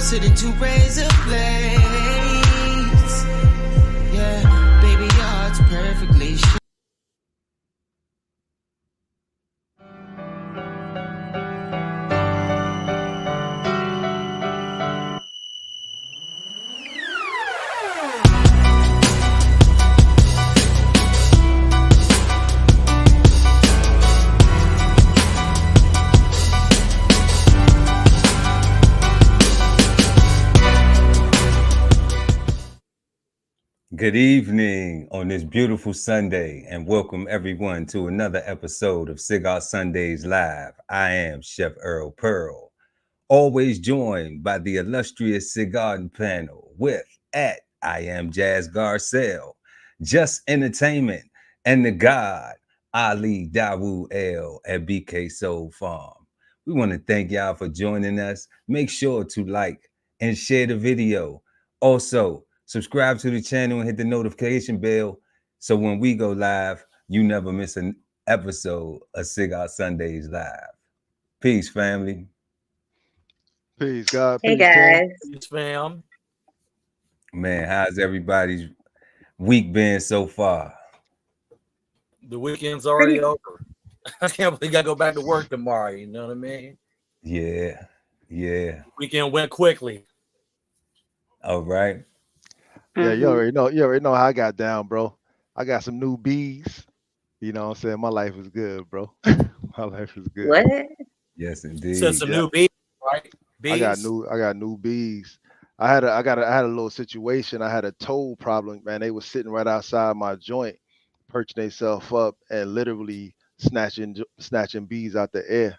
sitting to raise a blaze. Yeah, baby, your heart's perfectly shaped. Good evening on this beautiful Sunday, and welcome everyone to another episode of Cigar Sundays Live. I am Chef Earl Pearl, always joined by the illustrious Cigarden Panel with at I am Jazz Garcelle, Just Entertainment, and the God Ali Dawu L at BK Soul Farm. We want to thank y'all for joining us. Make sure to like and share the video. Also, subscribe to the channel and hit the notification bell so when we go live, you never miss an episode of Cigar Sundays Live. Peace, family. Peace, God. Hey, Peace, guys. Peace, fam. Man, how's everybody's week been so far? The weekend's already over. I can't believe I go back to work tomorrow. You know what I mean? Yeah. Weekend went quickly. All right. Yeah, you already know how I got down, bro. I got some new bees. You know what I'm saying? My life is good, bro. My life is good. What? Yes, indeed. Said some new bees, right? Bees. I got new bees. I had a little situation. I had a toe problem, man. They were sitting right outside my joint, perching themselves up and literally snatching bees out the air.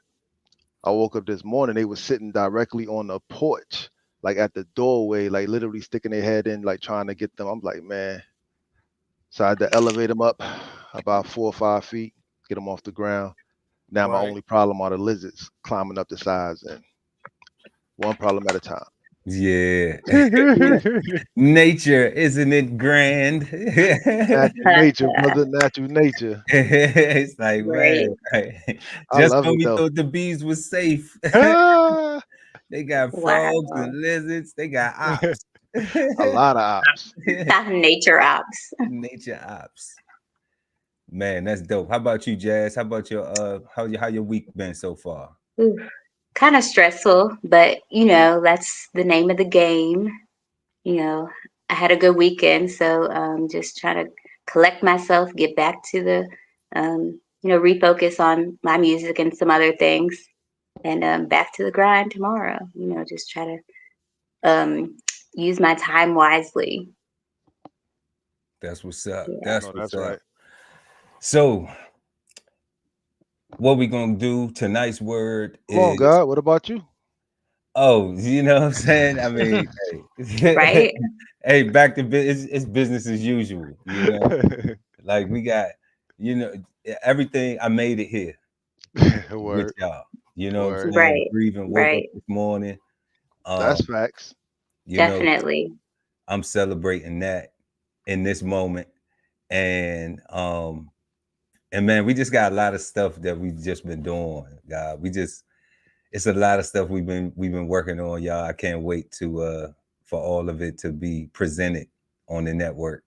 I woke up this morning, they were sitting directly on the porch, like at the doorway, like literally sticking their head in, like trying to get them. I'm like, man. So I had to elevate them up about 4 or 5 feet, get them off the ground. Now my only problem are the lizards climbing up the sides, and one problem at a time. Yeah. Nature, isn't it grand? Natural nature, brother. Natural nature. It's like, Right. man, I just love when it, we though. thought the bees were safe. Ah, They got frogs and lizards. They got ops. a lot of ops. Nature ops. Nature ops. Man, that's dope. How about you, Jazz? How about your how your week been so far? Kind of stressful, but that's the name of the game. I had a good weekend, so just trying to collect myself, get back to the refocus on my music and some other things, and back to the grind tomorrow. Just try to use my time wisely. That's what's up. Yeah. That's up. Right. So, what we gonna do tonight's word Come on, is God. What about you? oh, you know what I'm saying? I mean, hey. Right? Hey, back to business. It's business as usual. You know, like we got, everything. I made it here with y'all. You know what I'm saying? Right. Breathing, woke up this morning. That's facts. Definitely. I'm celebrating that in this moment, and man, we just got a lot of stuff that we've just been doing, God. It's a lot of stuff we've been working on, y'all. I can't wait to for all of it to be presented on the network,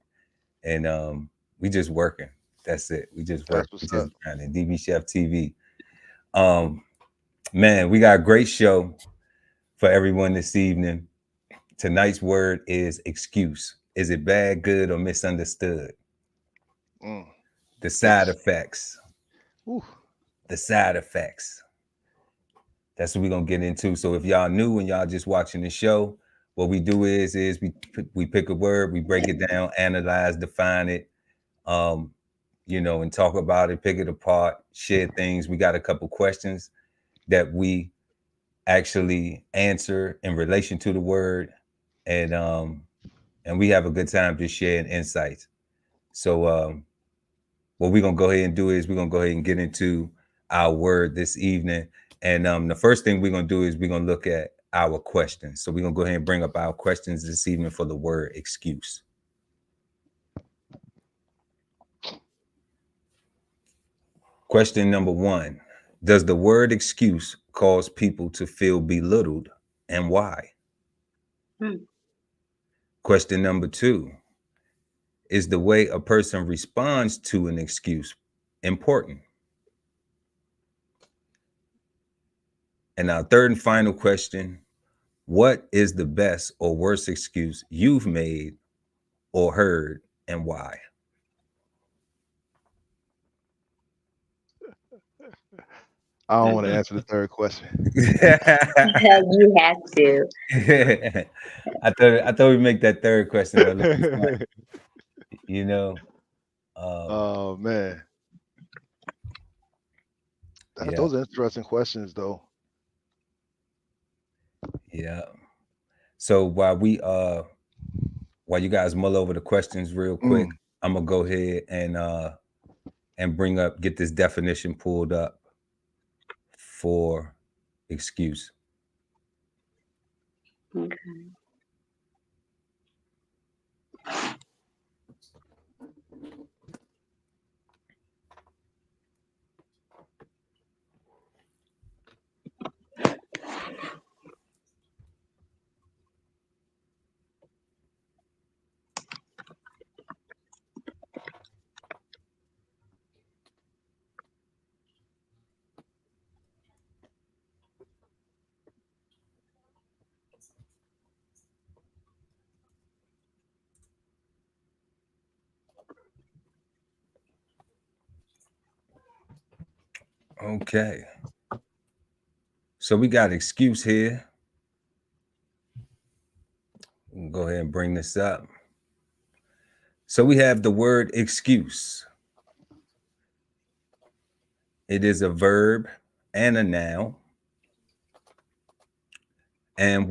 and we just working. That's it. We just work. We just grinding. DBCHEFTV. Man, we got a great show for everyone this evening. Tonight's word is excuse. Is it bad, good, or misunderstood? The side effects. The side effects. That's what we're gonna get into. So if y'all new and y'all just watching the show, what we do is we pick a word, we break it down, analyze, define it, and talk about it, pick it apart, share things. We got a couple questions that we actually answer in relation to the word, and we have a good time just sharing insights. So what we're gonna go ahead and do is we're gonna go ahead and get into our word this evening. And the first thing we're gonna do is we're gonna look at our questions. So we're gonna go ahead and bring up our questions this evening for the word excuse. Question number 1. Does the word excuse cause people to feel belittled, and why? Question number 2. Is the way a person responds to an excuse important? And our third and final question, what is the best or worst excuse you've made or heard, and why? I don't want to answer the third question. You have to. I thought we'd make that third question a little fun, you know. Oh man, Yeah, those are interesting questions though. yeah. So while you guys mull over the questions real quick, I'm gonna go ahead and get this definition pulled up for excuse. Okay. Okay. So we got excuse here. We'll go ahead and bring this up. So we have the word excuse. It is a verb and a noun. And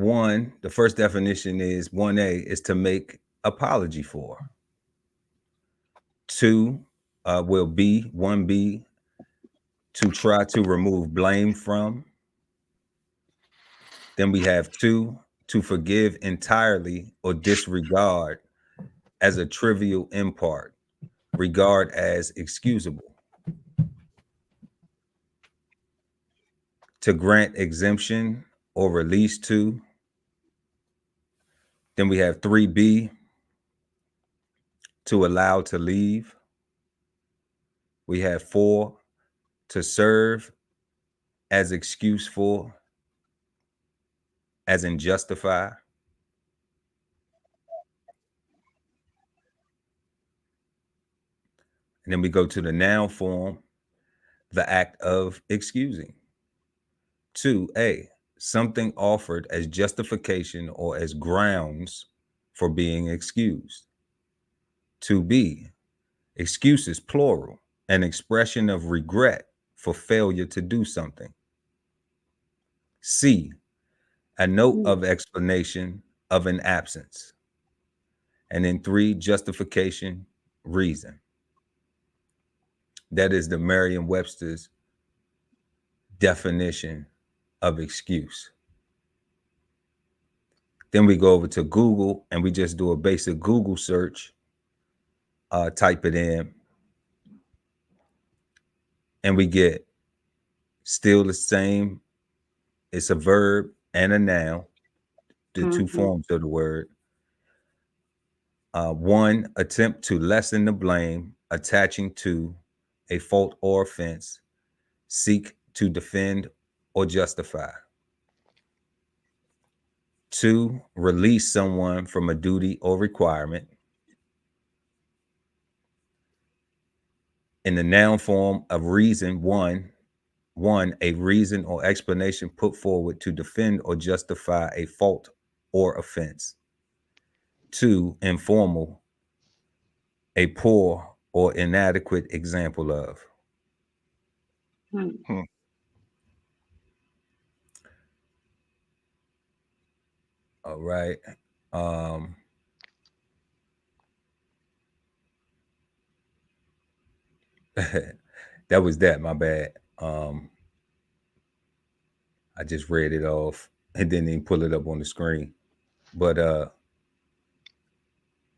the first definition is 1A is to make apology for. 2 will be 1B, to try to remove blame from. Then we have 2, to forgive entirely or disregard as a trivial impart, regard as excusable. To grant exemption or release to. Then we have 3B, to allow to leave. We have 4, to serve as excuse for, as in justify. And then we go to the noun form, the act of excusing. 2A, something offered as justification or as grounds for being excused. 2B, excuses plural, an expression of regret for failure to do something. C, a note of explanation of an absence. And then 3, justification, reason. That is the Merriam-Webster's definition of excuse. Then we go over to Google and we just do a basic Google search, type it in, and we get still the same. It's a verb and a noun, the 2 forms of the word. 1, attempt to lessen the blame, attaching to a fault or offense, seek to defend or justify. 2, release someone from a duty or requirement. In the noun form of reason, 1, a reason or explanation put forward to defend or justify a fault or offense. 2, informal, a poor or inadequate example of. All right. That was that, my bad. I just read it off and didn't even pull it up on the screen. But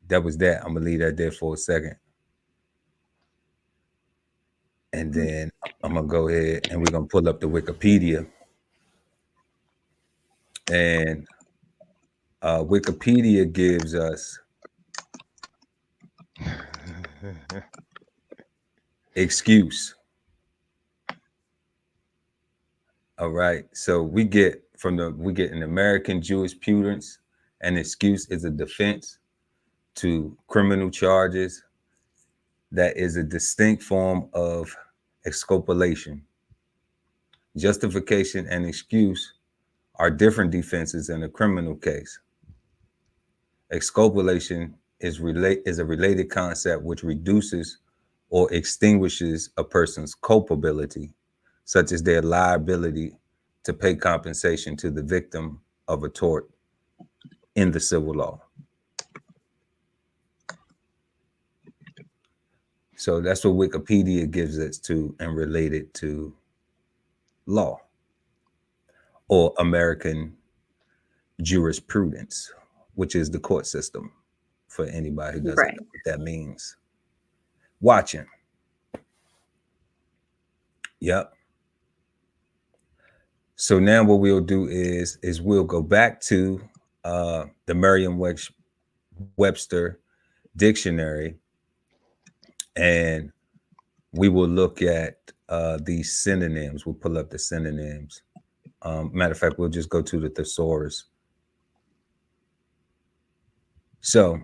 that was that. I'm gonna leave that there for a second. And then I'm gonna go ahead and we're gonna pull up the Wikipedia. And Wikipedia gives us excuse. All right. So we get an American jurisprudence, an excuse is a defense to criminal charges that is a distinct form of exculpation. Justification and excuse are different defenses in a criminal case. Exculpation is a related concept which reduces or extinguishes a person's culpability, such as their liability to pay compensation to the victim of a tort in the civil law. So that's what Wikipedia gives us to and related to law or American jurisprudence, which is the court system for anybody who doesn't know what that means. Watching. Yep. So now what we'll do is we'll go back to the Merriam-Webster dictionary, and we will look at these synonyms. We'll pull up the synonyms. Matter of fact, we'll just go to the thesaurus. So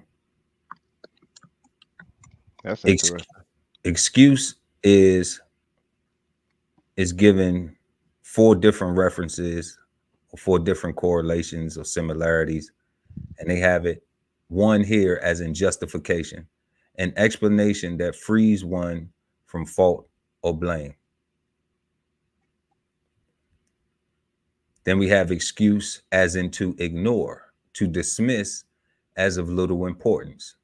that's interesting. Excuse is given 4 different references or 4 different correlations or similarities, and they have it one here as in justification, an explanation that frees one from fault or blame. Then we have excuse as in to ignore, to dismiss as of little importance.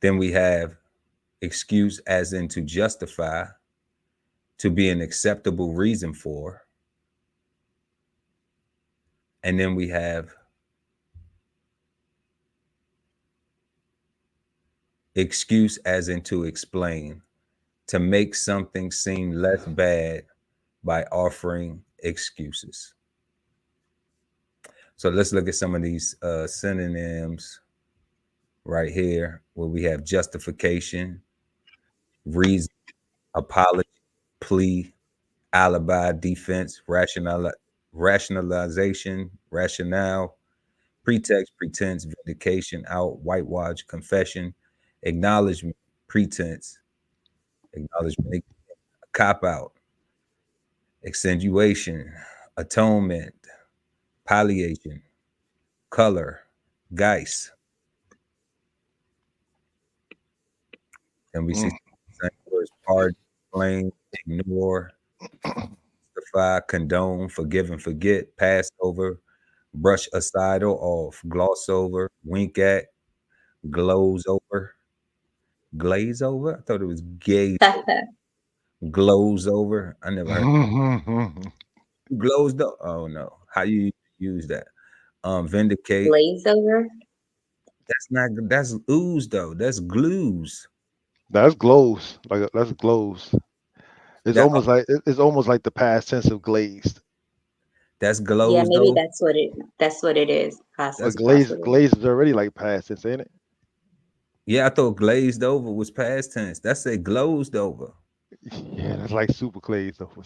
Then we have excuse as in to justify, to be an acceptable reason for. And then we have excuse as in to explain, to make something seem less bad by offering excuses. So let's look at some of these synonyms right here, where we have justification, reason, apology, plea, alibi, defense, rationalization, rationale, pretext, pretense, vindication, out, whitewash, confession, acknowledgement, pretense, acknowledgement, cop out, extenuation, atonement, palliation, color, guise. And we see same words: pardon, blame, ignore, justify, condone, forgive and forget, pass over, brush aside or off, gloss over, wink at, gloze over, glaze over. I thought it was gaze. Gloze over. I never heard. Glozed up. Oh no. How you use that? Vindicate. Glaze over. That's ooze though. That's glues. That's glows. Like that's glows. It's almost like the past tense of glazed. That's glazed. Yeah, maybe that's what it is. But glazed is already like past tense, ain't it? Yeah, I thought glazed over was past tense. That's a glazed over. Yeah, that's like super glazed over.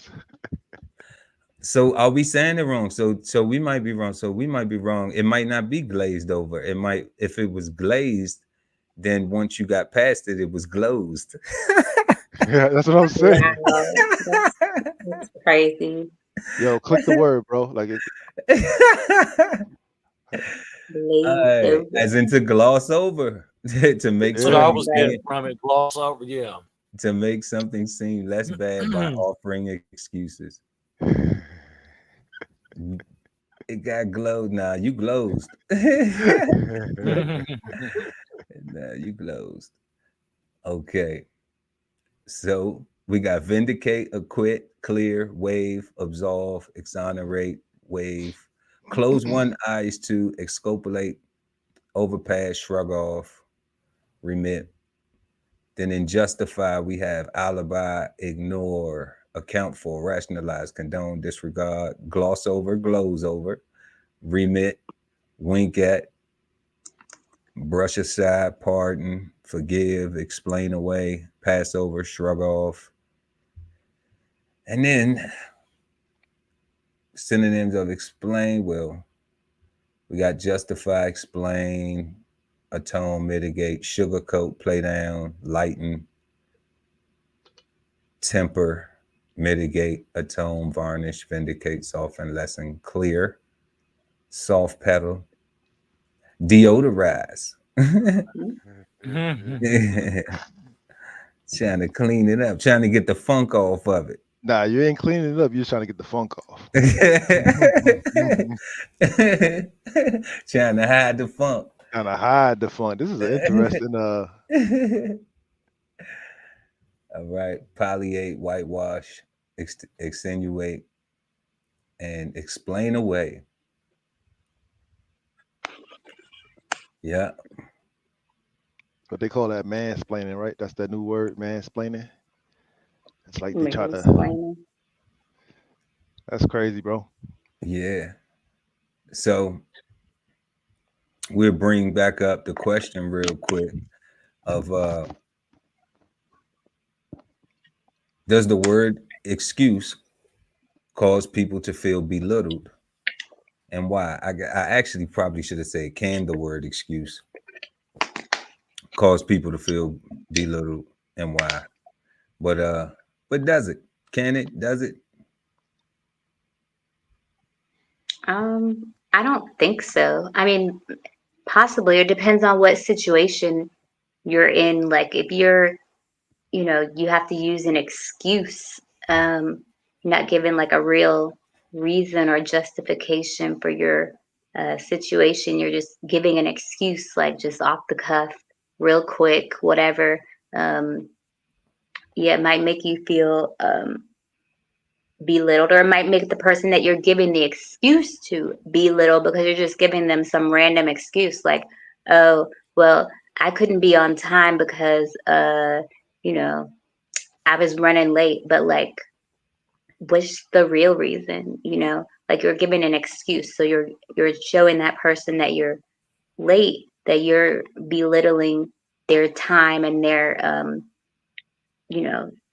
So are we saying it wrong? So we might be wrong. So we might be wrong. It might not be glazed over. It might, if it was glazed, then once you got past it, it was glazed. Yeah, that's what I'm saying. Wow, that's crazy. Yo, click the word, bro. Like it. As in to gloss over, to make that's what I was getting from it. Gloss over, yeah. To make something seem less bad by offering excuses. It got glowed. Now you glozed. Now you glozed. Okay. So we got vindicate, acquit, clear, waive, absolve, exonerate, waive, close one eyes to, exculpate, overpass, shrug off, remit. Then in justify, we have alibi, ignore, account for, rationalize, condone, disregard, gloss over, gloze over, remit, wink at, brush aside, pardon, forgive, explain away, pass over, shrug off. And then synonyms of explain, well, we got justify, explain, atone, mitigate, sugarcoat, play down, lighten, temper, mitigate, atone, varnish, vindicate, soften, lessen, clear, soft pedal, deodorize. Trying to clean it up, trying to get the funk off of it. Nah, you ain't cleaning it up. You're trying to get the funk off. Trying to hide the funk. Trying to hide the funk. This is an interesting. All right, palliate, whitewash, extenuate, and explain away. Yeah. But they call that mansplaining, right? That's that new word, mansplaining. It's like they try to. That's crazy, bro. Yeah. So we'll bring back up the question real quick of does the word excuse cause people to feel belittled, and why? I actually probably should have said, can the word excuse cause people to feel belittled, and why? But does it? Can it? Does it? I don't think so. I mean, possibly. It depends on what situation you're in. Like if you're, you have to use an excuse, not given like a real reason or justification for your situation. You're just giving an excuse, like just off the cuff, real quick, whatever. Yeah, it might make you feel belittled, or it might make the person that you're giving the excuse to belittle, because you're just giving them some random excuse like, oh, well, I couldn't be on time because I was running late. But like, what's the real reason? Like you're giving an excuse, so you're showing that person that you're late, that you're belittling their time and their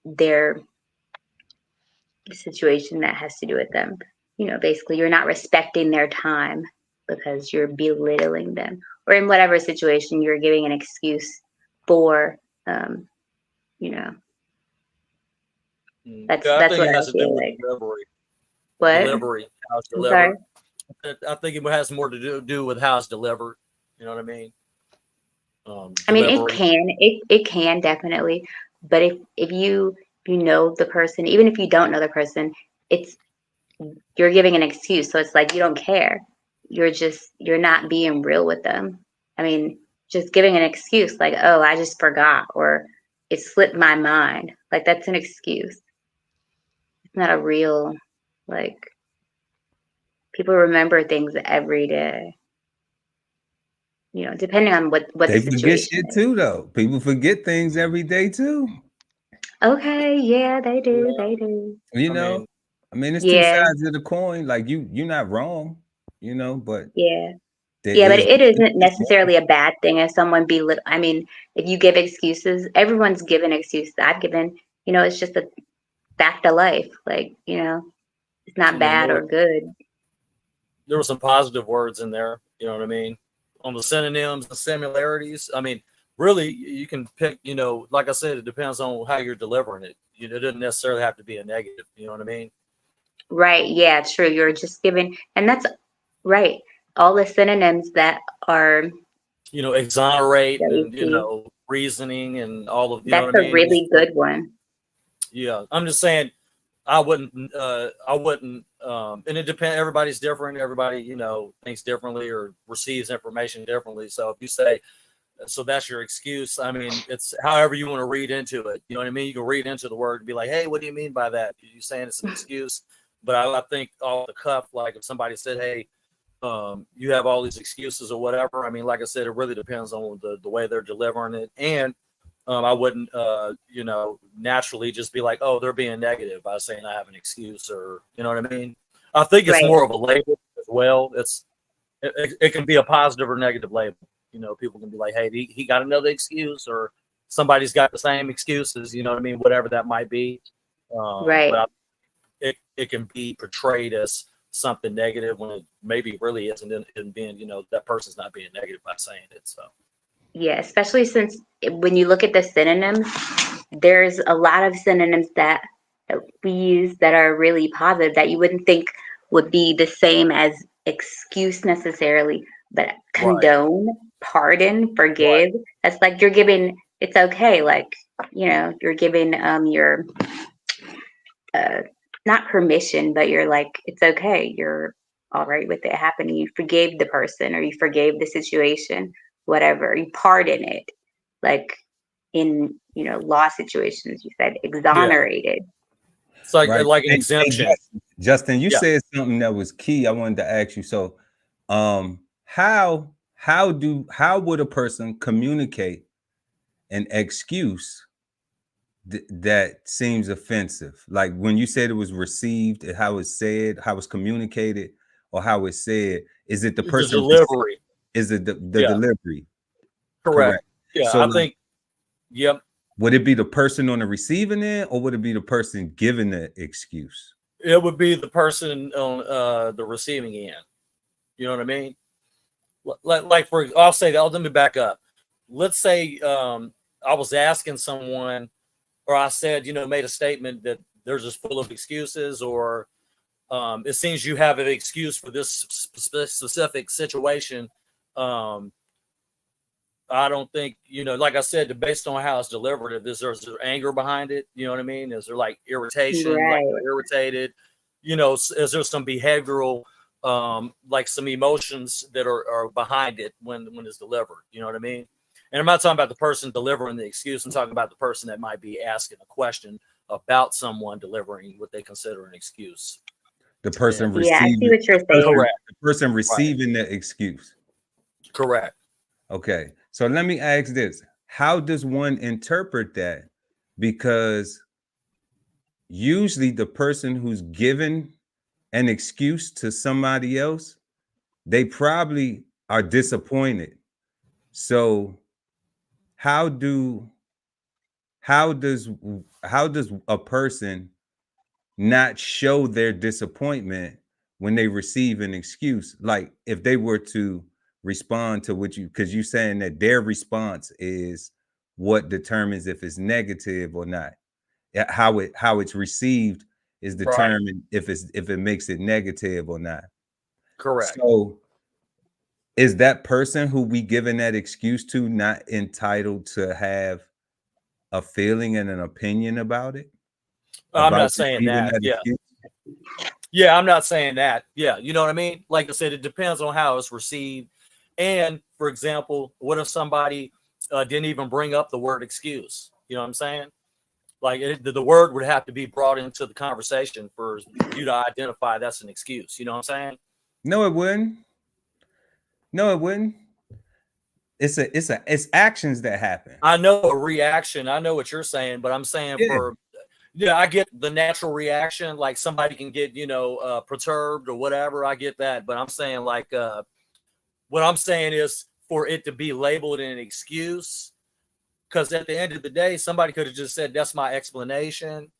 their situation that has to do with them. Basically you're not respecting their time because you're belittling them, or in whatever situation you're giving an excuse for. That's I think what it I has to do feel with like. delivery. What? Delivery, how it's I'm delivered. sorry? I think it has more to do with how it's delivered. You know what I mean? I mean, Delivery. it can definitely, but if you know the person, even if you don't know the person, you're giving an excuse, so it's like you don't care. You're not being real with them. I mean, just giving an excuse like, oh, I just forgot, or it slipped my mind. Like that's an excuse. It's not a real, like, people remember things every day. Depending on what They the forget situation shit is. too, though. People forget things every day too. Okay, yeah, they do. Yeah. They do. I mean, it's two Yeah, sides of the coin. Like you're not wrong, but yeah. there Yeah, but is. it isn't necessarily a bad thing if someone I mean, if you give excuses, everyone's given excuses. I've given, it's just a fact of life. Like, it's not I mean, bad or good. there were some positive words in there. You know what I mean? On the synonyms and similarities. I mean, really, you can pick. Like I said, it depends on how you're delivering it. It doesn't necessarily have to be a negative. You know what I mean? Right. Yeah, true. You're just giving, and that's right. All the synonyms that are Exonerate that we and see, reasoning and all of. You know that's what I a mean? really good one. Yeah, I'm just saying. I wouldn't, and it depends. Everybody's different. Everybody, thinks differently or receives information differently. So if you say, so that's your excuse. I mean, it's however you want to read into it. You know what I mean? You can read into the word and be like, hey, what do you mean by that? You're saying it's an excuse. But I think off the cuff, like if somebody said, hey, you have all these excuses or whatever. I mean, like I said, it really depends on the way they're delivering it. And I wouldn't, naturally just be like, oh, they're being negative by saying I have an excuse, or you know what I mean. I think it's Right. more of a label as well. It can be a positive or negative label. People can be like, hey, he got another excuse, or somebody's got the same excuses. You know what I mean? Whatever that might be. Right. But it can be portrayed as something negative when it maybe really isn't, in being, that person's not being negative by saying it. So. Yeah, especially since when you look at the synonyms, there's a lot of synonyms that we use that are really positive that you wouldn't think would be the same as excuse necessarily, but condone, pardon, forgive. That's like you're giving, it's okay. Like, you're giving your not permission, but you're like, it's okay. You're all right with it happening. You forgave the person, or you forgave the situation, whatever. You pardon it. Like in, law situations, you said exonerated. It's like an exemption. Hey, Justin, you said something that was key. I wanted to ask you. So, how would a person communicate an excuse that seems offensive? Like when you said it was received, how it's said, how it's communicated, or how it's said. Is it the person delivery? Is it the delivery? Correct. Yeah, so I think. Yep. Would it be the person on the receiving end, or would it be the person giving the excuse? It would be the person on the receiving end. You know what I mean? Like I'll say that. Let me back up. Let's say I was asking someone, or I said, made a statement that they're just full of excuses, or it seems you have an excuse for this specific situation. I don't think, like I said, based on how it's delivered, if there's anger behind it, you know what I mean? Is there like irritation, like you're irritated? Is there some behavioral, like some emotions that are behind it when it's delivered? You know what I mean? And I'm not talking about the person delivering the excuse. I'm talking about the person that might be asking a question about someone delivering what they consider an excuse. The person receiving. Yeah, I see what you're saying. Correct. The person receiving the excuse. Correct. Okay. So let me ask this. How does one interpret that? Because usually the person who's given an excuse to somebody else, they probably are disappointed. So how does a person not show their disappointment when they receive an excuse? Like if they were to respond to what because you're saying that their response is what determines if it's negative or not. How it's received is determined if it makes it negative or not. Correct. So is that person who we giving that excuse to not entitled to have a feeling and an opinion about it? I'm not saying that. Yeah. Yeah, I'm not saying that. Yeah, you know what I mean? Like I said, it depends on how it's received. And for example, what if somebody didn't even bring up the word excuse? You know what I'm saying? Like the word would have to be brought into the conversation for you to identify that's an excuse. You know what I'm saying? No, it wouldn't. No, it wouldn't. It's actions that happen. I know a reaction. I know what you're saying, but I'm saying I get the natural reaction. Like somebody can get, perturbed or whatever. I get that. But I'm saying like, what I'm saying is for it to be labeled an excuse, because at the end of the day, somebody could have just said, that's my explanation,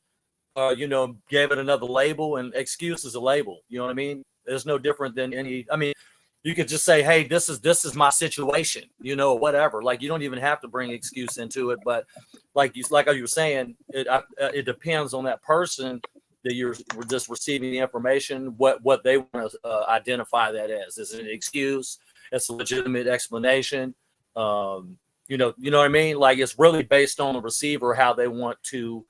gave it another label, and excuse is a label. You know what I mean? It's no different than you could just say, hey, this is my situation, whatever. Like you don't even have to bring excuse into it. But like you were saying, it depends on that person that you're just receiving the information, what they want to identify that as. Is it an excuse? It's a legitimate explanation. You know what I mean? Like it's really based on the receiver, how they want to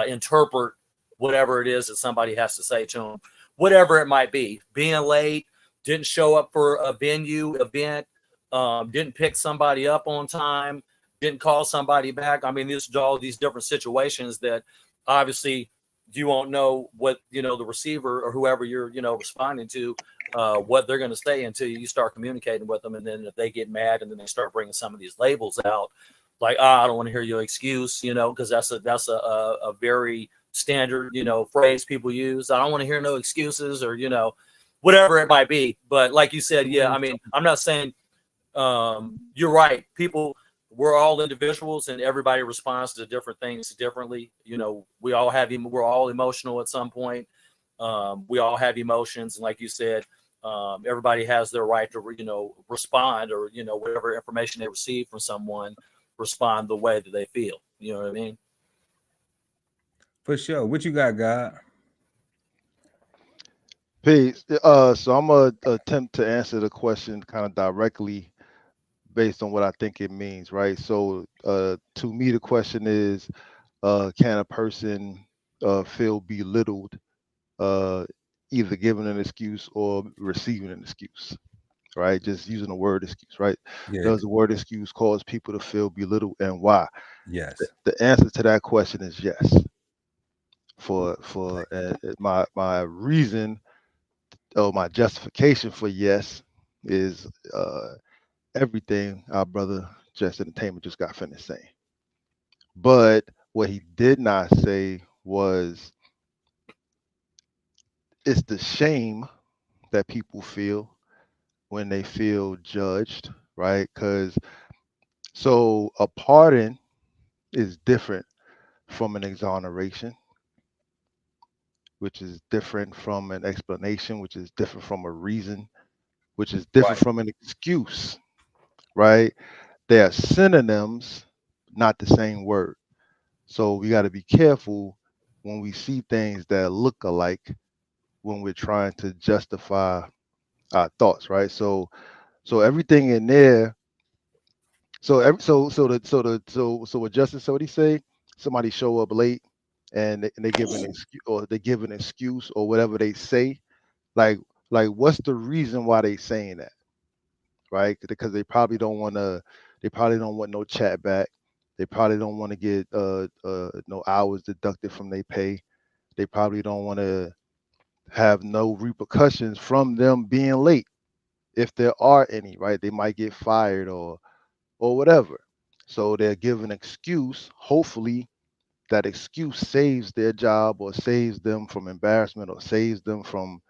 interpret whatever it is that somebody has to say to them, whatever it might be. Being late, didn't show up for a venue event, didn't pick somebody up on time, didn't call somebody back. I mean, there's all these different situations that obviously you won't know what, the receiver or whoever you're, responding to, what they're going to say until you start communicating with them. And then if they get mad and then they start bringing some of these labels out, like, I don't want to hear your excuse, because that's a very standard, phrase people use. I don't want to hear no excuses, or whatever it might be. But like you said, yeah, I mean, I'm not saying you're right. We're all individuals, and everybody responds to different things differently. We're all emotional at some point. We all have emotions, and like you said, everybody has their right to respond, or whatever information they receive from someone, respond the way that they feel. You know what I mean? For sure. What you got, God? Peace. So I'm gonna attempt to answer the question kind of directly based on what I think it means, right? So to me, the question is, can a person feel belittled, either giving an excuse or receiving an excuse, right? Just using the word excuse, right? Yeah. Does the word excuse cause people to feel belittled, and why? Yes. The answer to that question is yes. For my reason, or my justification for yes, is everything our brother Just Entertainment just got finished saying. But what he did not say was, it's the shame that people feel when they feel judged, right? Because so a pardon is different from an exoneration, which is different from an explanation, which is different from a reason, which is different Right. from an excuse, right? They are synonyms, not the same word. So we got to be careful when we see things that look alike when we're trying to justify our thoughts, right? So everything in there. So what Justice Sodi say? Somebody show up late and they give an excuse, or they give an excuse, or whatever they say. Like like what's the reason why they saying that, right? Because they probably don't want to. They probably don't want no chat back. They probably don't want to get no hours deducted from their pay. They probably don't want to have no repercussions from them being late, if there are any, right? They might get fired or whatever. So they're given an excuse. Hopefully that excuse saves their job, or saves them from embarrassment, or saves them from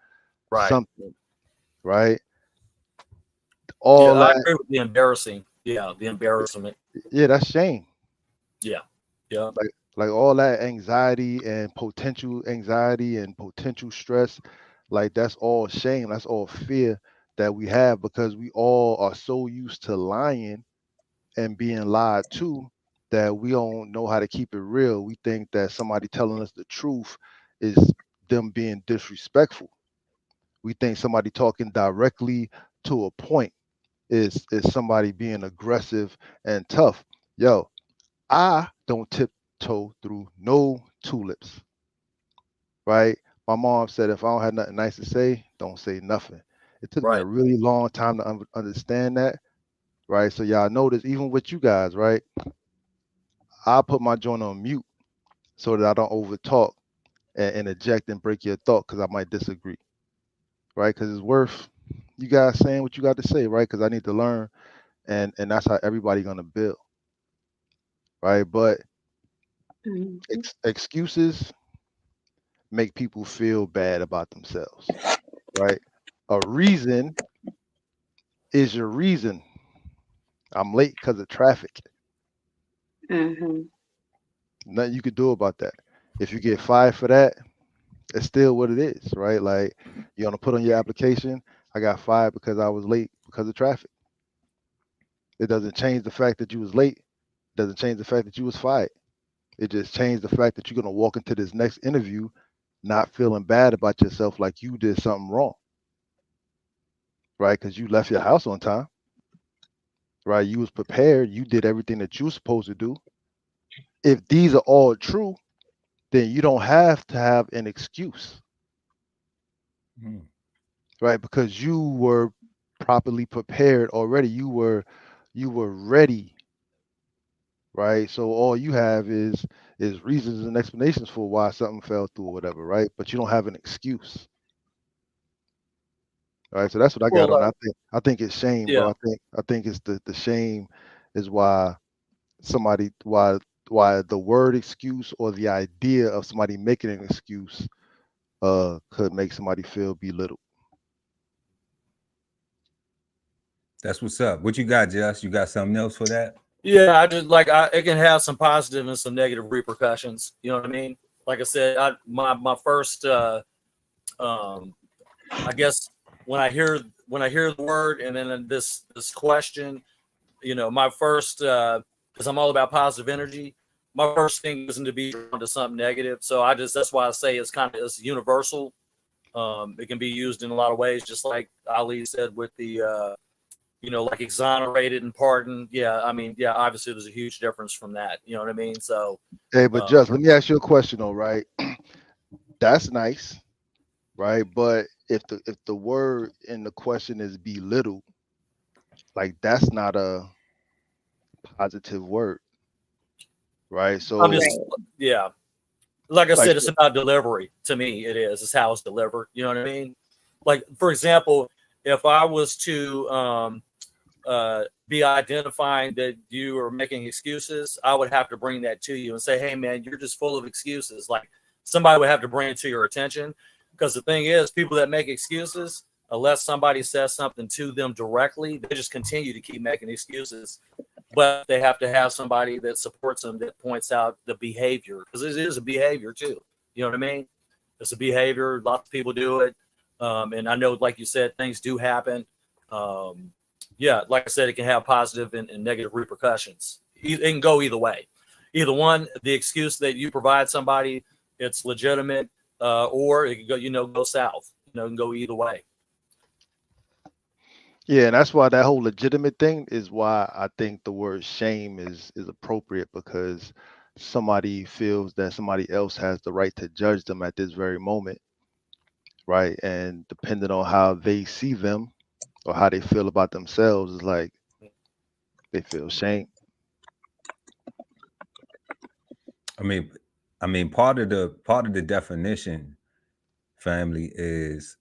Right. something, right? Yeah, All I that, agree with the embarrassing. Yeah, the embarrassment. yeah, that's shame. Yeah. Yeah. Like all that anxiety and potential anxiety and potential stress, like that's all shame. That's all fear that we have, because we all are so used to lying and being lied to, that we don't know how to keep it real. We think that somebody telling us the truth is them being disrespectful. We think somebody talking directly to a point is somebody being aggressive and tough. Yo, I don't tiptoe through no tulips, right? My mom said if I don't have nothing nice to say, don't say nothing. It took me a Right. really long time to understand that, right? So y'all notice, even with you guys, right? I put my joint on mute so that I don't over talk and interject and break your thought, because I might disagree, right? Because it's worth you guys saying what you got to say, right? Because I need to learn, and that's how everybody gonna build, right? But Mhm. excuses make people feel bad about themselves, right? A reason is your reason. I'm late because of traffic. Mhm. Nothing you could do about that. If you get fired for that, it's still what it is, right? Like, you're gonna put on your application, I got fired because I was late because of traffic. It doesn't change the fact that you was late. It doesn't change the fact that you was fired. It just changed the fact that you're gonna walk into this next interview not feeling bad about yourself, like you did something wrong, right? Because you left your house on time, right? You was prepared. You did everything that you were supposed to do. If these are all true, then you don't have to have an excuse, Mm. right? Because you were properly prepared already. You were ready, right? So all you have is reasons and explanations for why something fell through or whatever, right? But you don't have an excuse, right? So that's what I got Well, on. I think it's shame, bro. yeah. I think it's the shame is why somebody why the word excuse or the idea of somebody making an excuse could make somebody feel belittled. That's what's up. What you got, Just? You got something else for that? Yeah, I just like it can have some positive and some negative repercussions. You know what I mean? Like I said, my first I guess when I hear the word and then this question, you know, my first because I'm all about positive energy. My first thing isn't to be drawn to something negative. So that's why I say it's universal. It can be used in a lot of ways, just like Ali said with the you know, like exonerated and pardoned. Yeah, I mean, yeah, obviously there's a huge difference from that. You know what I mean? So, Hey, but just let me ask you a question though, right? That's nice, right? But if the word in the question is belittle, like that's not a positive word, right? I'm So just, yeah, like I like said, it's about delivery. To me, it is. It's how it's delivered. You know what I mean? Like, for example, if I was to be identifying that you are making excuses, I would have to bring that to you and say, hey, man, you're just full of excuses. Like, somebody would have to bring it to your attention. Because the thing is, people that make excuses, unless somebody says something to them directly, they just continue to keep making excuses. But they have to have somebody that supports them that points out the behavior, because it is a behavior too. You know what I mean? It's a behavior. Lots of people do it. And I know, like you said, things do happen. Yeah, like I said, it can have positive and negative repercussions. It can go either way. Either one, the excuse that you provide somebody, it's legitimate, or it can go, go south. It can go either way. yeah, and that's why that whole legitimate thing is why I think the word shame is appropriate, because somebody feels that somebody else has the right to judge them at this very moment, right? And depending on how they see them or how they feel about themselves, is like they feel shame. I mean, part of the definition, family, is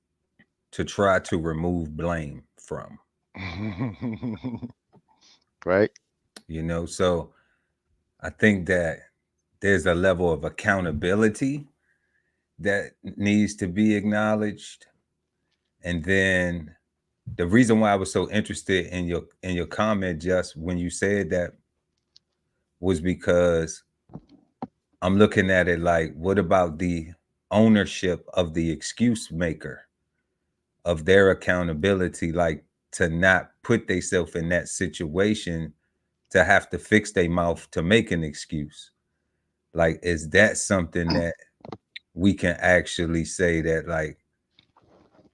to try to remove blame from. Right? So I think that there's a level of accountability that needs to be acknowledged. And then the reason why I was so interested in your comment, just when you said that, was because I'm looking at it like, what about the ownership of the excuse maker, of their accountability, like to not put themselves in that situation to have to fix their mouth to make an excuse? Like, is that something that we can actually say that, like,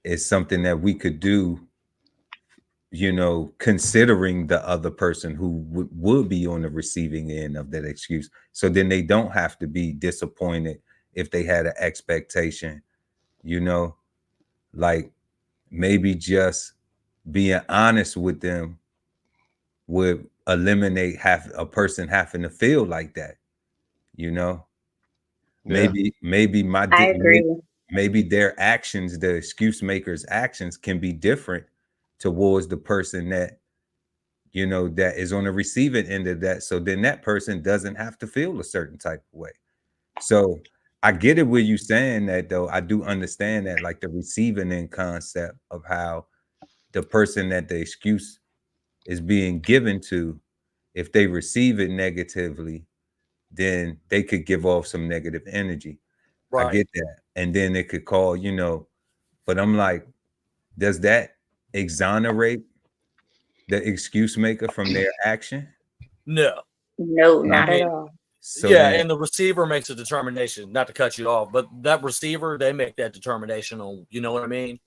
it's something that we could do, considering the other person who would be on the receiving end of that excuse? So then they don't have to be disappointed if they had an expectation, like maybe just being honest with them would eliminate a person having to feel like that, you know? Yeah. Maybe I agree. maybe their actions, the excuse makers' actions, can be different towards the person that that is on the receiving end of that. So then that person doesn't have to feel a certain type of way. So I get it where you saying that, though. I do understand that, like the receiving end concept of how the person that the excuse is being given to, if they receive it negatively, then they could give off some negative energy. I Right. get that. And then it could call, but I'm like, does that exonerate the excuse maker from their action? No. No, No. not at all. So Yeah, then and the receiver makes a determination, not to cut you off, but that receiver, they make that determination on, you know what I mean?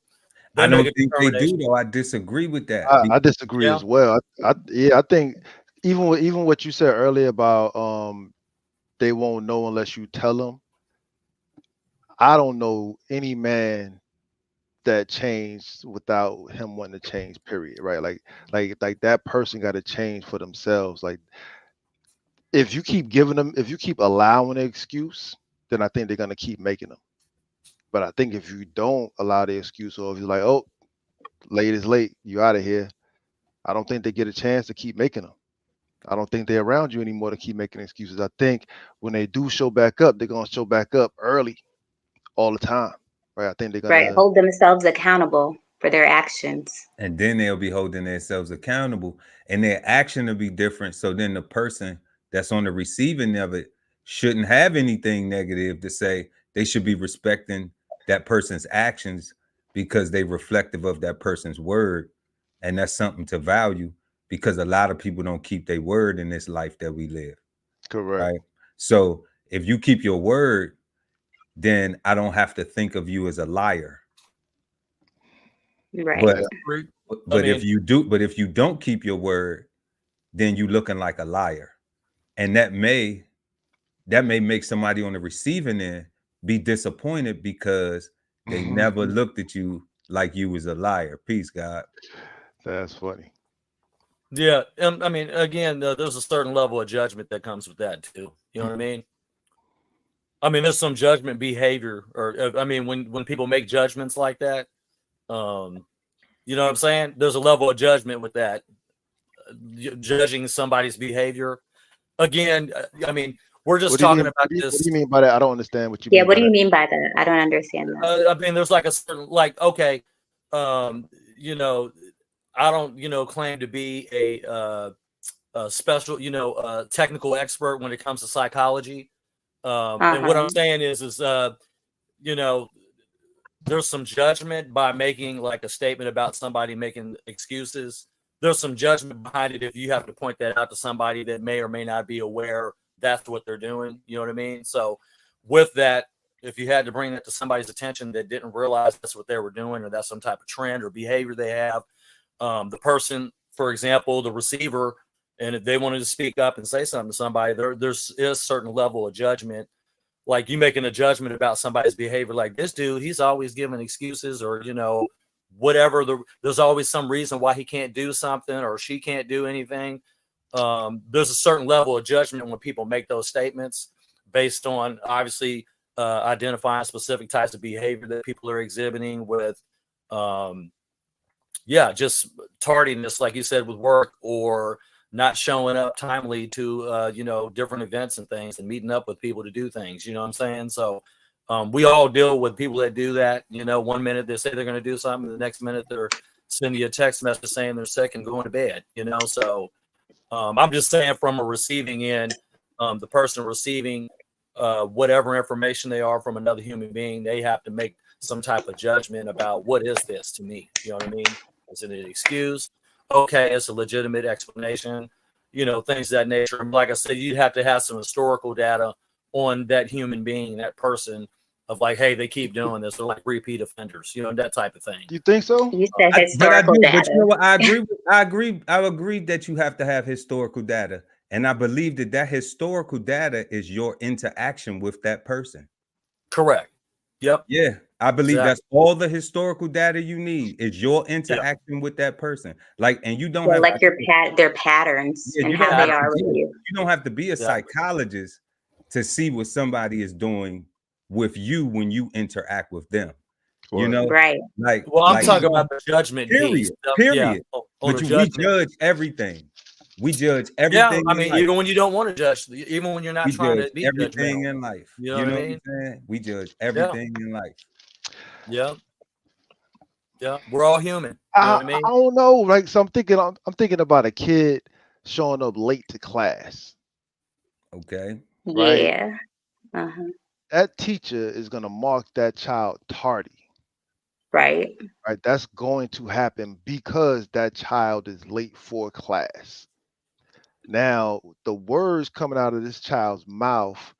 They I make don't a think they do, determination. though. I disagree with that. I disagree Yeah. as well. I think even what you said earlier about they won't know unless you tell them. I don't know any man that changed without him wanting to change, period, right? Like that person got to change for themselves. Like if you keep giving them, if you keep allowing an excuse, then I think they're gonna keep making them. But I think if you don't allow the excuse, or if you're like, oh, late is late, you out of here, I don't think they get a chance to keep making them. I don't think they're around you anymore to keep making excuses. I think when they do show back up, they're gonna show back up early all the time. Right. I think they're Right. gonna Hold themselves accountable for their actions. And then they'll be holding themselves accountable, and their action will be different. So then the person that's on the receiving of it shouldn't have anything negative to say. They should be respecting that person's actions because they reflective of that person's word. And that's something to value, because a lot of people don't keep their word in this life that we live. correct. Right. So if you keep your word, then I don't have to think of you as a liar. Right. But I mean, if you don't keep your word, then you looking like a liar. And that may make somebody on the receiving end be disappointed because they never looked at you like you was a liar. Peace, God. That's funny. yeah. I mean, again, there's a certain level of judgment that comes with that too. You know what I mean? I mean, there's some judgment behavior, or I mean, when people make judgments like that, you know what I'm saying? There's a level of judgment with that, judging somebody's behavior. Again, I mean, we're just talking about What this. do you mean by that? I don't understand what you Yeah. mean. What by do you that. mean by that? I don't understand that. I mean, there's like a certain, like, okay, you know, I don't, claim to be a special, technical expert when it comes to psychology. And what I'm saying is, you know, there's some judgment by making like a statement about somebody making excuses. There's some judgment behind it if you have to point that out to somebody that may or may not be aware that's what they're doing. You know what I mean? So with that, if you had to bring that to somebody's attention that didn't realize that's what they were doing, or that's some type of trend or behavior they have, the person, for example, the receiver, and if they wanted to speak up and say something to somebody, there's a certain level of judgment. Like you making a judgment about somebody's behavior, like this dude, he's always giving excuses, or whatever. There's always some reason why he can't do something or she can't do anything. There's a certain level of judgment when people make those statements based on obviously identifying specific types of behavior that people are exhibiting with, just tardiness, like you said, with work, or not showing up timely to different events and things, and meeting up with people to do things. You know what I'm saying? So we all deal with people that do that. 1 minute they say they're going to do something, the next minute they're sending you a text message saying they're sick and going to bed. So I'm just saying, from a receiving end, the person receiving whatever information they are from another human being, they have to make some type of judgment about, what is this to me? You know what I mean? Is it an excuse? Okay, it's a legitimate explanation, things of that nature. And like I said, you'd have to have some historical data on that human being, that person, of like, hey, they keep doing this. They're like repeat offenders, that type of thing. You think so? You said historical But data. you know what? I agree that you have to have historical data. And I believe that historical data is your interaction with that person. Correct. Yep. Yeah, I believe that's all the historical data you need is your interaction with that person. Like, and you don't have like their patterns and how they are with you. You don't have to be a psychologist to see what somebody is doing with you when you interact with them. Right? Like, well, I'm talking about the judgment. Period. But we judge everything. We judge everything. Yeah, I mean, even when you don't want to judge, even when you're not trying to be everything in life. You know what I mean? We judge everything in life. Yeah. Yeah, we're all human. You know what I mean? I don't know. Like, so I'm thinking about a kid showing up late to class. Okay. Right? Yeah. That teacher is gonna mark that child tardy. Right. Right. That's going to happen because that child is late for class. Now, the words coming out of this child's mouth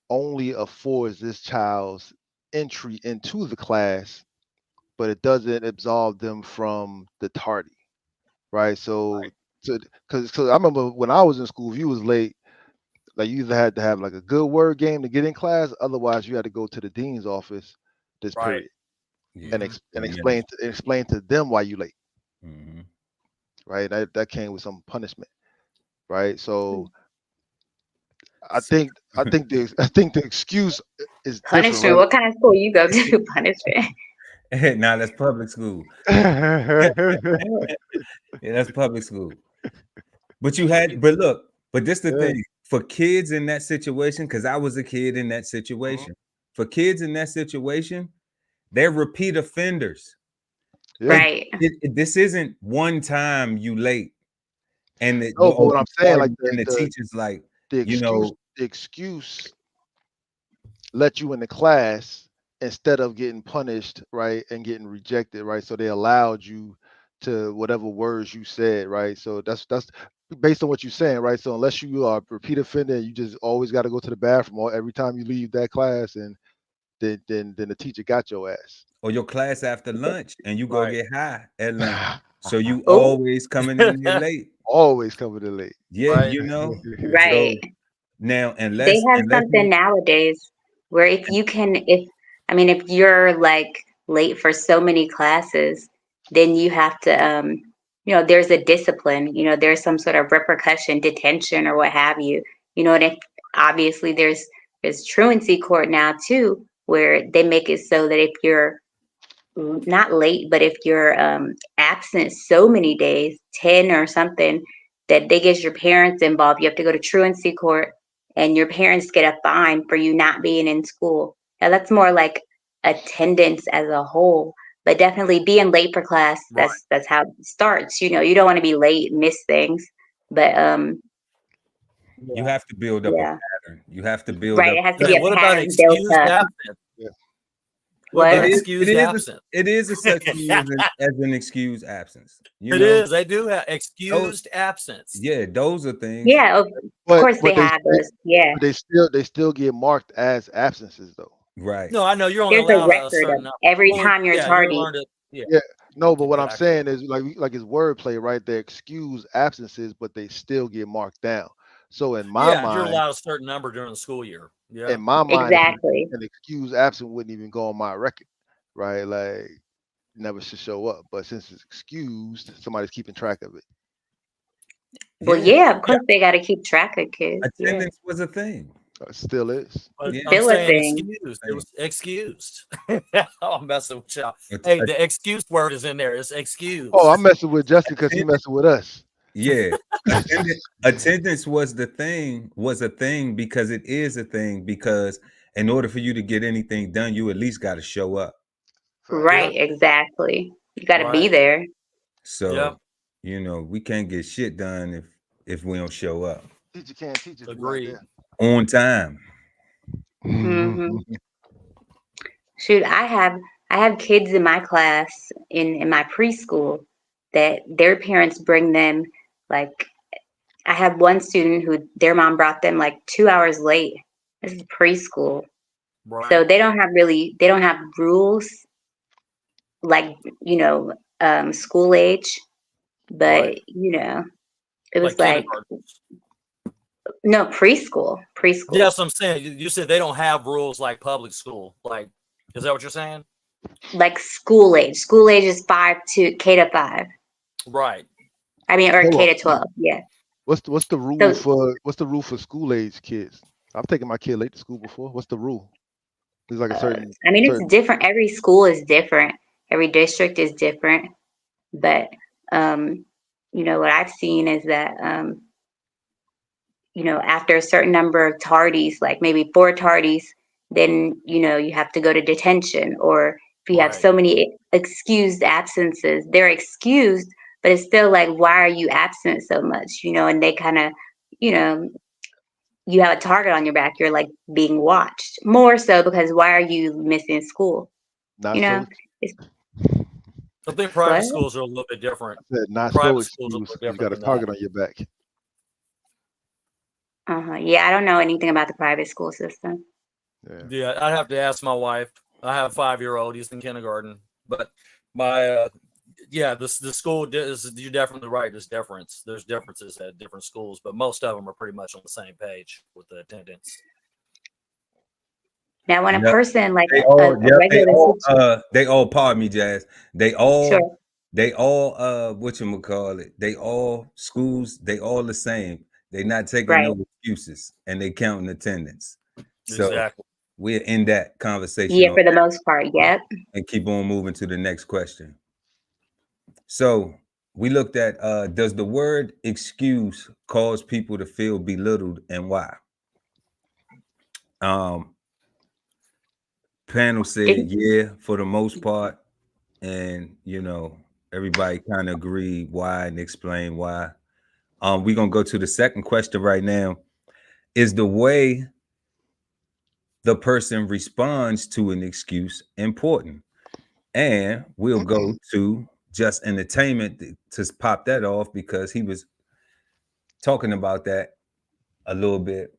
only affords this child's entry into the class, but it doesn't absolve them from the tardy, right? So, because I remember when I was in school, if you was late, like you either had to have like a good word game to get in class, otherwise you had to go to the dean's office this period and explain to them why you late, right? That came with some punishment, right? So. I think the excuse is punishment. Different, right? What kind of school you go to? Punishment. Nah, that's public school. Yeah, that's public school. But you had, but look, but this the Yeah. thing for kids in that situation, because I was a kid in that situation. For kids in that situation, they're repeat offenders. Yeah. Right. This isn't one time you late, and No, but what I'm saying, like the teacher's like, the you know, excuse let you in the class instead of getting punished, right, and getting rejected, right? So they allowed you to whatever words you said, right? So that's based on what you're saying, right? So unless you are a repeat offender, you just always got to go to the bathroom every time you leave that class, and then the teacher got your ass. or your class after lunch, and you go Right. get high at lunch, so you Oh. always coming in here late. Always coming in late. Yeah, Right. you know. Right. So now, They unless have something nowadays where if you're like late for so many classes, then you have to there's a discipline, there's some sort of repercussion, detention or what have you. And if obviously there's truancy court now too, where they make it so that if you're not late, but if you're absent so many days, 10 or something, that they get your parents involved. You have to go to truancy court and your parents get a fine for you not being in school. Now that's more like attendance as a whole, but definitely being late for class, Right. that's how it starts. You don't want to be late and miss things. But you have to build up a yeah. pattern. You have to build Right, up. it has to Hey, be a what about pattern built excused up. absence? Yeah. What What? about It excused is absence? it is a such thing as an excused absence. You It know? is. They do have excused absence. Yeah, those are things. Yeah, of course they have those. Yeah. But they still get marked as absences though. Right. No, I know you're only There's a allowed a record certain of number. every Well, time you're yeah, tardy. learned it. Yeah. Yeah. No, but what I'm Exactly. saying is like it's wordplay, right? They excuse absences, but they still get marked down. So in my Yeah, you're mind, allowed a certain number during the school year. Yeah. Exactly. an excused absent wouldn't even go on my record, right? Like never should show up. But since it's excused, somebody's keeping track of it. Well, yeah, of course they got to keep track of kids. Yeah. Attendance was a thing. It still is. But Yeah. I'm Still a saying thing. excused. It was excused. I'm messing with y'all. Hey, the excuse word is in there. It's excused. Oh, I'm messing with Justin because he messing with us. Yeah. Attendance was a thing because it is a thing, because in order for you to get anything done, you at least got to show up. Right, exactly. You got to be Right. there. So, we can't get shit done if we don't show up Teacher can't teach us. Agreed. on time. hmm Shoot, I have kids in my class in my preschool that their parents bring them, like, I have one student who their mom brought them like 2 hours late. This is preschool. Right. So they don't have rules like, school age, but Right. it was like kindergarten. no, preschool. Yeah, that's what I'm saying. You said they don't have rules like public school. Like, is that what you're saying? Like school age. School age is 5 to K to 5. Right. I mean, or Hold K on. to 12. Yeah. What's the rule for school age kids? I've taken my kid late to school before. What's the rule? There's like a certain. I mean, it's different. Every school is different. Every district is different. But what I've seen is that after a certain number of tardies, like maybe 4 tardies, then you have to go to detention. Or if you have Right. so many excused absences, they're excused, but it's still like, why are you absent so much? And they kind of, you have a target on your back. You're like being watched more so because why are you missing school? Not You know, so. it's, I think private What? schools are a little bit different. I said not Private so schools are a excused. little You got a different than target that. on your back. yeah, I don't know anything about the private school system. Yeah, I'd have to ask my wife. I have a 5-year-old. He's in kindergarten. But my, the school is, you're definitely right. There's differences at different schools, but most of them are pretty much on the same page with the attendance. Now, when a Yep. person like They a all, regular they all, pardon me, Jazz. They all, Sure. whatchamacallit, they all schools, they all the same. They not taking Right. no excuses, and they counting attendance. So Exactly. we're in that conversation Yeah, for the most part. Yep. and keep on moving to the next question. So we looked at does the word excuse cause people to feel belittled, and why? Panel said yeah, for the most part, and everybody kind of agreed why and explain why. We're gonna go to the second question right now. Is the way the person responds to an excuse important? And we'll go to Just Entertainment to pop that off, because he was talking about that a little bit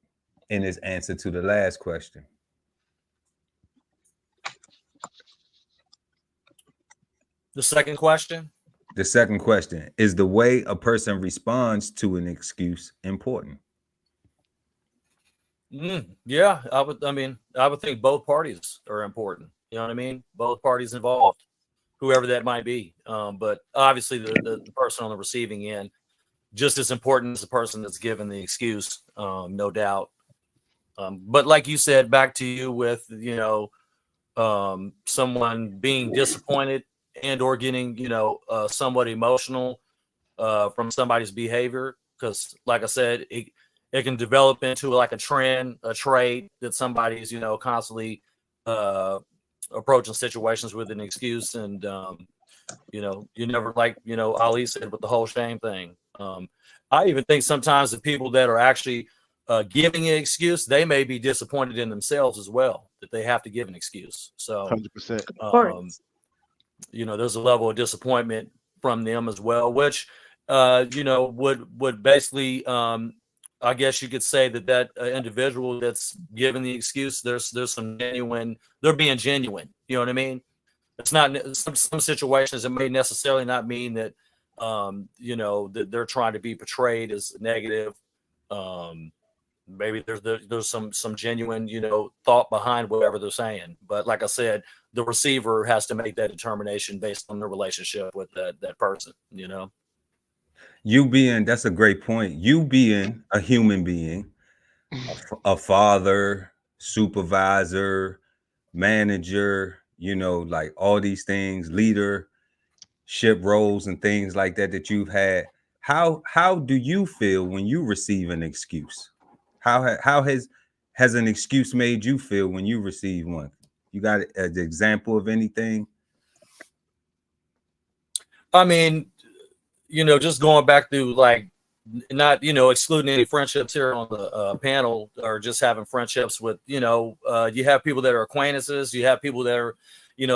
in his answer to the last question. The second question? The second question is the way a person responds to an excuse important? Yeah, I would think both parties are important. You know what I mean? Both parties involved, whoever that might be. But obviously the person on the receiving end, just as important as the person that's given the excuse, no doubt. But like you said, back to you with, someone being disappointed and or getting, somewhat emotional from somebody's behavior. Because like I said, it can develop into like a trend, a trait that somebody's, constantly approaching situations with an excuse. And, you never, like, Ali said with the whole shame thing. I even think sometimes the people that are actually giving an excuse, they may be disappointed in themselves as well, that they have to give an excuse. So 100%. There's a level of disappointment from them as well, which, would basically, I guess you could say that individual that's giving the excuse, there's some genuine, they're being genuine. You know what I mean? It's not some situations. It may necessarily not mean that, that they're trying to be portrayed as negative. Maybe there's some genuine, thought behind whatever they're saying. But like I said, the receiver has to make that determination based on the relationship with that person, That's a great point. You being a human being, a father, supervisor, manager, like all these things, leadership roles and things like that you've had. How do you feel when you receive an excuse? How has an excuse made you feel when you receive one? You got an example of anything? I mean, just going back to like, not, excluding any friendships here on the panel, or just having friendships with, you have people that are acquaintances, you have people that are,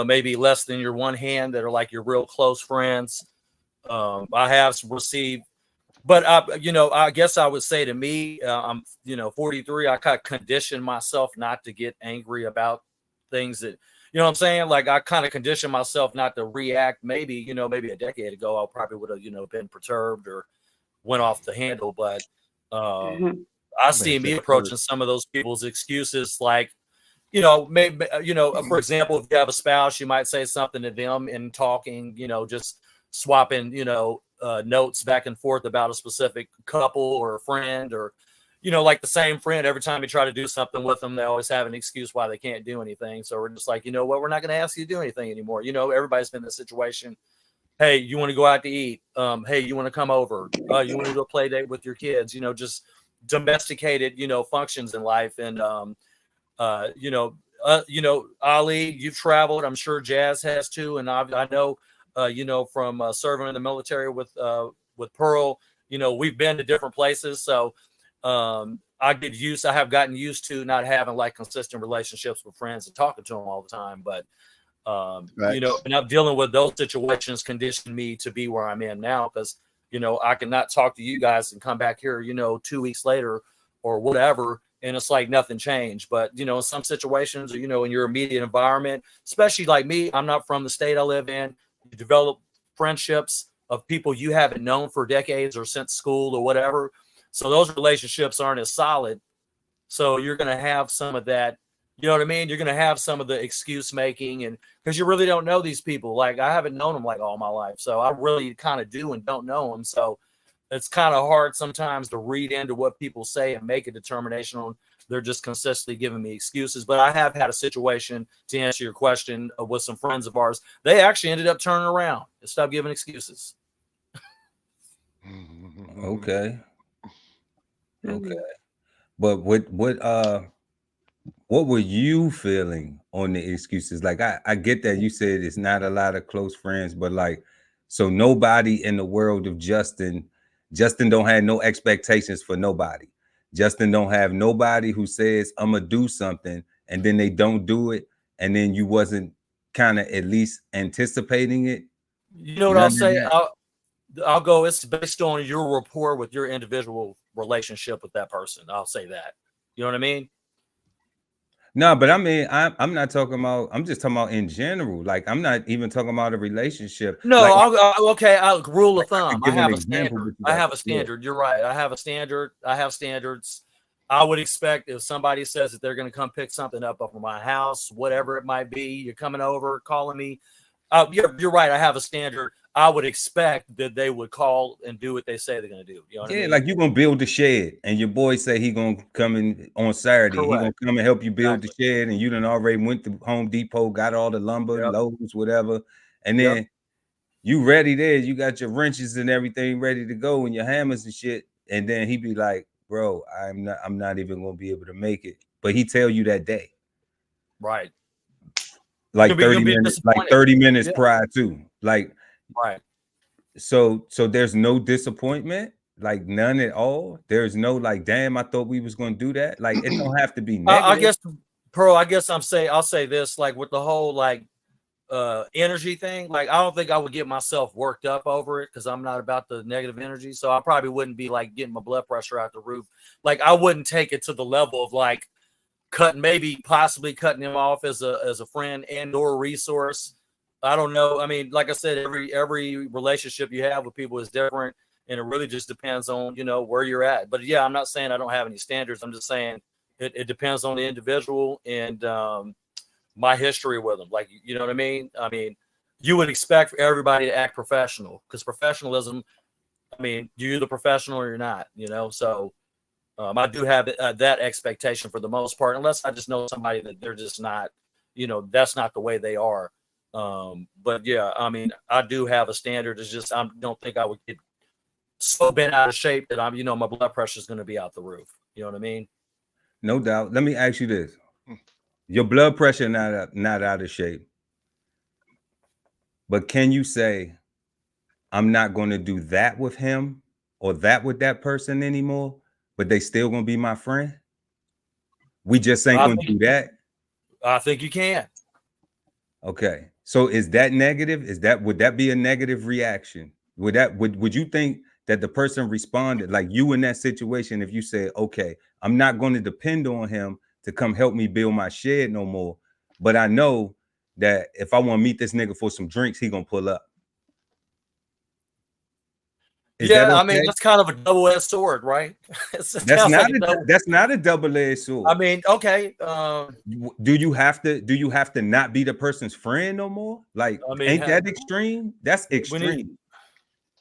maybe less than your one hand, that are like your real close friends. I have received, but I guess I would say to me, I'm, 43, I kind of conditioned myself not to get angry about things that, what I'm saying? Like, I kind of conditioned myself not to react. Maybe, maybe a decade ago, I probably would have, been perturbed or went off the handle. But I see me approaching some of those people's excuses like, maybe, for example, if you have a spouse, you might say something to them in talking, just swapping, notes back and forth about a specific couple or a friend, or, like the same friend, every time you try to do something with them, they always have an excuse why they can't do anything. So we're just like, we're not going to ask you to do anything anymore. Everybody's been in this situation. Hey, you want to go out to eat? Hey, you want to come over? You want to do a play date with your kids? Just domesticated, functions in life. And, Ali, you've traveled. I'm sure Jazz has too. And I know, from serving in the military with Pearl, we've been to different places. So I have gotten used to not having like consistent relationships with friends and talking to them all the time. But, and I'm dealing with those situations conditioned me to be where I'm in now. Because, I cannot talk to you guys and come back here, 2 weeks later or whatever, and it's like nothing changed. But, in some situations, in your immediate environment, especially like me, I'm not from the state I live in. You develop friendships of people you haven't known for decades or since school or whatever. So those relationships aren't as solid. So you're going to have some of that, you know what I mean? You're going to have some of the excuse making, and because you really don't know these people. Like, I haven't known them like all my life. So I really kind of do and don't know them. So it's kind of hard sometimes to read into what people say and make a determination on. They're just consistently giving me excuses. But I have had a situation, to answer your question, with some friends of ours. They actually ended up turning around and stopped giving excuses. Okay. Mhm. Okay. But what were you feeling on the excuses? Like I get that you said it's not a lot of close friends, but like, so nobody in the world of Justin don't have no expectations for nobody. Justin don't have nobody who says I'm gonna do something and then they don't do it, and then you wasn't kind of at least anticipating it. You know what None I'll of say? that. I'll go. It's based on your rapport with your individual relationship with that person. I'll say that. You know what I mean? No, but I mean, I'm not talking about. I'm just talking about in general. Like, I'm not even talking about a relationship. No, Like, okay. Rule of I thumb. could I give an have a example, standard. but you I got have a yeah. standard. You're right. I have a standard. I have standards. I would expect if somebody says that they're going to come pick something up from my house, whatever it might be, you're coming over, calling me. You're right. I have a standard. I would expect that they would call and do what they say they're going to do. You know what I Yeah, mean? like you're gonna build the shed, and your boy say he gonna come in on Saturday. He gonna Correct. come and help you build the Exactly. shed, and you done already went to Home Depot, got all the lumber, Yep. Lowe's, whatever, and Yep. then you ready there. You got your wrenches and everything ready to go, and your hammers and shit. And then he be like, "Bro, I'm not even gonna be able to make it." But he tell you that day, Right. like You'll 30 be minutes, like disappointed. 30 minutes Yeah. prior to, like. Right. So there's no disappointment, like none at all. There's no like, damn, I thought we was gonna do that. Like, it don't have to be I negative. guess, Pearl. I guess I'll say this, like with the whole like energy thing. Like, I don't think I would get myself worked up over it because I'm not about the negative energy. So I probably wouldn't be like getting my blood pressure out the roof. Like, I wouldn't take it to the level of like possibly cutting him off as a friend and or resource. I don't know. I mean, like I said, every relationship you have with people is different, and it really just depends on where you're at. But yeah, I'm not saying I don't have any standards. I'm just saying it depends on the individual and my history with them. Like, you know what I mean? I mean, you would expect for everybody to act professional because professionalism. I mean, you're either professional or you're not. So. I do have that expectation for the most part, unless I just know somebody that they're just not, that's not the way they are. But yeah, I mean, I do have a standard. It's just I don't think I would get so bent out of shape that my blood pressure is going to be out the roof. You know what I mean? No doubt. Let me ask you this: your blood pressure not out of shape, but can you say, I'm not going to do that with him or that with that person anymore, but they still gonna be my friend? We just ain't gonna do that. I think you can. Okay. So is that negative? Would that be a negative reaction? Would you think that the person responded like you in that situation if you said, okay, I'm not going to depend on him to come help me build my shed no more, but I know that if I want to meet this nigga for some drinks, he gonna pull up. Is that I mean, okay? that's kind of a double-edged sword, right? That's not a double-edged sword. I mean, okay. Do you have to not be the person's friend no more? Like, I mean, ain't that extreme? That's extreme.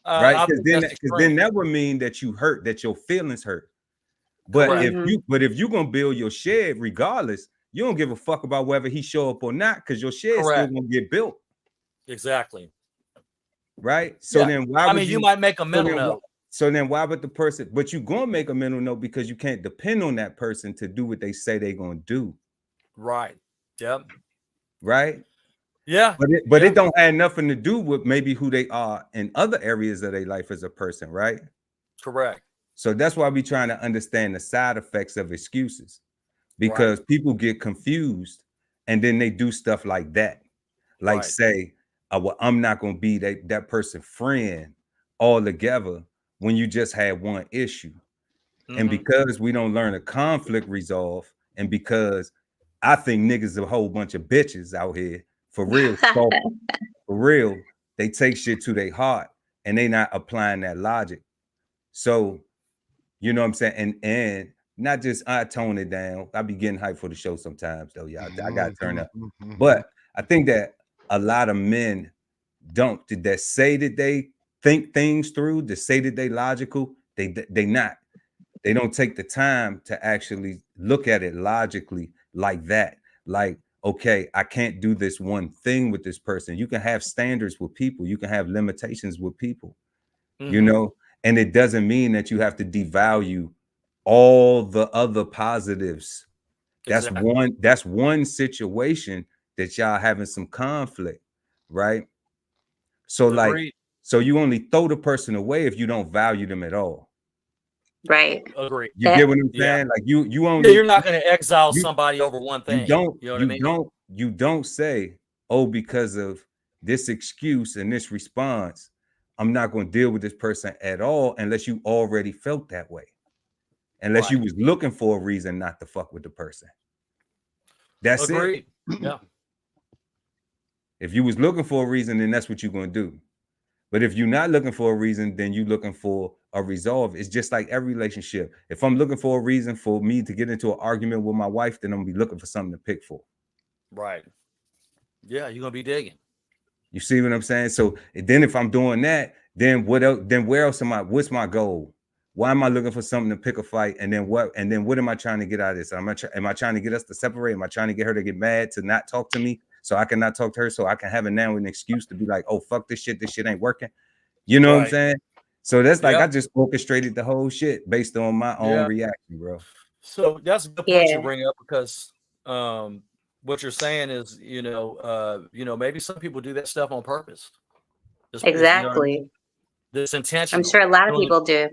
Right? I Because think then that would mean that you hurt, that your feelings hurt. But Correct. if you're gonna build your shed regardless, you don't give a fuck about whether he show up or not, because your shed's still gonna get built. Exactly. Right. So then why would you might make a mental note. So then why would the person, but you're gonna make a mental note because you can't depend on that person to do what they say they're gonna do. Right. Yep. Right. Yeah. But it don't have nothing to do with maybe who they are in other areas of their life as a person, right? Correct. So that's why we're trying to understand the side effects of excuses, because people get confused and then they do stuff like that. Like say, well, I'm not going to be that person's friend altogether when you just had one issue. And because we don't learn a conflict resolve, and because I think niggas a whole bunch of bitches out here, for real, for real, they take shit to their heart and they not applying that logic. So, you know what I'm saying? And not just I tone it down. I be getting hyped for the show sometimes though, y'all. I got to turn up. But I think that a lot of men that say that they think things through, that say that they logical, they don't take the time to actually look at it logically like that. Like, okay, I can't do this one thing with this person. You can have standards with people. You can have limitations with people, you know, And it doesn't mean that you have to devalue all the other positives. Exactly. That's one situation that y'all having some conflict, right? So like, Agreed. so you only throw the person away if you don't value them at all. Right. Agreed. You That get what I'm Yeah. saying? Like you Yeah, only you're not going to exile you somebody over one you thing. don't You know what I mean? you don't say, oh, because of this excuse and this response, I'm not going to deal with this person at all unless you already felt that way. Unless you Right. was looking for a reason not to fuck with the person. That's it. Agreed. Yeah. If you was looking for a reason, then that's what you're going to do. But if you're not looking for a reason, then you're looking for a resolve. It's just like every relationship. If I'm looking for a reason for me to get into an argument with my wife, then I'm gonna be looking for something to pick for. Right. Yeah, you're going to be digging. You see what I'm saying? So then if I'm doing that, then what else? Then where else am I? What's my goal? Why am I looking for something to pick a fight? And then what? And then what am I trying to get out of this? Am I trying to get us to separate? Am I trying to get her to get mad to not talk to me so I cannot talk to her so I can have now an excuse to be like, oh, fuck this shit. This shit ain't working. You know what I'm Right. saying? So that's like Yeah. I just orchestrated the whole shit based on my own Yeah. reaction, bro. So that's a good point you yeah. bring up because what you're saying is, maybe some people do that stuff on purpose. You know what I mean? Exactly. It's I'm intentional. sure a lot of people do.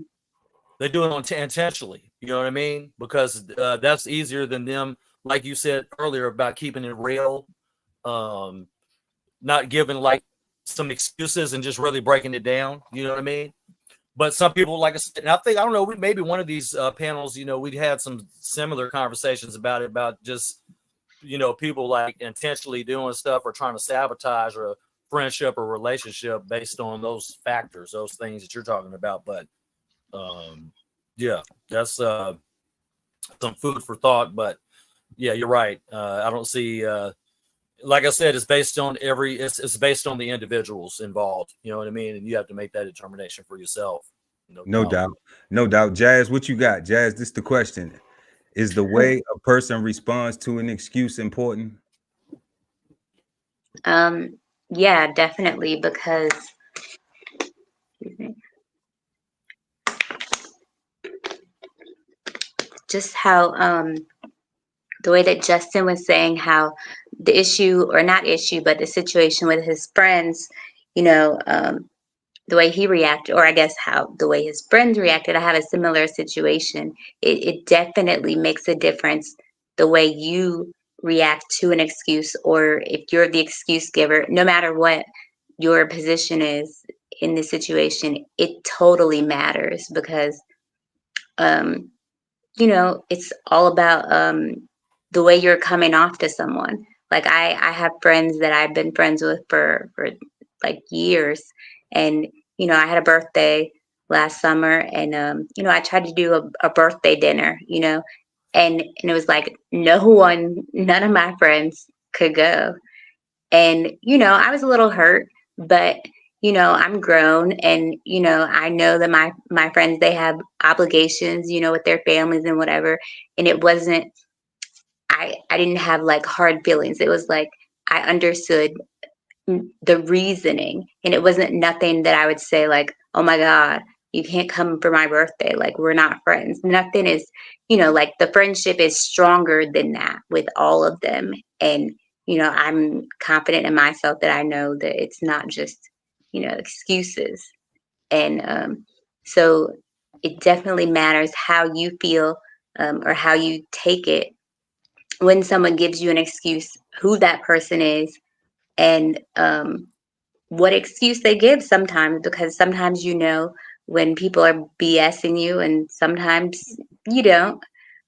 They do it intentionally. You know what I mean? Because that's easier than them, like you said earlier about keeping it real, not giving like some excuses and just really breaking it down. You know what I mean? But some people, like I said, and I don't know, maybe one of these panels, we'd had some similar conversations about it, about just, people like intentionally doing stuff or trying to sabotage a friendship or relationship based on those factors, those things that you're talking about. But yeah, that's some food for thought. But yeah, you're right. I don't see, like I said, it's based on it's based on the individuals involved. You know what I mean? And you have to make that determination for yourself. No doubt. No doubt. Jazz, what you got? Jazz, this is the question. Is the way a person responds to an excuse important? Yeah, definitely, because excuse me, just how the way that Justin was saying how the issue, or not issue, but the situation with his friends, you know, the way he reacted, or I guess how the way his friends reacted. I have a similar situation. It definitely makes a difference the way you react to an excuse, or if you're the excuse giver, no matter what your position is in this situation, it totally matters because, um, it's all about the way you're coming off to someone. Like I have friends that I've been friends with for like years, and I had a birthday last summer, and I tried to do a birthday dinner, and it was like none of my friends could go, and I was a little hurt, but I'm grown, and I know that my friends, they have obligations, with their families and whatever, and it wasn't, I didn't have like hard feelings. It was like I understood the reasoning, and it wasn't nothing that I would say like, oh my god, you can't come for my birthday, like we're not friends. Nothing is, like the friendship is stronger than that with all of them, and I'm confident in myself that I know that it's not just excuses. And so it definitely matters how you feel, or how you take it when someone gives you an excuse, who that person is, and what excuse they give sometimes, because sometimes when people are BSing you, and sometimes you don't,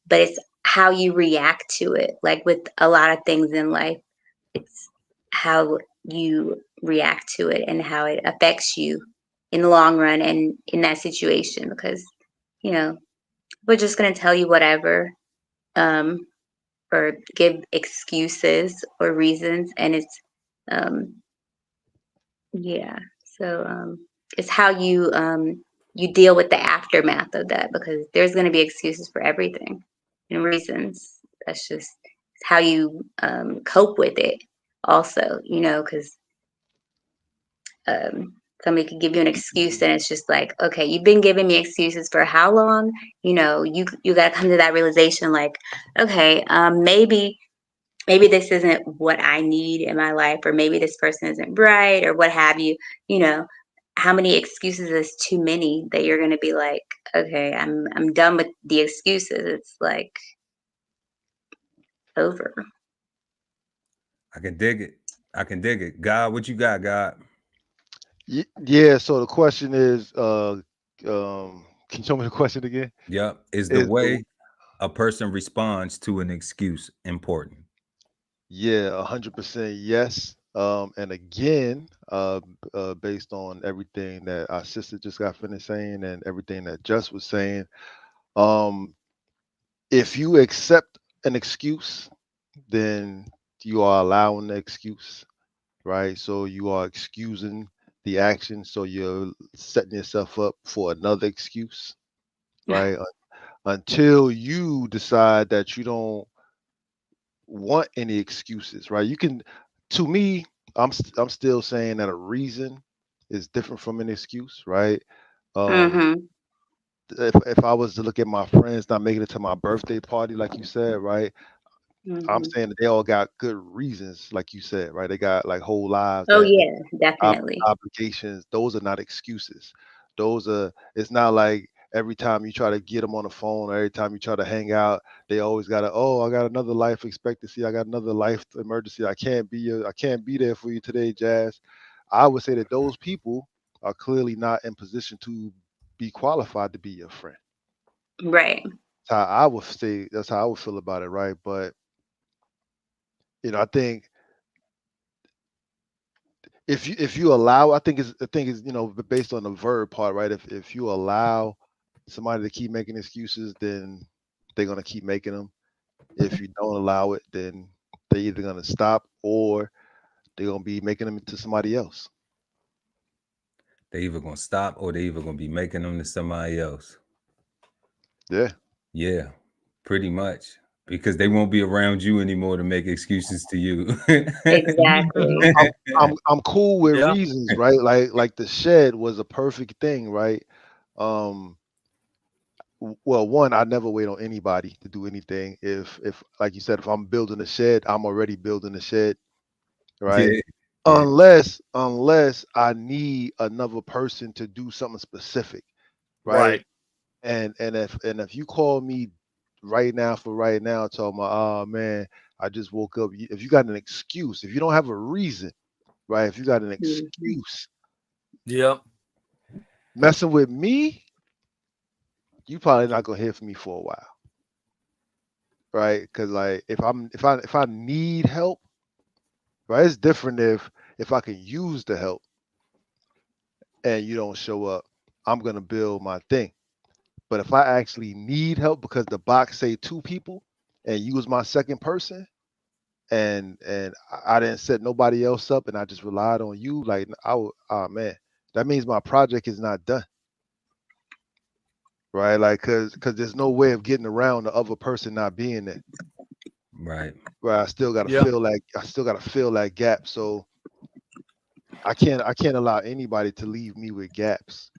but it's how you react to it. Like with a lot of things in life, it's how you react to it and how it affects you in the long run and in that situation, because you know we're just going to tell you whatever, um, or give excuses or reasons, and it's um, yeah. So it's how you deal with the aftermath of that, because there's going to be excuses for everything and reasons. That's just how you cope with it. Also, because somebody could give you an excuse, and it's just like, okay, you've been giving me excuses for how long? You know, you got to come to that realization, like, okay, maybe this isn't what I need in my life, or maybe this person isn't right, or what have you. You know, how many excuses is too many that you're going to be like, okay, I'm done with the excuses. It's like over. I can dig it. I can dig it. God, what you got, God? Yeah. So the question is, can you tell me the question again? Yep. Is the way a person responds to an excuse important? Yeah, 100% yes. And again, based on everything that our sister just got finished saying and everything that Just was saying, if you accept an excuse, then you are allowing the excuse, right? So you are excusing the action, so you're setting yourself up for another excuse, right? Until you decide that you don't want any excuses, right? You can, to me, I'm still saying that a reason is different from an excuse, right? Um, Mm-hmm. if I was to look at my friends not making it to my birthday party, like you said, right? I'm Mm-hmm. saying that they all got good reasons, like you said, right? They got like whole lives Oh that yeah, definitely. obligations. Those are not excuses. Those are. It's not like every time you try to get them on the phone, or every time you try to hang out, they always got to. Oh, I got another life expectancy. I got another life emergency. I can't be there for you today, Jazz. I would say that those people are clearly not in position to be qualified to be your friend. Right. That's how I would say. That's how I would feel about it, right? But I think if you allow, I think is based on the verb part, right? If you allow somebody to keep making excuses, then they're gonna keep making them. If you don't allow it, then they're either gonna stop or they're gonna be making them into somebody else. They either gonna stop or they either gonna be making them to somebody else. Yeah. Yeah, pretty much. Because they won't be around you anymore to make excuses to you. Exactly. I'm cool with Yeah. reasons, right? Like the shed was a perfect thing, right? Um, well, one, I never wait on anybody to do anything. If like you said, if I'm building a shed, I'm already building a shed, right? Yeah, yeah. Unless I need another person to do something specific, right? Right. And if you call me right now for right now, talking about, oh man, I just woke up. If you got an excuse, if you don't have a reason, right? If you got an Mhm. excuse Yep. messing with me, you probably not gonna hear from me for a while, right? Because like if I need help, right? It's different if I can use the help and you don't show up. I'm gonna build my thing. But if I actually need help because the box say two people and you was my second person and I didn't set nobody else up and I just relied on you, like I would, oh man, that means my project is not done, right? Like because there's no way of getting around the other person not being there. Right. Right. Yeah. I still gotta fill that gap. So I can't allow anybody to leave me with gaps.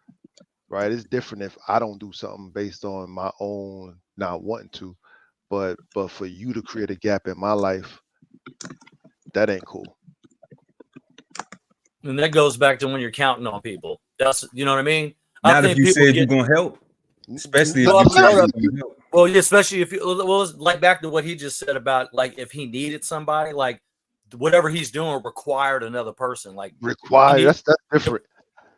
Right. It's different if I don't do something based on my own not wanting to, but for you to create a gap in my life, that ain't cool. And that goes back to when you're counting on people. That's, you know what I mean? I Not if think you people said you're get, gonna help, especially if well, you said hold you're up. gonna help. Well, yeah, especially if you, well, it's like back to what he just said about like if he needed somebody, like whatever he's doing required another person. Like he Required. need, That's different.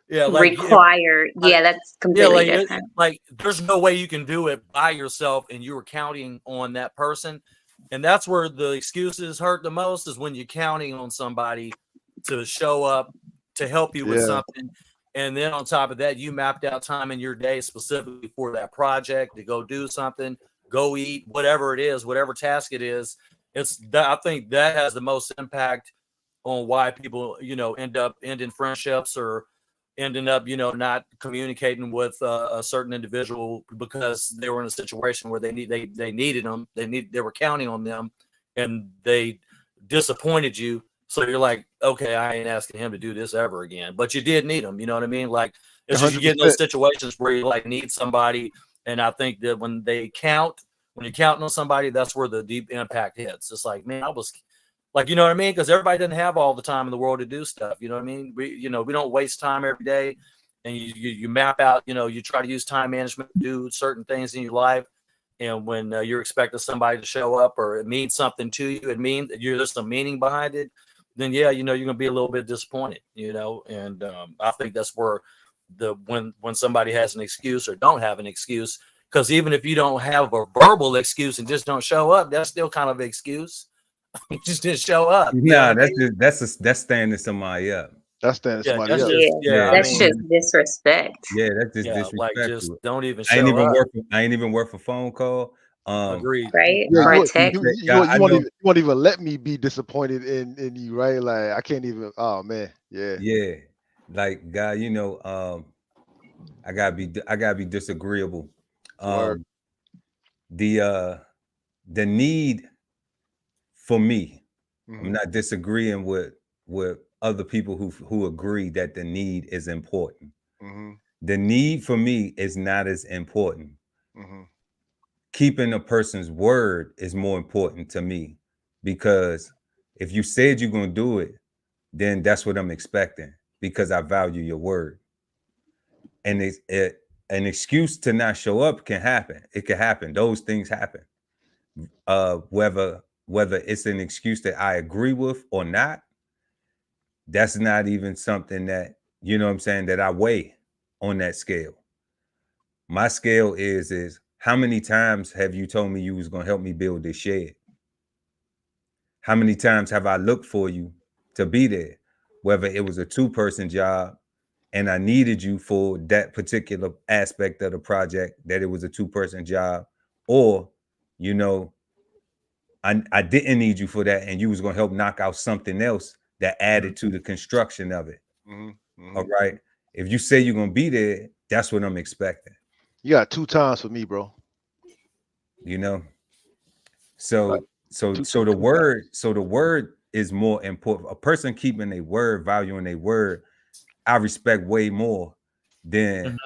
yeah, like if, Required. Yeah, that's yeah, completely like different. like there's no way you can do it by yourself, and you were counting on that person, and that's where the excuses hurt the most is when you're counting on somebody to show up to help you with Yeah. something, and then on top of that, you mapped out time in your day specifically for that project to go do something, go eat, whatever it is, whatever task it is. It's that I think that has the most impact on why people end up ending friendships or ending up not communicating with a certain individual because they were in a situation where they needed them, they were counting on them, and they disappointed you, So you're like, okay, I ain't asking him to do this ever again. But you did need him. You know what I mean? Like, it's just you get in those situations where you like need somebody. And I think that when you're counting on somebody, that's where the deep impact hits. It's like, man, I was like, you know what I mean? Because everybody doesn't have all the time in the world to do stuff. You know what I mean? We don't waste time every day. And you map out, you try to use time management to do certain things in your life. And when you're expecting somebody to show up or it means something to you, it means there's some meaning behind it, then yeah, you're going to be a little bit disappointed, and I think that's where when somebody has an excuse or don't have an excuse, because even if you don't have a verbal excuse and just don't show up, that's still kind of an excuse. You just didn't show up. Nah, that's standing somebody up. That's standing somebody up. That's just disrespect. Yeah, that's just disrespect. Like, just don't even show up. I ain't even worth a phone call. Agreed. Right? Yeah, or a text. You won't even let me be disappointed in you, right? Like, I can't even. Oh man, yeah. Yeah, like, God, I gotta be disagreeable. The need for me, I'm not disagreeing with other people who agree that the need is important. The need for me is not as important. Keeping a person's word is more important to me, because if you said you're going to do it, then that's what I'm expecting, because I value your word. And an excuse to not show up can happen. It can happen. Those things happen. Whether it's an excuse that I agree with or not, that's not even something that, that I weigh on that scale. My scale is how many times have you told me you was going to help me build this shed? How many times have I looked for you to be there? Whether it was a 2-person job and I needed you for that particular aspect of the project, that it was a 2-person job, or, I didn't need you for that and you was going to help knock out something else that added to the construction of it. All right. If you say you're going to be there, that's what I'm expecting. You got 2 times for me, bro. So the word is more important. A person keeping a word, valuing a word, I respect way more than,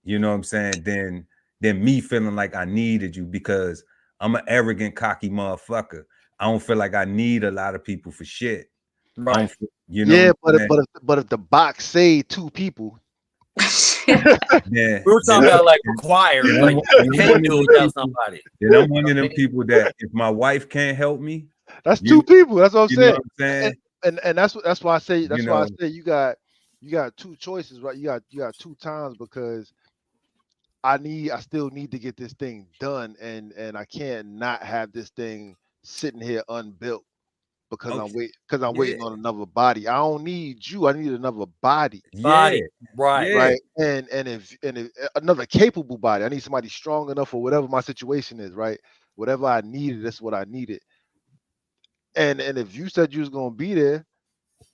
than me feeling like I needed you, because I'm an arrogant, cocky motherfucker. I don't feel like I need a lot of people for shit. Right. But if the box say 2 people, yeah, we were talking about like required, like you can't do it without somebody. Then I'm one of them people that if my wife can't help me, that's 2 people. That's what I'm saying. Know what I'm saying? And that's why I say why I say you got 2 choices, right? You got 2 times, because I still need to get this thing done, and I can't not have this thing sitting here unbuilt because I'm waiting on another body. I don't need you. I need another body. Right. And if another capable body, I need somebody strong enough for whatever my situation is, right? Whatever I needed, that's what I needed. And if you said you was gonna be there,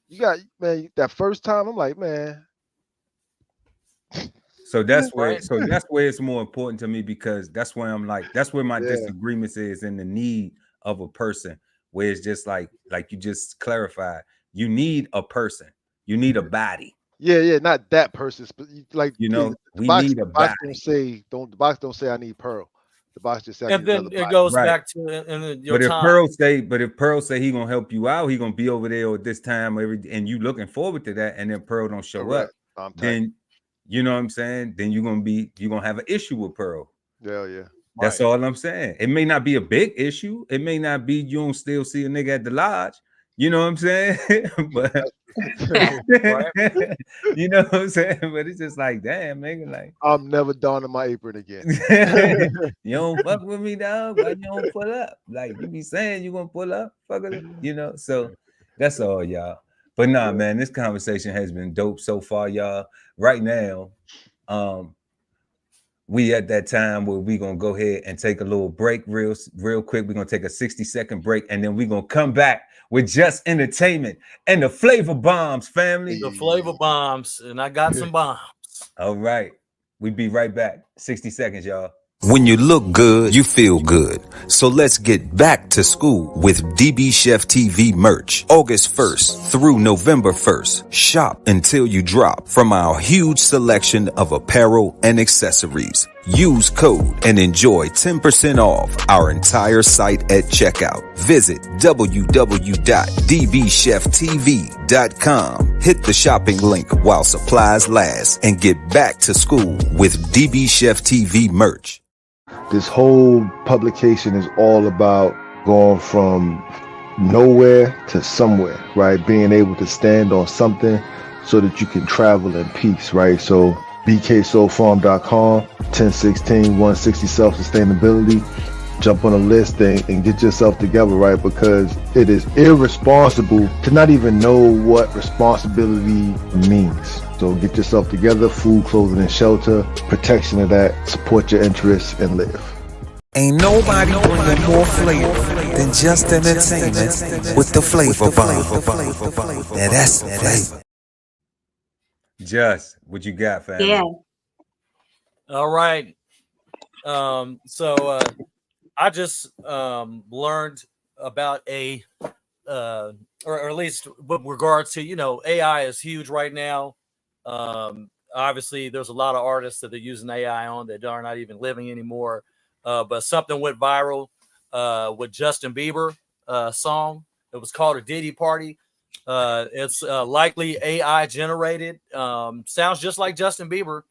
you got, man, that first time, I'm like, man. So that's where it's more important to me, because that's where I'm like, that's where my disagreements is in the need of a person, where it's just like you just clarified, you need a person, you need a body. Yeah, not that person, but like, we need a body. The box don't say I need Pearl. The box just says, and then it goes back to your time. If Pearl say he gonna help you out, he gonna be over there at this time and you looking forward to that, and then Pearl don't show up, then you know what I'm saying? Then you're gonna have an issue with Pearl. Yeah. That's all I'm saying. It may not be a big issue. It may not be you don't still see a nigga at the lodge. You know what I'm saying? But you know what I'm saying? But it's just like, damn, nigga, like, I'm never donning my apron again. You don't fuck with me, dog. Why you don't pull up? Like, you be saying you gonna pull up, fucker. So that's all, y'all. But nah, man, this conversation has been dope so far, y'all. Right now, we at that time where we gonna go ahead and take a little break real quick. We're gonna take a 60-second break, and then we're gonna come back with just entertainment and the flavor bombs, family. The flavor bombs, and I got some bombs. All right, we be right back. 60 seconds, y'all. When you look good, you feel good. So let's get back to school with DBCHEFTV merch. August 1st through November 1st. Shop until you drop from our huge selection of apparel and accessories. Use code and enjoy 10% off our entire site at checkout. Visit www.dbcheftv.com. Hit the shopping link while supplies last and get back to school with DBCHEFTV merch. This whole publication is all about going from nowhere to somewhere, right? Being able to stand on something so that you can travel in peace, right? So bksoulfarm.com, 1016, 160 self-sustainability. Jump on a list and get yourself together, right? Because it is irresponsible to not even know what responsibility means. So get yourself together, food, clothing, and shelter, protection of that, support your interests, and live. Ain't nobody bringing more flavor than just entertainment with the flavor bomb. Now that's flavor. Just what you got, family? Yeah. All right. So I just learned about or at least with regards to, AI is huge right now. Obviously, there's a lot of artists that they're using AI on that are not even living anymore. But something went viral with Justin Bieber song. It was called a Diddy Party. It's likely AI generated. Sounds just like Justin Bieber.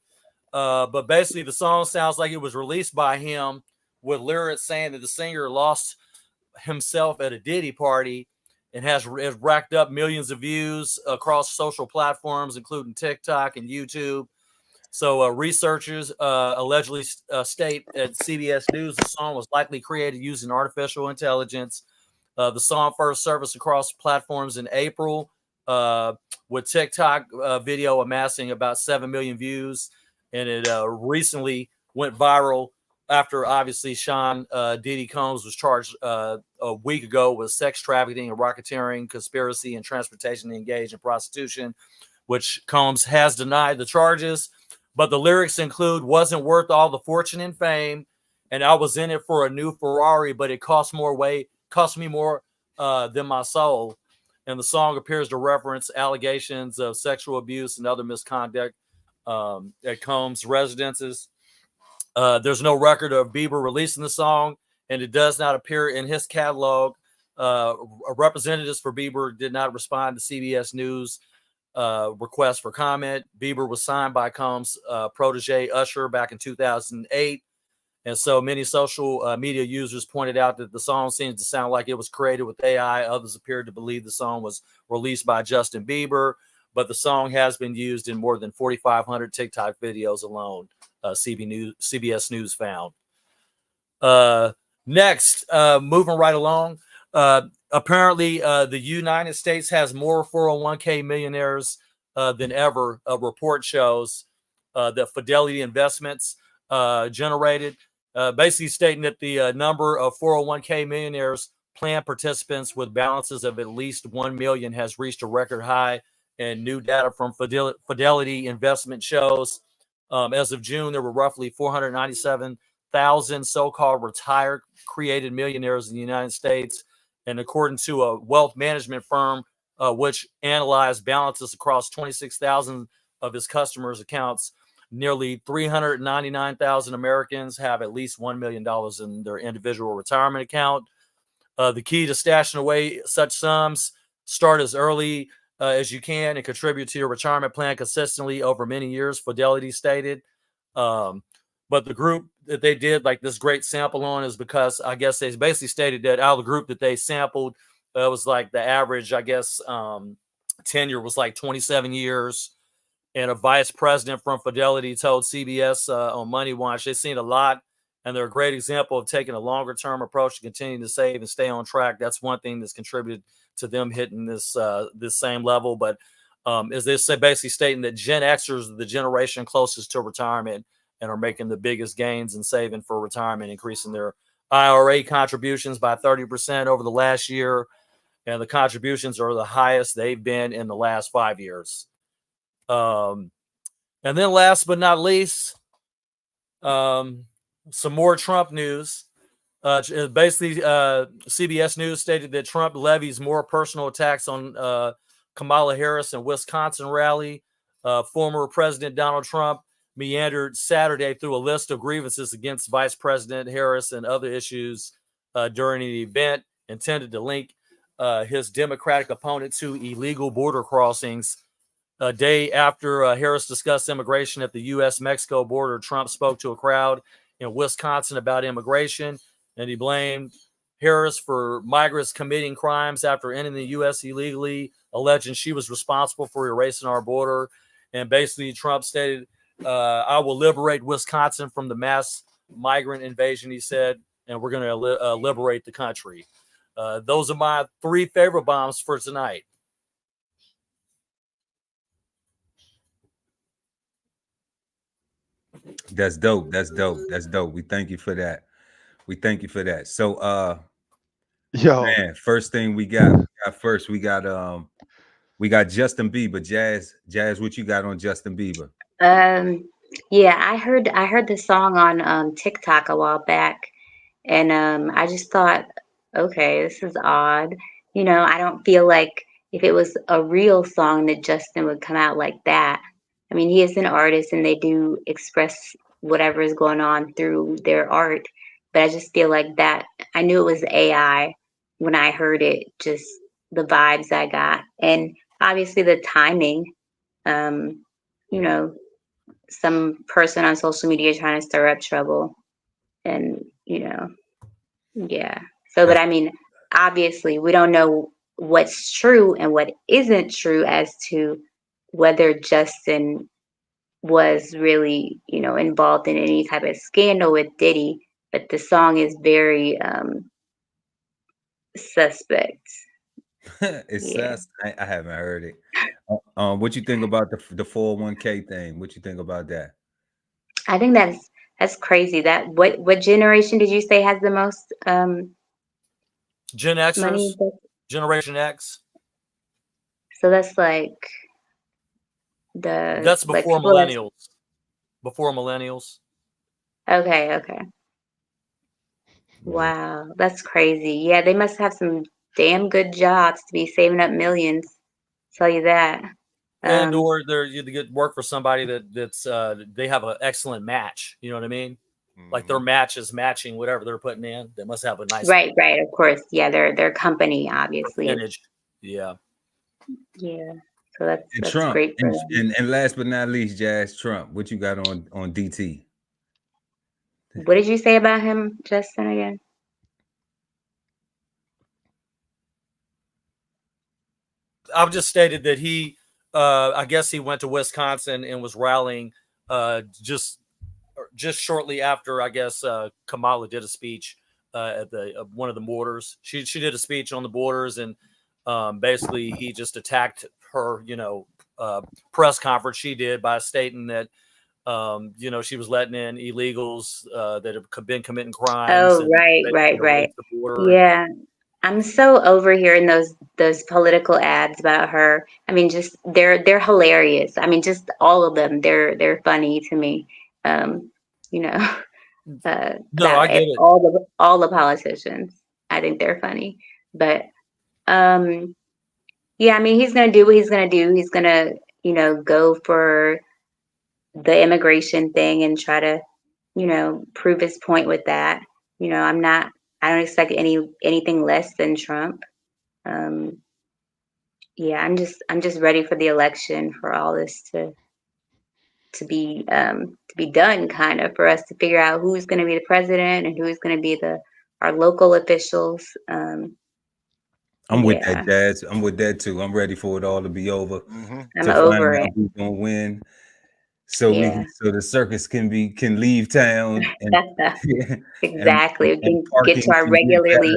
But basically, the song sounds like it was released by him with lyrics saying that the singer lost himself at a Diddy party and has racked up millions of views across social platforms, including TikTok and YouTube. So researchers allegedly state at CBS News the song was likely created using artificial intelligence. The song first surfaced across platforms in April, with TikTok video amassing about 7 million views. And it recently went viral after, obviously, Sean Diddy Combs was charged a week ago with sex trafficking and racketeering, conspiracy, and transportation engaged in prostitution, which Combs has denied the charges. But the lyrics include, wasn't worth all the fortune and fame, and I was in it for a new Ferrari, but it cost me more than my soul. And the song appears to reference allegations of sexual abuse and other misconduct at Combs' residences. There's no record of Bieber releasing the song, and it does not appear in his catalog. Representatives for Bieber did not respond to CBS News request for comment. Bieber was signed by Combs' protege Usher back in 2008. And so many social media users pointed out that the song seems to sound like it was created with AI. Others appeared to believe the song was released by Justin Bieber, but the song has been used in more than 4,500 TikTok videos alone, CBS News found. Next, moving right along, apparently the United States has more 401k millionaires than ever. A report shows that Fidelity Investments generated, basically stating that the number of 401k millionaires plan participants with balances of at least 1 million has reached a record high. And new data from Fidelity Investment shows as of June, there were roughly 497,000 so-called retired created millionaires in the United States. And according to a wealth management firm, which analyzed balances across 26,000 of its customers' accounts, nearly 399,000 Americans have at least $1 million in their individual retirement account. The key to stashing away such sums: start as early as you can and contribute to your retirement plan consistently over many years, Fidelity stated. But the group that they did like this great sample on is because I guess they basically stated that out of the group that they sampled, it was like the average, I guess, tenure was like 27 years. And a vice president from Fidelity told CBS on Money Watch they've seen a lot, and they're a great example of taking a longer-term approach to continuing to save and stay on track. That's one thing that's contributed to them hitting this same level. But as they say, basically stating that Gen Xers are the generation closest to retirement and are making the biggest gains in saving for retirement, increasing their IRA contributions by 30% over the last year. And the contributions are the highest they've been in the last 5 years. And then last but not least, Some more Trump news. Basically, CBS News stated that Trump levies more personal attacks on Kamala Harris in Wisconsin rally. Former President Donald Trump meandered Saturday through a list of grievances against Vice President Harris and other issues during an event intended to link his Democratic opponent to illegal border crossings. A day after Harris discussed immigration at the U.S.-Mexico border, Trump spoke to a crowd in Wisconsin about immigration, and he blamed Harris for migrants committing crimes after entering the U.S. illegally, alleging she was responsible for erasing our border. And basically, Trump stated, I will liberate Wisconsin from the mass migrant invasion, he said, and we're going to liberate the country. Those are my 3 favorite bombs for tonight. That's dope. That's dope. That's dope. We thank you for that. We thank you for that. So Yo, man, first thing we got Justin Bieber. Jazz, what you got on Justin Bieber? Yeah, I heard the song on TikTok a while back, and I just thought, okay, this is odd. You know, I don't feel like if it was a real song that Justin would come out like that. I mean, he is an artist and they do express whatever is going on through their art, but I just feel like that I knew it was AI when I heard it, just the vibes I got. And obviously the timing, you know, some person on social media trying to stir up trouble, and yeah. So, but I mean, obviously we don't know what's true and what isn't true as to whether Justin was really involved in any type of scandal with Diddy, but the song is very suspect. It's Yeah. I haven't heard it. What you think about the 401k thing? What you think about that? I think that's crazy. That what generation did you say has the most Gen Xers, money? Generation X. So that's like That's like before people millennials. Before millennials. Okay. Wow, that's crazy. Yeah, they must have some damn good jobs to be saving up millions. Tell you that. And or you get work for somebody that's they have an excellent match. You know what I mean? Like their match is matching whatever they're putting in. They must have a nice Right, of course. Yeah, their company obviously. percentage. Yeah. So that's Trump, great for them. and last but not least, Jazz, Trump. What you got on DT? What did you say about him, Justin, again? I've just stated that he, I guess he went to Wisconsin and was rallying just shortly after, I guess, Kamala did a speech at the one of the borders. She did a speech on the borders, and basically he just attacked her, press conference she did by stating that, she was letting in illegals that have been committing crimes. Oh, right. Yeah. I'm so over hearing those political ads about her. I mean, just they're hilarious. I mean, just all of them. They're funny to me. No, I get it. All the politicians. I think they're funny. But yeah, I mean, he's gonna do what he's gonna do. He's gonna, go for the immigration thing and try to, prove his point with that. I don't expect anything less than Trump. Yeah, I'm just ready for the election, for all this to be done, kind of, for us to figure out who's going to be the president and who's going to be our local officials. I'm with that, Jazz. I'm with that too. I'm ready for it all to be over. I'm over it. Who's gonna win? So the circus can leave town. And, exactly. We can get to our regularly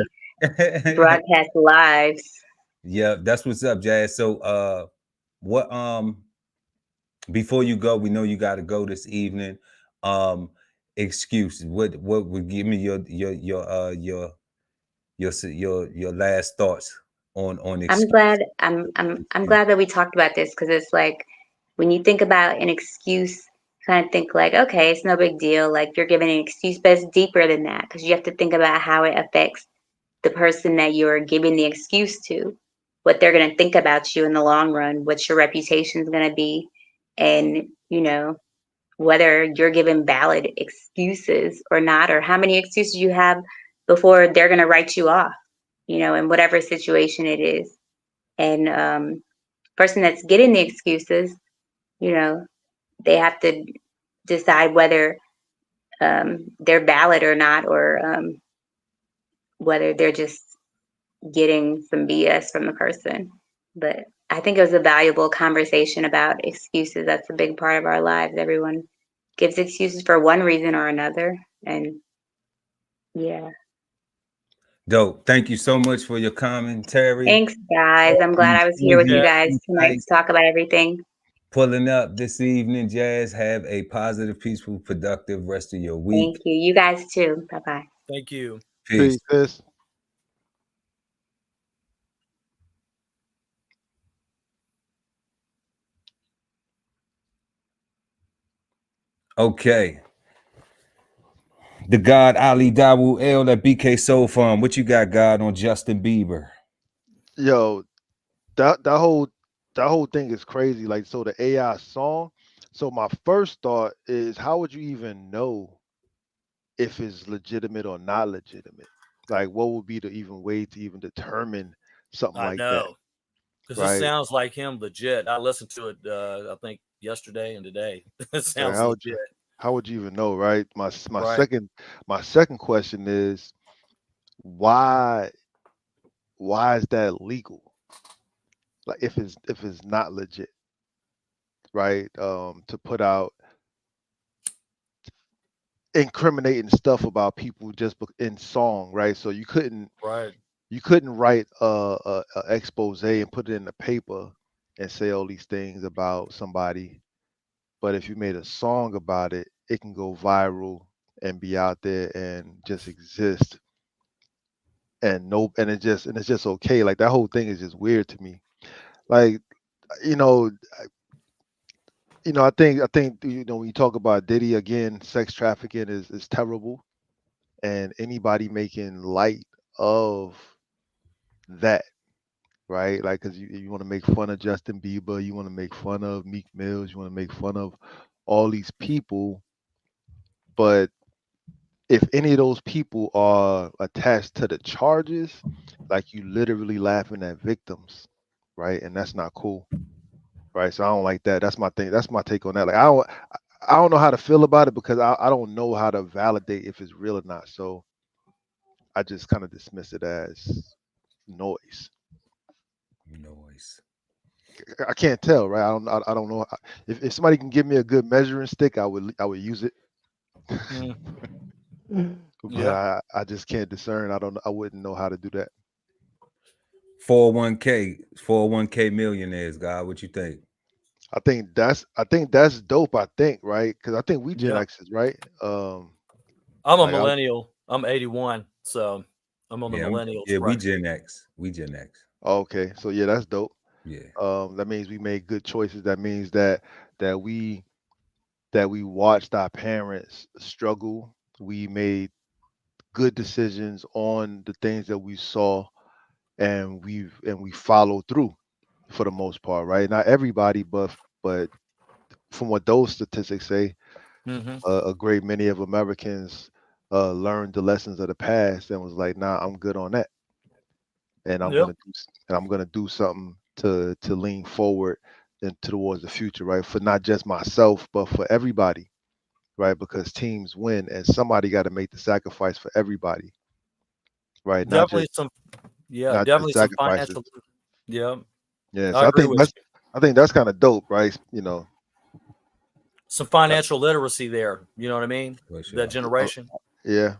broadcast lives. Yeah, that's what's up, Jazz. So what before you go, we know you got to go this evening. Excuses. What would give me your last thoughts on excuses? I'm glad that we talked about this, because it's like, when you think about an excuse, kind of think like, okay, it's no big deal. Like you're giving an excuse, but it's deeper than that because you have to think about how it affects the person that you're giving the excuse to, what they're going to think about you in the long run, what your reputation is going to be, and whether you're given valid excuses or not, or how many excuses you have before they're going to write you off, in whatever situation it is. And person that's getting the excuses, they have to decide whether they're valid or not, or whether they're just getting some BS from the person. But I think it was a valuable conversation about excuses. That's a big part of our lives. Everyone gives excuses for one reason or another. And yeah. Dope. Thank you so much for your commentary. Thanks, guys. I'm glad I was here with you guys tonight to talk about everything. Pulling up this evening, Jazz. Have a positive, peaceful, productive rest of your week. Thank you. You guys too. Bye-bye. Thank you. Peace. Peace. Okay. The God Ali Dawu L at BK Soul Farm. What you got, God, on Justin Bieber? Yo, that whole thing is crazy. Like, so the AI song. So my first thought is, how would you even know if it's legitimate or not legitimate? Like, what would be the even way to even determine something I like know. Because Right. it sounds like him legit. I listened to it, I think, yesterday and today. It that? sounds Like, legit. how would you even know, right? My Right. second question is, why is that legal? Like, if it's not legit, right? To put out incriminating stuff about people just in song, right? So you couldn't Right. write a expose and put it in the paper and say all these things about somebody, but if you made a song about it, it can go viral and be out there and just exist, and it's just okay. Like, that whole thing is just weird to me. Like, you know, I think when you talk about Diddy again, sex trafficking is terrible, and anybody making light of that, right? Like, because you want to make fun of Justin Bieber, you want to make fun of Meek Mills, you want to make fun of all these people, but if any of those people are attached to the charges, like, you literally laughing at victims, right? And that's not cool, right? So I don't like that. That's my thing. That's my take on that. Like, I don't know how to feel about it because I don't know how to validate if it's real or not. So I just kind of dismiss it as noise. Noise. I can't tell, right? I don't know if somebody can give me a good measuring stick, I would use it. But Yeah. I just can't discern. I wouldn't know how to do that. 401k millionaires, God. What you think? I think that's dope. I think, right? Because I think we Gen Yeah. X's, right? I'm a like, millennial. I'm 81, so I'm on the millennials. Yeah, we bracket. Gen X. We Gen X. Okay, so yeah, that's dope. Yeah. That means we made good choices. That means that we watched our parents struggle. We made good decisions on the things that we saw, and we followed through for the most part, right? Not everybody, but from what those statistics say, Mm-hmm. a great many of Americans learned the lessons of the past and was like, nah, I'm good on that, and I'm Yep. gonna do something to lean forward and towards the future, right? For not just myself, but for everybody, right? Because teams win, and somebody got to make the sacrifice for everybody, right? Not Definitely just some. Yeah, definitely some sacrifices. financial. Yeah, Yeah, I so agree with you. I think that's kind of dope, right? Some financial literacy there. You know what I mean? For sure. That generation. Yeah.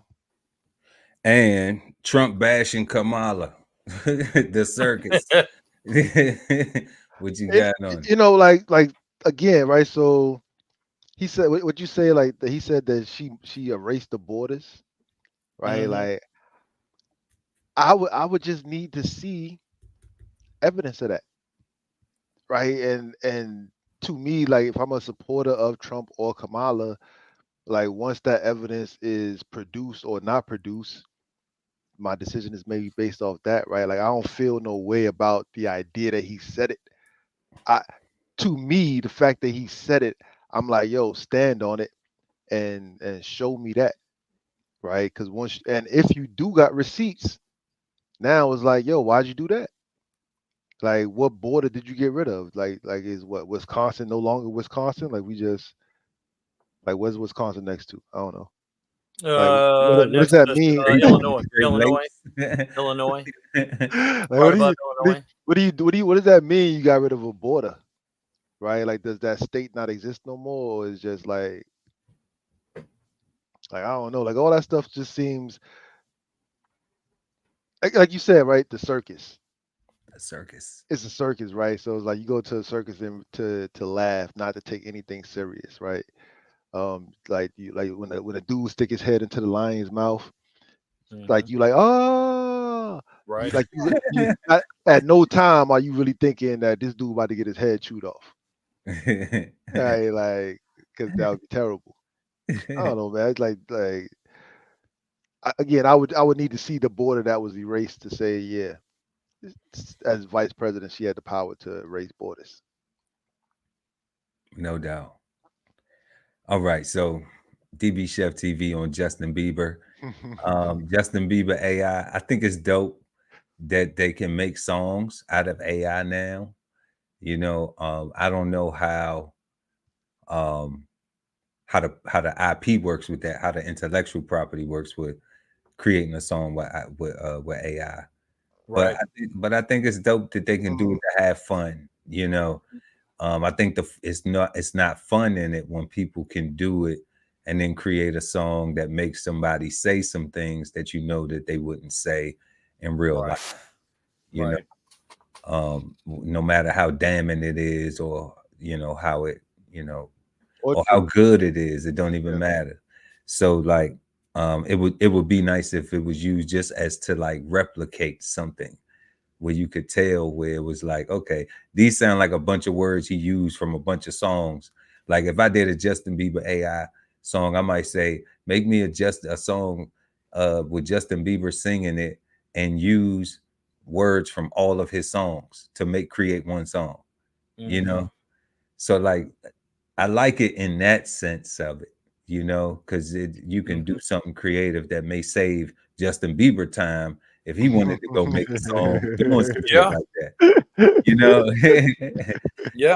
And Trump bashing Kamala, the circus. What you got on? Like again, right? So he said, what you say, like that he said that she erased the borders, right? Mhm. Like, I would just need to see evidence of that, right? And to me, like if I'm a supporter of Trump or Kamala, like once that evidence is produced or not produced, my decision is maybe based off that, right? Like I don't feel no way about the idea that he said it. To me, the fact that he said it, I'm like, yo, stand on it and show me that, right? Because once and if you do got receipts, now it's like, yo, why'd you do that? Like, what border did you get rid of? Like is what Wisconsin no longer Wisconsin? Like we just like where's Wisconsin next to? I don't know. Like what does Next that to mean? Illinois, Great Illinois, Lakes. Illinois. Like Part about Illinois. what does that mean? You got rid of a border, right? Like does that state not exist no more, or is just like I don't know. Like all that stuff just seems like you said, right? The circus. A circus. It's a circus, right? So it's like you go to a circus and to laugh, not to take anything serious, right? Like you like when a dude stick his head into the lion's mouth, like you like Right. like you at no time are you really thinking that this dude about to get his head chewed off, right? Like because that would be terrible. I don't know, man. It's like again, I would need to see the border that was erased to say, yeah, as vice president, she had the power to erase borders. No doubt. All right, so DBCHEFTV on Justin Bieber. Justin Bieber AI. I think it's dope that they can make songs out of AI now. You know, I don't know how the IP works with that, how the intellectual property works with creating a song with AI. Right. But I think it's dope that they can do it to have fun. You know, I think it's not fun in it when people can do it and then create a song that makes somebody say some things that you know that they wouldn't say in real life. You know, no matter how damning it is, or you know how it, you know, or how good it is, it don't even matter. So like, it would be nice if it was used just as to like replicate something where you could tell where it was like, okay, these sound like a bunch of words he used from a bunch of songs. Like if I did a Justin Bieber AI song, I might say, make me a song with Justin Bieber singing it and use words from all of his songs to create one song, you know? So like, I like it in that sense of it, you know, because you can do something creative that may save Justin Bieber time if he wanted to go make a song doing some shit like that, you know.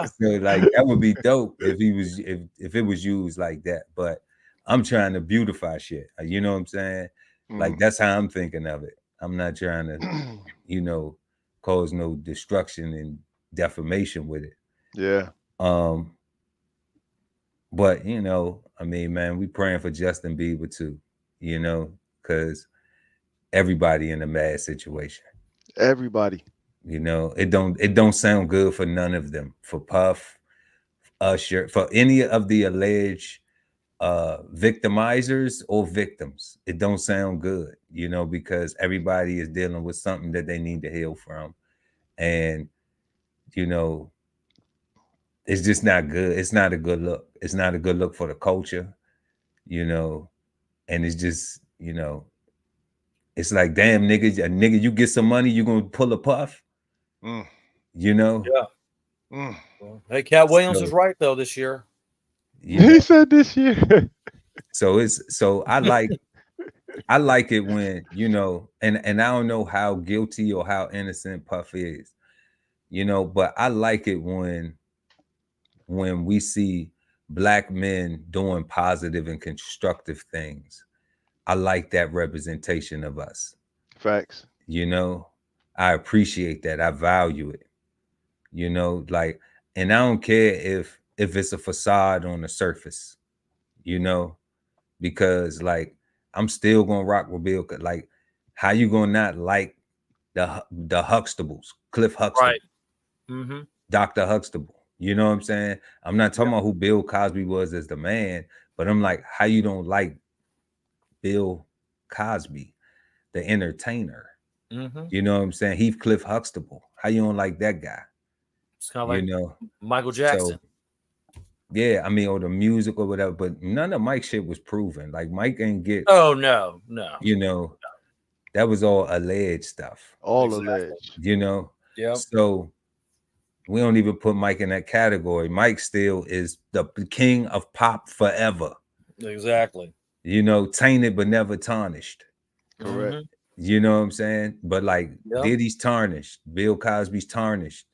So like that would be dope if it was used like that. But I'm trying to beautify shit, you know what I'm saying? Like that's how I'm thinking of it. I'm not trying to, you know, cause no destruction and defamation with it. Yeah. But you know, I mean, man, we praying for Justin Bieber too, you know, because everybody in a mad situation. Everybody. You know, it don't sound good for none of them. For Puff, Usher, for any of the alleged victimizers or victims. It don't sound good, you know, because everybody is dealing with something that they need to heal from. And, you know, it's just not good. It's not a good look. It's not a good look for the culture, you know, and it's just, you know, it's like, damn, nigga, you get some money, you gonna pull a Puff, you know? Yeah. Well, hey, Cat Williams was right though this year. You know? He said this year. So I like it when, you know, and I don't know how guilty or how innocent Puff is, you know, but I like it when we see Black men doing positive and constructive things. I like that representation of us. Facts. You know, I appreciate that. I value it. You know, like, and I don't care if it's a facade on the surface, you know, because like I'm still gonna rock with Bill. Like, how you gonna not like the Huxtables, Cliff Huxtable, right? Dr. Huxtable? You know what I'm saying? I'm not talking about who Bill Cosby was as the man, but I'm like, how you don't like Bill Cosby, the entertainer? You know what I'm saying? Heathcliff Huxtable. How you don't like that guy? It's kind of you like know, Michael Jackson. Yeah, I mean, or the music or whatever, but none of Mike's shit was proven. Like Mike ain't get, Oh no. you know, that was all alleged stuff, All Exactly. alleged. you know. Yep. So we don't even put Mike in that category. Mike still is the king of pop forever. Exactly. You know, tainted but never tarnished. Correct. Mhm. You know what I'm saying? But like Yep. Diddy's tarnished, Bill Cosby's tarnished.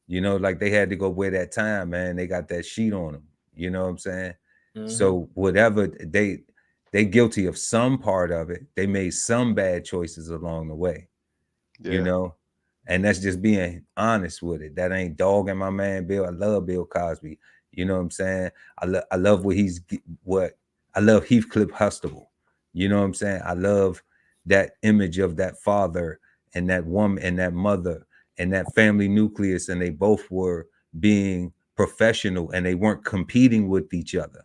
You know, like they had to go wear that time, man. They got that sheet on them. You know what I'm saying? Mhm. So whatever they guilty of some part of it. They made some bad choices along the way. Yeah. You know, and that's just being honest with it. That ain't dogging my man Bill. I love Bill Cosby. You know what I'm saying? I love what I love Heathcliff Huxtable. You know what I'm saying? I love that image of that father and that woman and that mother and that family nucleus, and they both were being professional and they weren't competing with each other.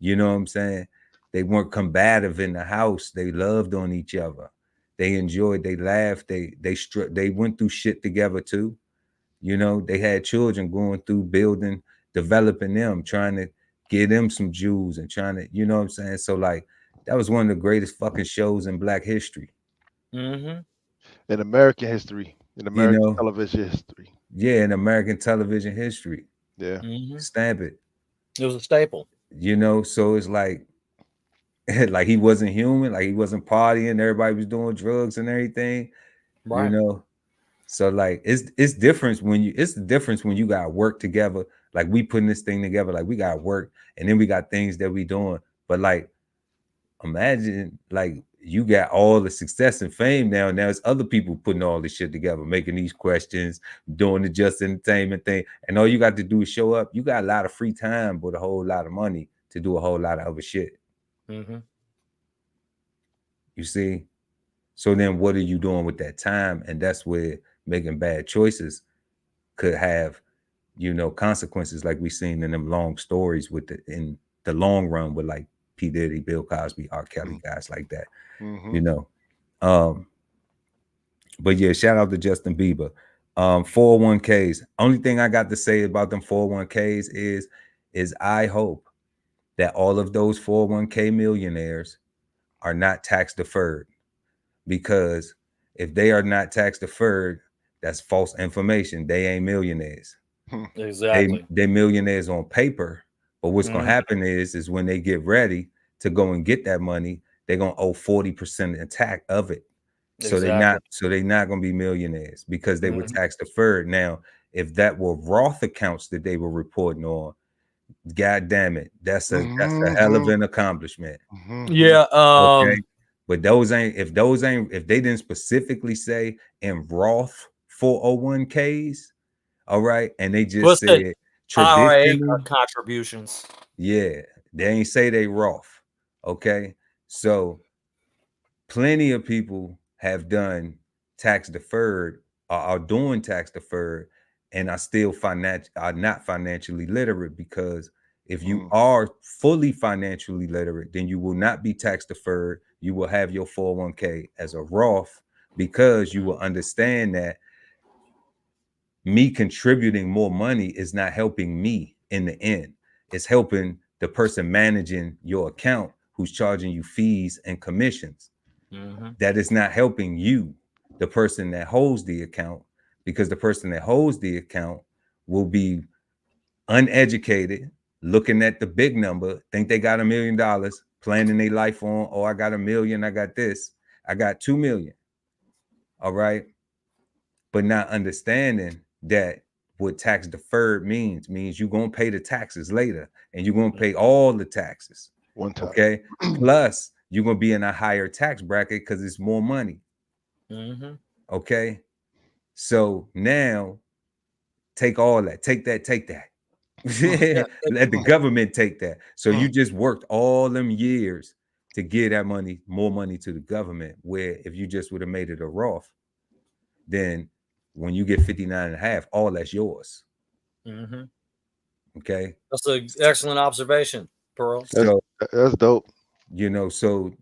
You know what I'm saying? They weren't combative in the house. They loved on each other. They enjoyed, they laughed, they went through shit together too. You know, they had children going through building, developing them, trying to get them some jewels and trying to, you know what I'm saying? So like that was one of the greatest fucking shows in Black history. Mhm. In American history, in You American know, television history. yeah, in American television history. Yeah. Mhm. Stamp it. It was a staple. You know, so it's like like he wasn't human, like he wasn't partying, everybody was doing drugs and everything, you Right. know. So like it's different when it's the difference when you gotta work together. Like we putting this thing together, like we gotta work, and then we got things that we doing. But like imagine like you got all the success and fame now. Now it's other people putting all this shit together, making these questions, doing the just entertainment thing, and all you got to do is show up. You got a lot of free time, but a whole lot of money to do a whole lot of other shit. Mhm. You see? So then what are you doing with that time? And that's where making bad choices could have, you know, consequences like we seen in them long stories with in the long run with like P. Diddy, Bill Cosby, R. Kelly, guys like that, you know. But yeah, shout out to Justin Bieber. 401ks. Only thing I got to say about them 401ks is I hope that all of those 401k millionaires are not tax deferred. Because if they are not tax deferred, that's false information. They ain't millionaires. Exactly. They millionaires on paper, but what's gonna happen is when they get ready to go and get that money, they're gonna owe 40% in tax of it. So Exactly. they're not gonna be millionaires because they were Mhm. tax deferred. Now, if that were Roth accounts that they were reporting on, god damn it, that's a hell of an accomplishment. Yeah. Okay. But if they didn't specifically say in Roth 401ks, all right, and they just What's the said IRA traditional, contributions? yeah, they ain't say they Roth. Okay. So plenty of people have done tax deferred or are doing tax deferred and are not financially literate, because if you are fully financially literate, then you will not be tax deferred. You will have your 401k as a Roth, because you will understand that me contributing more money is not helping me in the end. It's helping the person managing your account who's charging you fees and commissions. That is not helping you, the person that holds the account, because the person that holds the account will be uneducated, looking at the big number, think they got $1 million, planning their life on, oh, I got $1 million, I got this, I got 2 million. All right. But not understanding that what tax deferred means you're going to pay the taxes later, and you're going to pay all the taxes. One time. Okay. Plus, you're going to be in a higher tax bracket because it's more money. Okay. So now take all that, take that. Let the government take that. So you just worked all them years to give that money, more money to the government, where if you just would have made it a Roth, then when you get 59 and a half, all that's yours. Okay. That's an excellent observation, Pearl. So That's dope. you know, so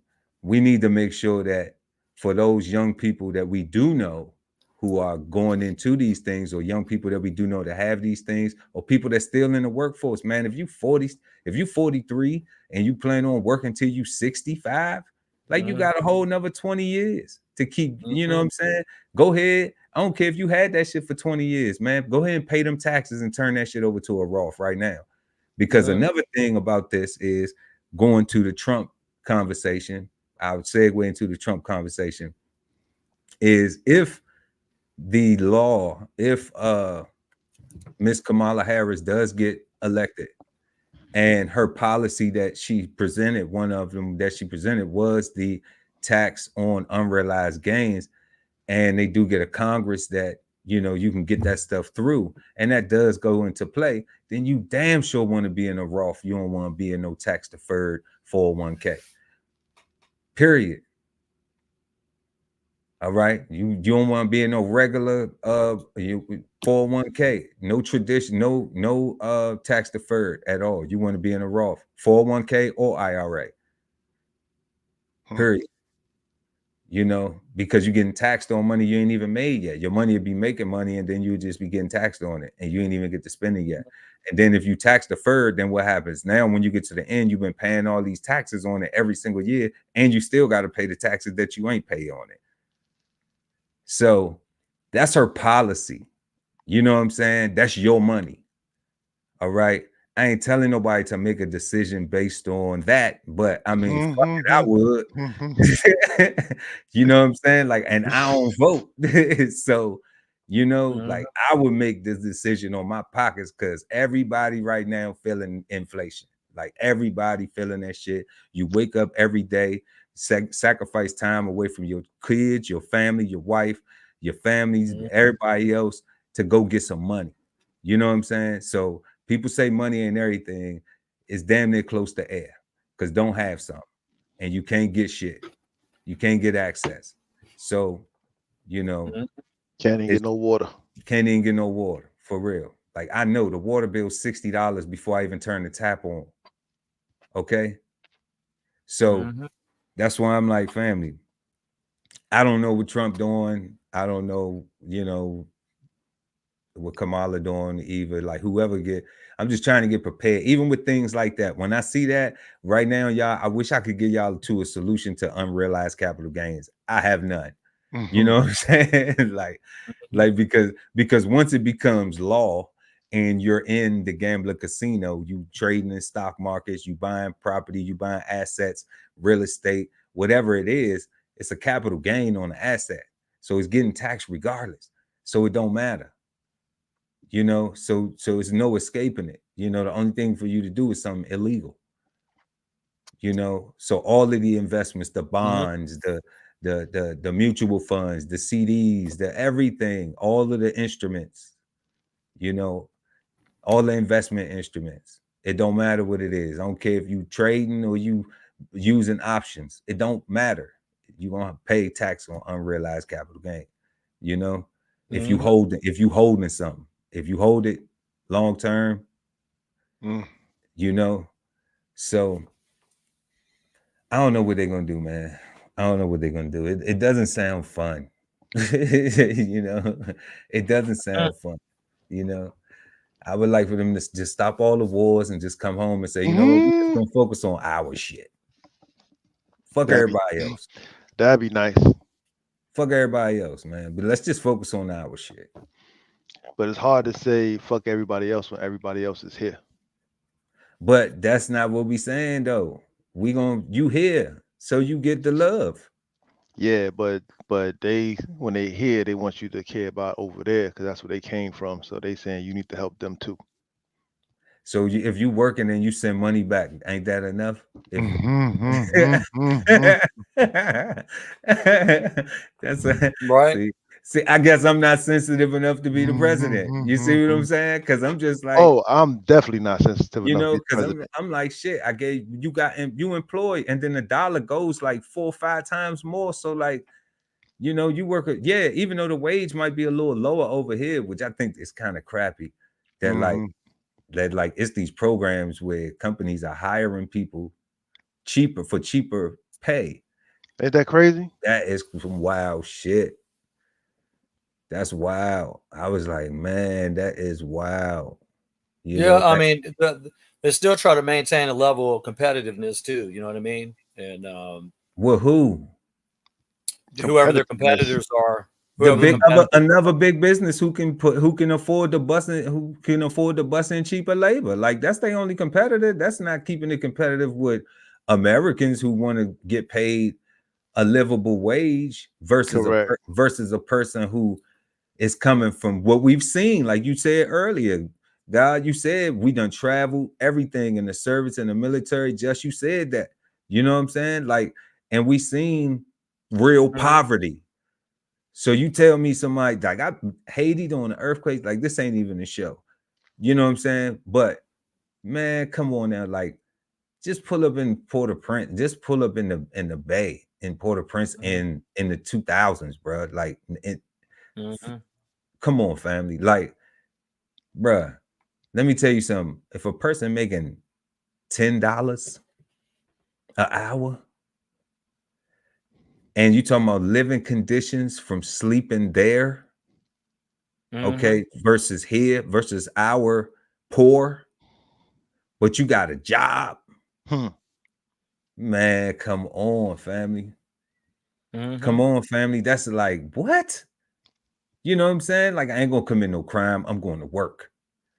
we need to make sure that for those young people that we do know who are going into these things, or young people that we do know that have these things, or people that's still in the workforce, man. If you 43 and you plan on working till you 65, like you got a whole another 20 years to keep, you know what I'm saying? Go ahead. I don't care if you had that shit for 20 years, man. Go ahead and pay them taxes and turn that shit over to a Roth right now. Because another thing about this is going to the Trump conversation. I would segue into the Trump conversation is if the law, if Miss Kamala Harris does get elected and her policy that she presented, one of them that she presented was the tax on unrealized gains, and they do get a Congress that, you know, you can get that stuff through, and that does go into play, then you damn sure want to be in a Roth. You don't want to be in no tax deferred 401k. Period. All right. You don't want to be in no regular 401k, no tradition, no tax deferred at all. You want to be in a Roth 401k or IRA. Period. You know, because you're getting taxed on money you ain't even made yet. Your money will be making money, and then you just be getting taxed on it, and you ain't even get to spend it yet. And then if you tax deferred, then what happens? Now, when you get to the end, you've been paying all these taxes on it every single year, and you still got to pay the taxes that you ain't pay on it. So that's her policy. You know what I'm saying? That's your money. All right. I ain't telling nobody to make a decision based on that, but I mean, fuck it, I would. You know what I'm saying? Like, and I don't vote. So, you know, like I would make this decision on my pockets, because everybody right now feeling inflation. Like everybody feeling that shit. You wake up every day, sacrifice time away from your kids, your family, your wife, your families, everybody else to go get some money. You know what I'm saying? So people say money ain't everything. It's damn near close to air, because don't have some, and you can't get shit. You can't get access. So, you know, can't even get no water. Can't even get no water, for real. Like, I know the water bill's $60 before I even turn the tap on. Okay. So that's why I'm like, family, I don't know what Trump doing. I don't know, you know, what Kamala doing, either, like whoever get. I'm just trying to get prepared, even with things like that. When I see that right now, y'all, I wish I could get y'all to a solution to unrealized capital gains. I have none. You know what I'm saying? like because once it becomes law and you're in the gambler casino, you trading in stock markets, you buying property, you buying assets, real estate, whatever it is, it's a capital gain on the asset. So it's getting taxed regardless. So it don't matter. You know, so it's no escaping it. You know, the only thing for you to do is something illegal. You know, so all of the investments, the bonds, the mutual funds, the CDs, the everything, all of the instruments, you know, all the investment instruments. It don't matter what it is. I don't care if you trading or you using options. It don't matter. You're gonna pay tax on unrealized capital gain. You know, if you holding something. If you hold it long term, you know, so I don't know what they're gonna do, man. I don't know what they're gonna do. It doesn't sound fun. You know, it doesn't sound fun. You know, I would like for them to just stop all the wars and just come home and say, you know what, we're just gonna focus on our shit. Fuck everybody else. That'd be nice. Fuck everybody else, man. But let's just focus on our shit. But it's hard to say fuck everybody else when everybody else is here. But that's not what we saying though. You here, so you get the love. Yeah, but they, when they here, they want you to care about over there, because that's where they came from. So they saying you need to help them too. So if you working and you send money back, ain't that enough? That's right. See, I guess I'm not sensitive enough to be the president. You see what I'm saying? Because I'm just like, oh, I'm definitely not sensitive you enough know, to be because president. I'm like, shit, I gave you employed, and then the dollar goes like 4 or 5 times more. So like, you know, you work, yeah, even though the wage might be a little lower over here, which I think is kind of crappy, that like it's these programs where companies are hiring people for cheaper pay. Ain't that crazy? That is some wild shit. That's wild. I was like, man, that is wild. You Yeah, know, I mean, they still try to maintain a level of competitiveness too. You know what I mean? And well, who? whoever their Competitiveness. competitors are, The whoever the big competitors another big business who can afford the busing, who can afford the busing cheaper labor. Like that's their only competitor. That's not keeping it competitive with Americans who want to get paid a livable wage versus Correct. versus a person who is coming from what we've seen. Like you said earlier, God, you said we done travel everything in the service and the military. Just you said that. You know what I'm saying? Like, and we seen real poverty. So you tell me somebody like I Haiti doing an earthquake, like this ain't even a show. You know what I'm saying? But man, come on now, like just pull up in Port-au-Prince, just pull up in the Bay in Port-au-Prince in the 2000s, bro. Like, come on, family. Like, bruh, let me tell you something. If a person making $10 an hour, and you talking about living conditions from sleeping there, okay, versus here, versus our poor, but you got a job, man, come on, family. Come on, family. That's like, what? You know what I'm saying? Like, I ain't gonna commit no crime. I'm going to work.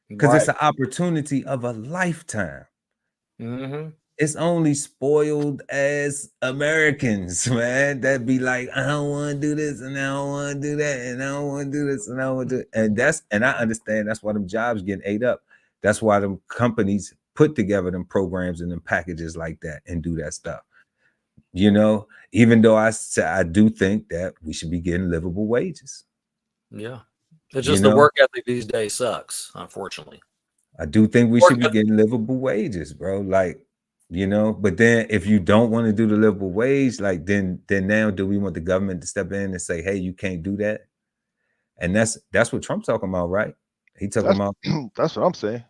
Because it's an opportunity of a lifetime. It's only spoiled as Americans, man, that be like, I don't want to do this and I don't want to do that and I don't want to do this and I don't want to do it. And I understand that's why them jobs getting ate up. That's why them companies put together them programs and them packages like that and do that stuff. You know, even though I do think that we should be getting livable wages. Yeah. It's just the work ethic these days sucks, unfortunately. I do think we should be getting livable wages, bro. Like, you know, but then if you don't want to do the livable wage, like then now do we want the government to step in and say, hey, you can't do that? And that's what Trump's talking about, right? He talking about that's what I'm saying.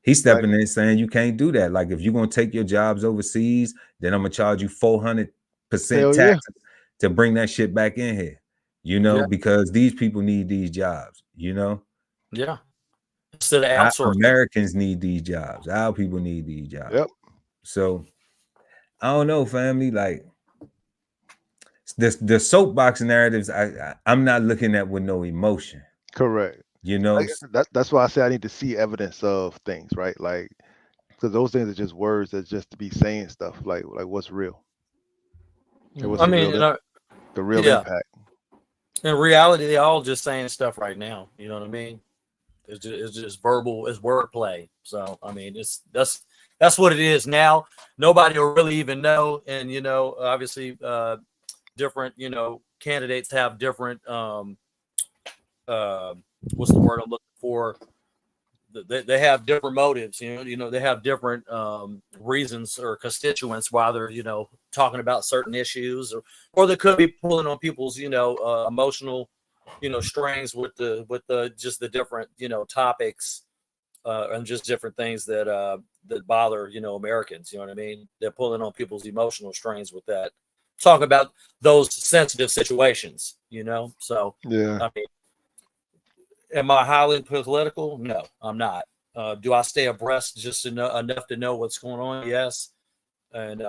He's stepping in saying you can't do that. Like if you're gonna take your jobs overseas, then I'm gonna charge you 400% taxes to bring that shit back in here. You know, because these people need these jobs, you know? Yeah. Instead of outsourcing. Americans need these jobs. Our people need these jobs. Yep. So I don't know, family. Like the soapbox narratives, I'm not looking at with no emotion. Correct. You know, like, that's why I say I need to see evidence of things, right? Like, because those things are just words that's just to be saying stuff. Like what's real? What's the real impact? In reality, they're all just saying stuff right now. You know what I mean? It's just verbal, it's wordplay. So I mean, that's what it is now. Nobody will really even know. And you know, obviously, different candidates have different what's the word I'm looking for? They have different motives. You know, they have different reasons or constituents why they're talking about certain issues, or they could be pulling on people's emotional strings with the just the different topics and just different things that bother Americans. You know what I mean? They're pulling on people's emotional strings with that. Talk about those sensitive situations. So yeah. I mean, am I highly political? No, I'm not. Do I stay abreast just enough to know what's going on? Yes. And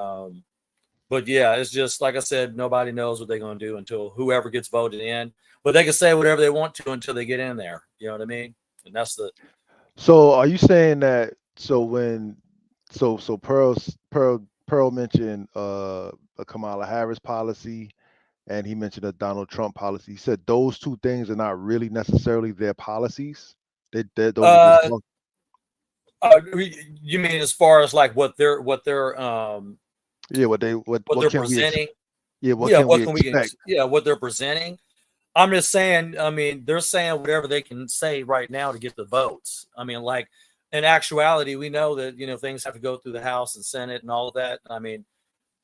but yeah, it's just like I said, nobody knows what they're going to do until whoever gets voted in. But they can say whatever they want to until they get in there. You know what I mean? And that's the. So are you saying that? So when, so Pearl mentioned a Kamala Harris policy, and he mentioned a Donald Trump policy. He said those two things are not really necessarily their policies. Those are just you mean as far as like what they're what they're presenting? What can we expect? What they're presenting. I'm just saying, I mean, they're saying whatever they can say right now to get the votes. I mean, like in actuality, we know that, things have to go through the House and Senate and all of that. I mean,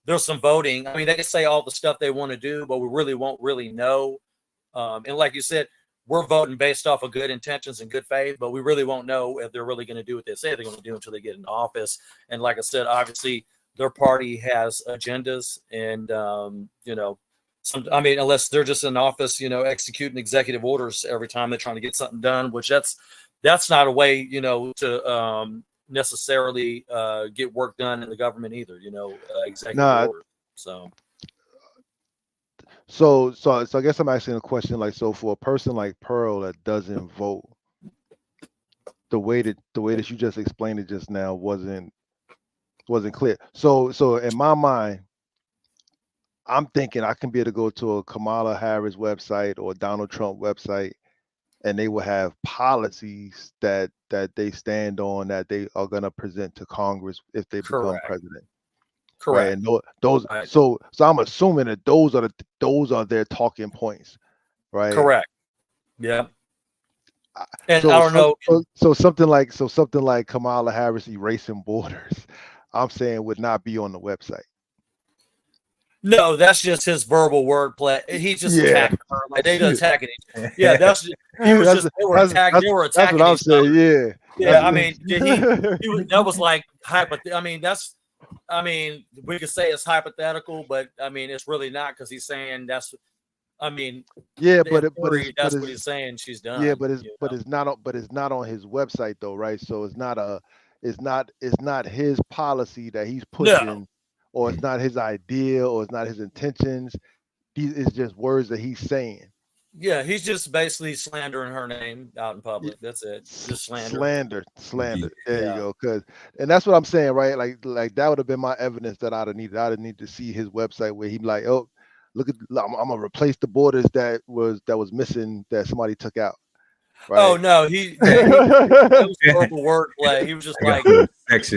there's some voting. I mean, they can say all the stuff they want to do, but we really won't really know. And like you said, we're voting based off of good intentions and good faith, but we really won't know if they're really going to do what they say they're going to do until they get into office. And like I said, obviously their party has agendas and, I mean, unless they're just in office, executing executive orders every time they're trying to get something done, which that's not a way, to necessarily get work done in the government either, executive orders. So I guess I'm asking a question like, so for a person like Pearl that doesn't vote, the way that you just explained it just now wasn't clear. So in my mind, I'm thinking I can be able to go to a Kamala Harris website or Donald Trump website, and they will have policies that they stand on, that they are going to present to Congress if they become president. Correct. Right? And those right. So I'm assuming that those are their talking points, right? Correct. Yeah. And so, I don't know. So something like Kamala Harris erasing borders, I'm saying would not be on the website. No, that's just his verbal wordplay. He's just attacking her. Like they don't attack it. Yeah, they were attacking. They were attacking. That's what I'm saying. Yeah. I mean, that was like I mean, we could say it's hypothetical, but I mean, it's really not, because he's saying that's. I mean, that's what he's saying. She's done. Yeah, but it's not on his website though, right? So it's not his policy that he's pushing. No. Or it's not his idea, or it's not his intentions. It's just words that he's saying. Yeah, he's just basically slandering her name out in public. That's it. Just slander. There you go. And that's what I'm saying, right? Like that would have been my evidence that I'd have needed to see his website, where he'd be like, oh, look, I'm gonna replace the borders that was missing, that somebody took out. Right? Oh no, that was verbal wordplay. He was just like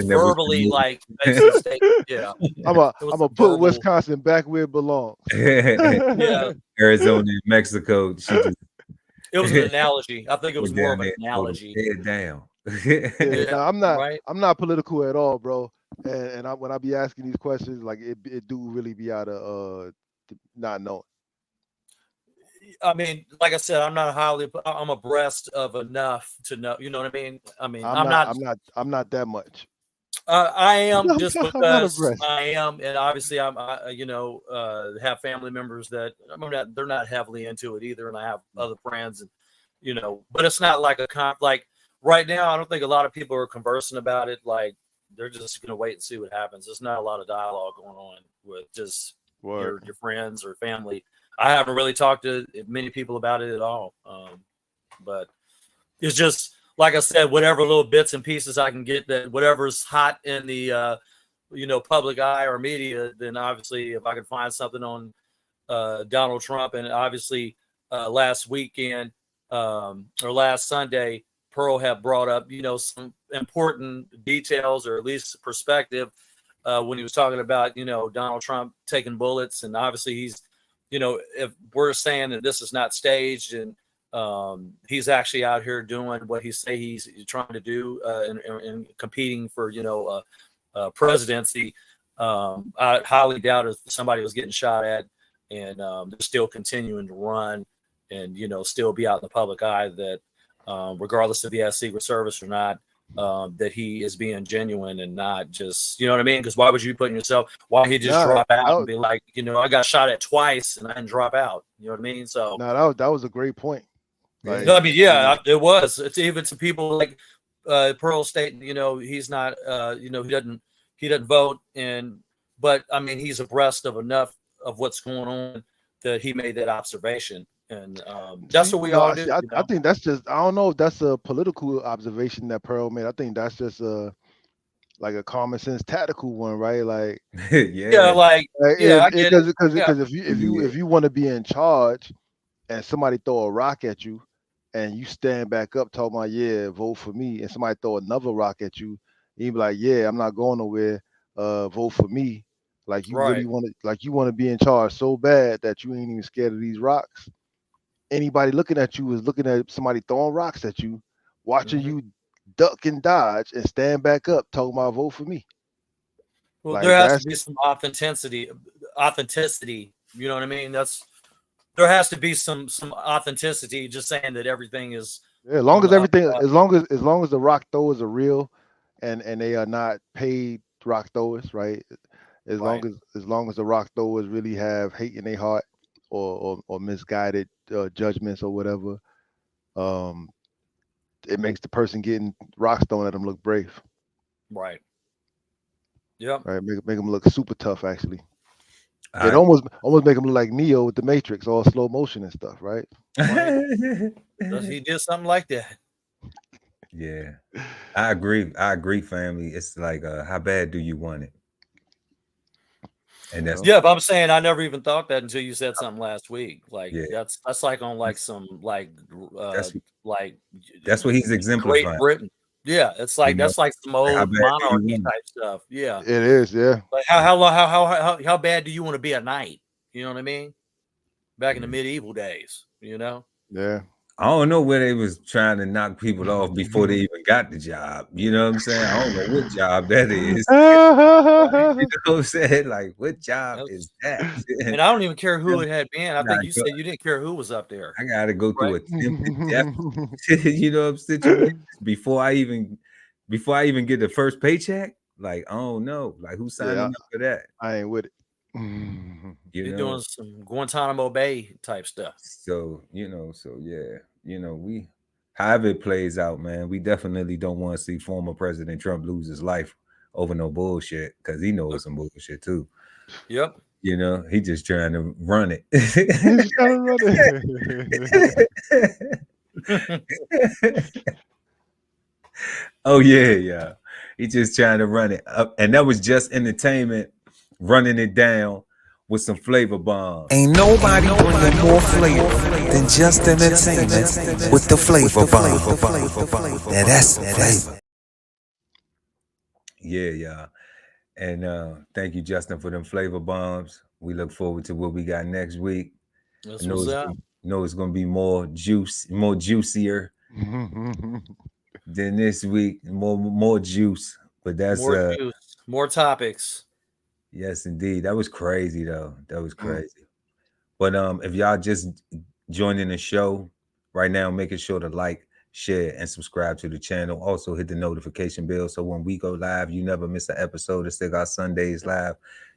verbally, like yeah. I'm gonna put Wisconsin back where it belongs. Yeah, Arizona, Mexico. It was an analogy. I think it was more of an analogy. Head down. No, I'm not political at all, bro. And when I be asking these questions, like it do really be out of not knowing. I mean, like I said, I'm abreast of enough to know, you know what I mean? I mean, I'm not that much. I am just because I am, and obviously I have family members that they're not heavily into it either, and I have other friends, and but it's not like like right now. I don't think a lot of people are conversing about it. Like they're just gonna wait and see what happens. There's not a lot of dialogue going on with just your friends or family. I haven't really talked to many people about it at all. But it's just, like I said, whatever little bits and pieces I can get, that whatever's hot in the, public eye or media, then obviously if I can find something on Donald Trump, and obviously last weekend or last Sunday, Pearl had brought up, some important details, or at least perspective when he was talking about, Donald Trump taking bullets. And obviously he's, if we're saying that this is not staged, and he's actually out here doing what he say he's trying to do and competing for, presidency, I highly doubt if somebody was getting shot at, and they're still continuing to run and, still be out in the public eye, that regardless if he has Secret Service or not, that he is being genuine and not just, you know what I mean? Because why would you be putting yourself, why he just drop out and be like, I got shot at twice and I didn't drop out. You know what I mean? So no, that was a great point. Like, I mean, yeah, it was. It's even to people like Pearl stating, he's not, he doesn't vote, but I mean, he's abreast of enough of what's going on that he made that observation. And that's what we all do. I think that's just, I don't know if that's a political observation that Pearl made. I think that's just like a common sense tactical one, right? Like because if you want to be in charge and somebody throw a rock at you and you stand back up talking about, yeah, vote for me, and somebody throw another rock at you, you be like, yeah, I'm not going nowhere, vote for me. Like you really want to, like you want to be in charge so bad that you ain't even scared of these rocks. Anybody looking at you is looking at somebody throwing rocks at you, watching you duck and dodge and stand back up talking about vote for me. Well, like, there has to be some authenticity. You know what I mean? There has to be some authenticity. Just saying that everything is. Yeah, as long as everything, as long as the rock throwers are real, and they are not paid rock throwers, right? As long as the rock throwers really have hate in their heart, or misguided judgments or whatever. It makes the person getting rocks thrown at them look brave. Right. Yep. Right. Make them look super tough. Actually, it almost make them look like Neo with the Matrix, all slow motion and stuff. Right. He did something like that. Yeah, I agree, family. It's like, how bad do you want it? And that's but I'm saying I never even thought that until you said something last week. Like that's like on like some like that's what he's exemplifying. Great Britain. Yeah, it's like that's like some old monarchy type stuff. Yeah, it is. Yeah. Like how bad do you want to be at night? You know what I mean? Back in the medieval days, you know. Yeah. I don't know where they was trying to knock people off before they even got the job. You know what I'm saying? I don't know what job that is. You know what I'm saying? Like, what job is that? And I don't even care who it had been. I think you said you didn't care who was up there. I gotta go through attempted death. You know what I'm saying? Before I even get the first paycheck. Like, I don't know. Like, who's signing up for that? I ain't with it. You're doing some Guantanamo Bay type stuff. So, however it plays out, man, we definitely don't want to see former President Trump lose his life over no bullshit, because he knows some bullshit too. Yep. You know, he just trying to run it. He's trying to run it. Oh yeah. He just trying to run it up, and that was just entertainment, running it down with some flavor bombs. Ain't nobody bringing more flavor than just entertainment with the flavor bomb. Now that's flavor. Yeah, y'all. And thank you, Justin, for them flavor bombs. We look forward to what we got next week. That's what's up. Know it's gonna be more juicier than this week. More juice. But that's more juice, more topics. Yes, indeed. That was crazy, though. That was crazy. But if y'all just joining the show right now, making sure to like, share, and subscribe to the channel. Also, hit the notification bell so when we go live, you never miss an episode of Cigar Sundays Live.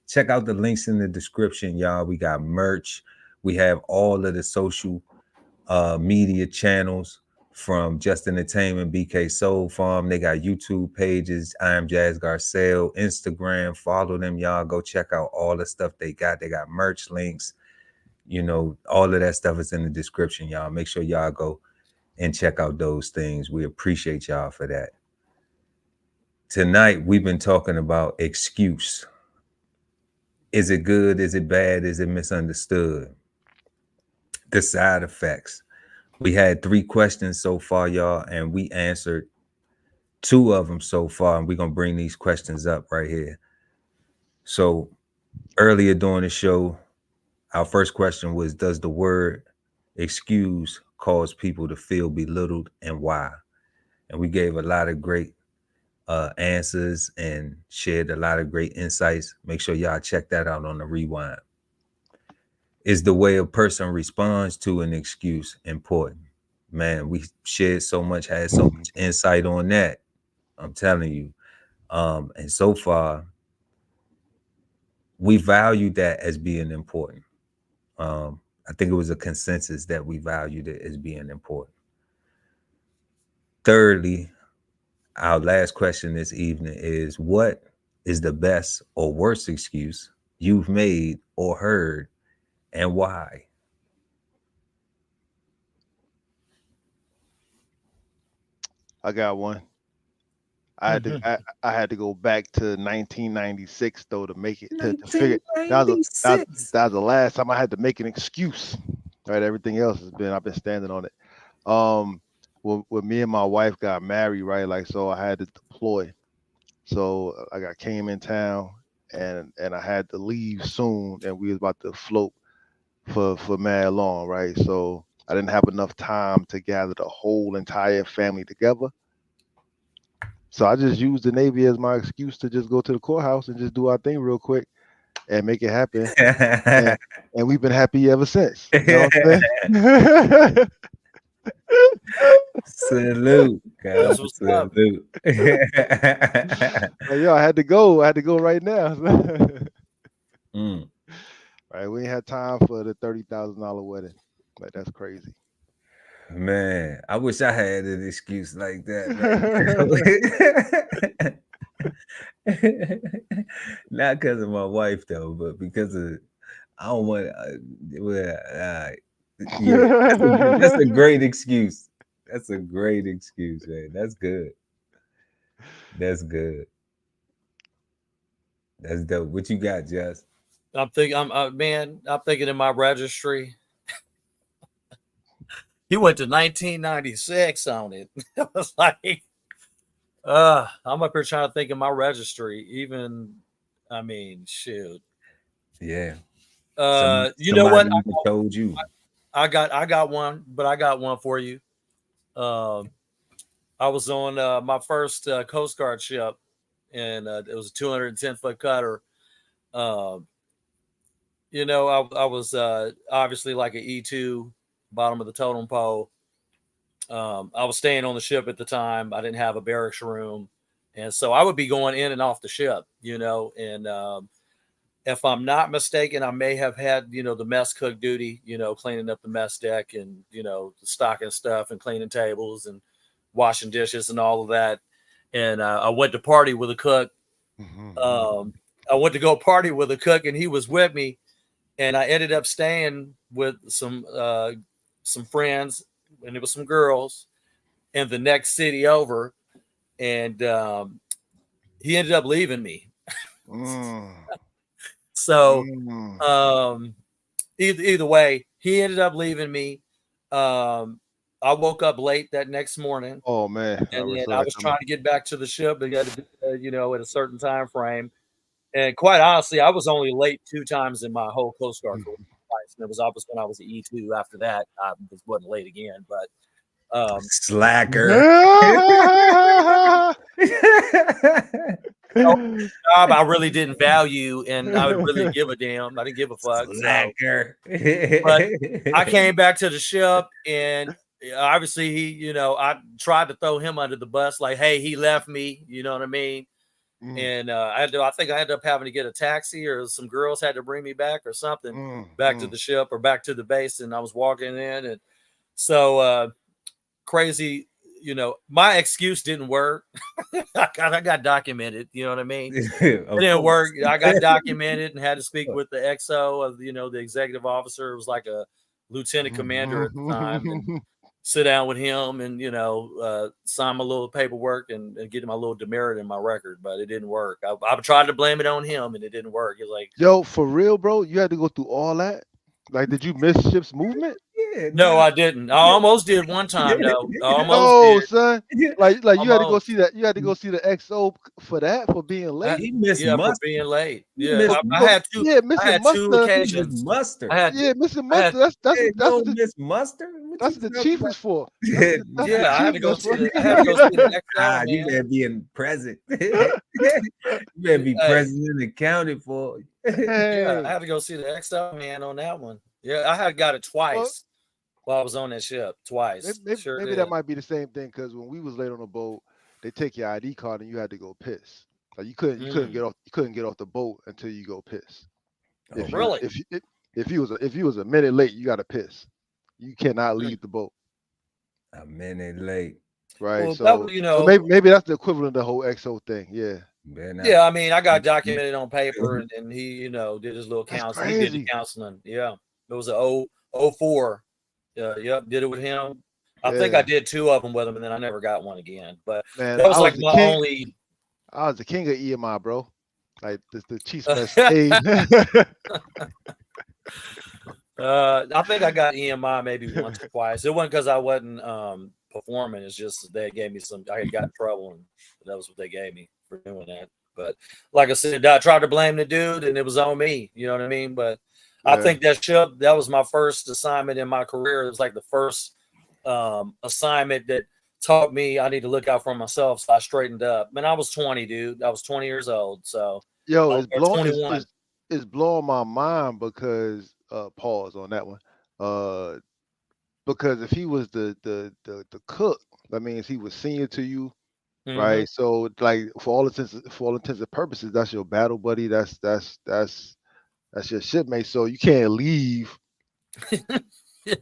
Check out the links in the description, y'all. We got merch. We have all of the social media channels, from Just Entertainment, BK Soul Farm. They got YouTube pages. I am Jazz Garcelle. Instagram. Follow them, y'all. Go check out all the stuff they got. They got merch links. You know, all of that stuff is in the description, y'all. Make sure y'all go and check out those things. We appreciate y'all for that. Tonight, we've been talking about excuse. Is it good? Is it bad? Is it misunderstood? The side effects. We had 3 questions so far, y'all, and we answered 2 of them so far, and we're going to bring these questions up right here. So earlier during the show, our first question was, does the word excuse cause people to feel belittled, and why? And we gave a lot of great answers and shared a lot of great insights. Make sure y'all check that out on the rewind. Is the way a person responds to an excuse important? Man, we shared so much, had so much insight on that. I'm telling you. And so far, we valued that as being important. I think it was a consensus that we valued it as being important. Thirdly, our last question this evening is, what is the best or worst excuse you've made or heard, and why? I got one. I had to go back to 1996 though to make it to figure. That was the last time I had to make an excuse. Right, everything else I've been standing on it. When me and my wife got married, right, like, so I had to deploy. So I came in town and I had to leave soon, and we was about to float for mad long, right? So I didn't have enough time to gather the whole entire family together. So I just used the Navy as my excuse to just go to the courthouse and just do our thing real quick and make it happen. and we've been happy ever since. You know what I'm saying? Salute, guys. Salute. Yo, I had to go right now. Right? We ain't had time for the $30,000 wedding. Like that's crazy. Man, I wish I had an excuse like that, man. Not because of my wife though, but because of I don't want. Well, yeah, that's a great excuse. That's a great excuse, man. That's good. That's good. That's dope. What you got, Jess? I'm thinking, I'm thinking in my registry. He went to 1996 on it. It was like, I'm up here trying to think of my registry. Even, I mean, shoot. Yeah. You know what? Somebody told you. I got one, but I got one for you. I was on my first Coast Guard ship, and it was a 210-foot cutter. You know, I was obviously like an E2, bottom of the totem pole. I was staying on the ship at the time. I didn't have a barracks room, and so I would be going in and off the ship, you know. And if I'm not mistaken, I may have had, you know, the mess cook duty, you know, cleaning up the mess deck and, you know, stocking stuff and cleaning tables and washing dishes and all of that. And I went to party with a cook. I went to go party with a cook, and he was with me. And I ended up staying with some friends, and it was some girls in the next city over. And he ended up leaving me. So either way, he ended up leaving me. I woke up late that next morning. Oh man! And then I was trying to get back to the ship, but got to, you know, at a certain time frame. And quite honestly, I was only late 2 times in my whole Coast Guard career. And it was obvious when I was at E2. After that, I wasn't late again. But slacker. Job I really didn't value, and I would really give a damn. I didn't give a fuck. Slacker. So. But I came back to the ship, and obviously he, you know, I tried to throw him under the bus, like, hey, he left me. You know what I mean? And I think I ended up having to get a taxi, or some girls had to bring me back or something back to the ship or back to the base. And I was walking in, and so crazy, you know, my excuse didn't work. I got documented, you know what I mean? It didn't work. I got documented and had to speak with the XO of, you know, the executive officer. It was like a lieutenant commander at the time. And sit down with him and, you know, sign my little paperwork and get my little demerit in my record, but it didn't work. I tried to blame it on him, and it didn't work. It's like, yo, for real, bro, you had to go through all that? Like, did you miss ship's movement? Yeah, no, I didn't. I almost did one time though. I did. almost Son. Like you had to go see that. You had to go see the XO for that, for being late. He missed for being late. Yeah, I had two. Yeah, missing I had muster. 2 occasions. Muster. Missing muster. That's miss muster. That's what the chief is for. I had to go see the XO, you better be present. You better be present and accounted for. Yeah, I had to go see the XO man on that one. Yeah, I had got it twice while I was on that ship. Twice. Maybe that might be the same thing, because when we was late on the boat, they take your ID card and you had to go piss. Like you couldn't get off the boat until you go piss. Really? If you was a minute late, you got to piss. You cannot leave the boat. A minute late. Right. Well, so, so maybe that's the equivalent of the whole XO thing. Yeah. Yeah, I mean, I got documented on paper, and he, you know, did his little counseling. He did the counseling. Yeah. It was a 04. Yep, did it with him. I think I did 2 of them with him, and then I never got one again. But man, that was like my only. I was the king of EMI, bro. Like the Chiefs best aid. I think I got EMI maybe once or twice. It wasn't because I wasn't performing. It's just they gave me some. I had got in trouble, and that was what they gave me for doing that. But like I said, I tried to blame the dude, and it was on me. You know what I mean? But I think that was my first assignment in my career. It was like the first assignment that taught me I need to look out for myself. So I straightened up. Man, I was 20, dude. I was 20 years old. So yo, it's blowing my mind because pause on that one. Because if he was the cook, that means he was senior to you. Right. So like for all intents and purposes, that's your battle buddy. That's That's your shipmate, so you can't leave.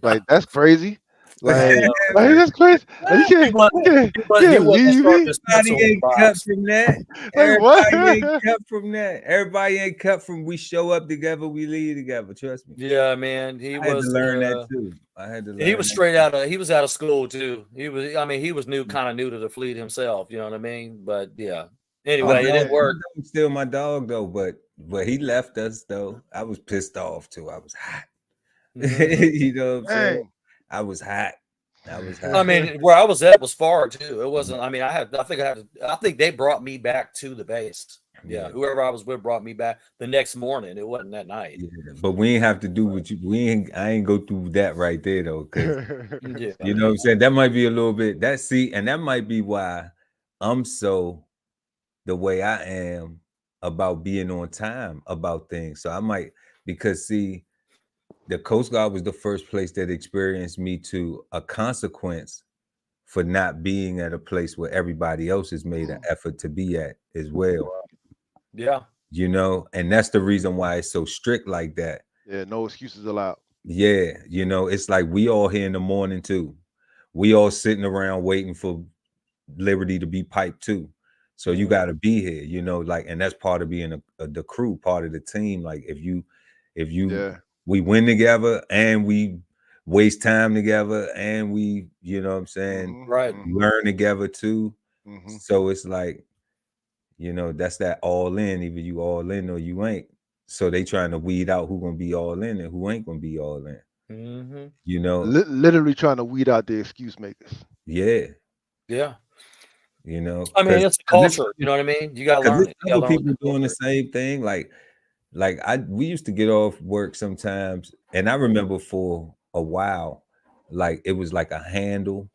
Like that's crazy. Like, like that's crazy. Like, He wasn't you can't starting leave to me. stencil Everybody ain't cut box. from that. Like what? Everybody ain't cut from that. Everybody ain't cut from we show up together, we leave together. Trust me. Yeah, man. He I had was to learn that too. I had to learn. he was straight out of he was out of school too. He was new, kind of new to the fleet himself, you know what I mean? But yeah. Anyway, it didn't work. Still my dog though, but he left us though. I was pissed off too. I was hot. You know what I'm saying? I was hot. I mean, where I was at was far too. It wasn't. I mean, I think they brought me back to the base. Yeah, whoever I was with brought me back the next morning. It wasn't that night. Yeah, but we ain't have to do what you. I ain't go through that right there though, because you know what I'm saying. That might be a little bit. And that might be why I'm so the way I am about being on time about things. So I might because see. The Coast Guard was the first place that experienced me to a consequence for not being at a place where everybody else has made an effort to be at as well. Yeah. You know, and that's the reason why it's so strict like that. Yeah, no excuses allowed. Yeah, you know, it's like we all here in the morning too. We all sitting around waiting for Liberty to be piped too. So you got to be here, you know, like, and that's part of being the crew, part of the team. Like if you we win together and we waste time together and we, you know what I'm saying, right, learn together too. So it's like, you know, that's that all in, either you all in or you ain't. So they trying to weed out who gonna be all in and who ain't gonna be all in. You know, literally trying to weed out the excuse makers. Yeah. You know, I mean, it's a culture, you know what I mean? You gotta learn it. Other people doing the same thing. Like we used to get off work sometimes, and I remember for a while, like it was like a handle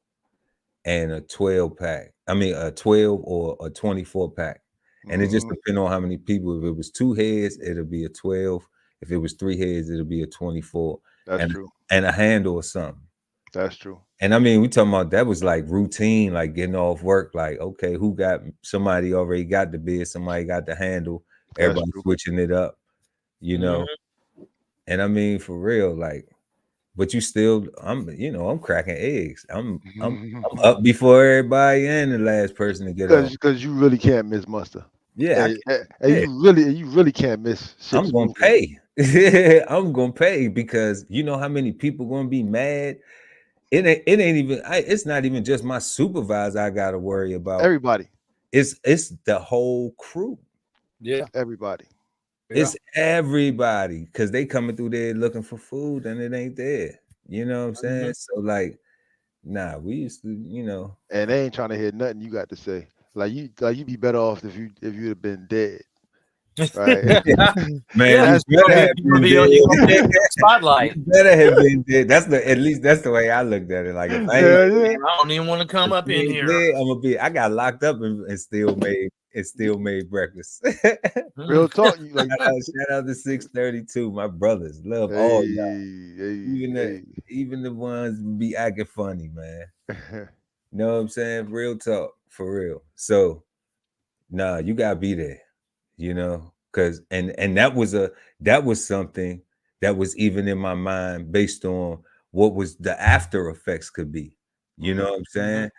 and a 12 pack. I mean, a 12 or a 24 pack. And it just depends on how many people. If it was 2 heads, it'll be a 12. If it was 3 heads, it'll be a 24. That's true. And a handle or something. That's true. And I mean, we talking about that was like routine, like getting off work. Like, okay, who got somebody already got the bid, somebody got the handle, everybody switching it up, you know. And I mean, for real, like, but you still, I'm cracking eggs. I'm up before everybody and the last person to get up. Because you really can't miss muster. Yeah, you really can't miss. I'm gonna pay. I'm gonna pay because you know how many people gonna be mad. It ain't even. It's not even just my supervisor I gotta worry about. Everybody. It's the whole crew. Yeah, everybody. It's everybody because they coming through there looking for food and it ain't there. You know what I'm saying? So like, nah, we used to, you know. And they ain't trying to hear nothing you got to say. Like you be better off if you'd have been dead. Right. Man, you better have been dead. Spotlight. You better have been dead. At least that's the way I looked at it. Like if I don't even want to come up in here. Dead, I got locked up and still made breakfast. Real talk. You like shout out to 632. My brothers love all y'all. Even the ones be acting funny, man. Know what I'm saying? Real talk, for real. So nah, you gotta be there. You know, because and that was something that was even in my mind based on what was the after effects could be. You know what I'm saying?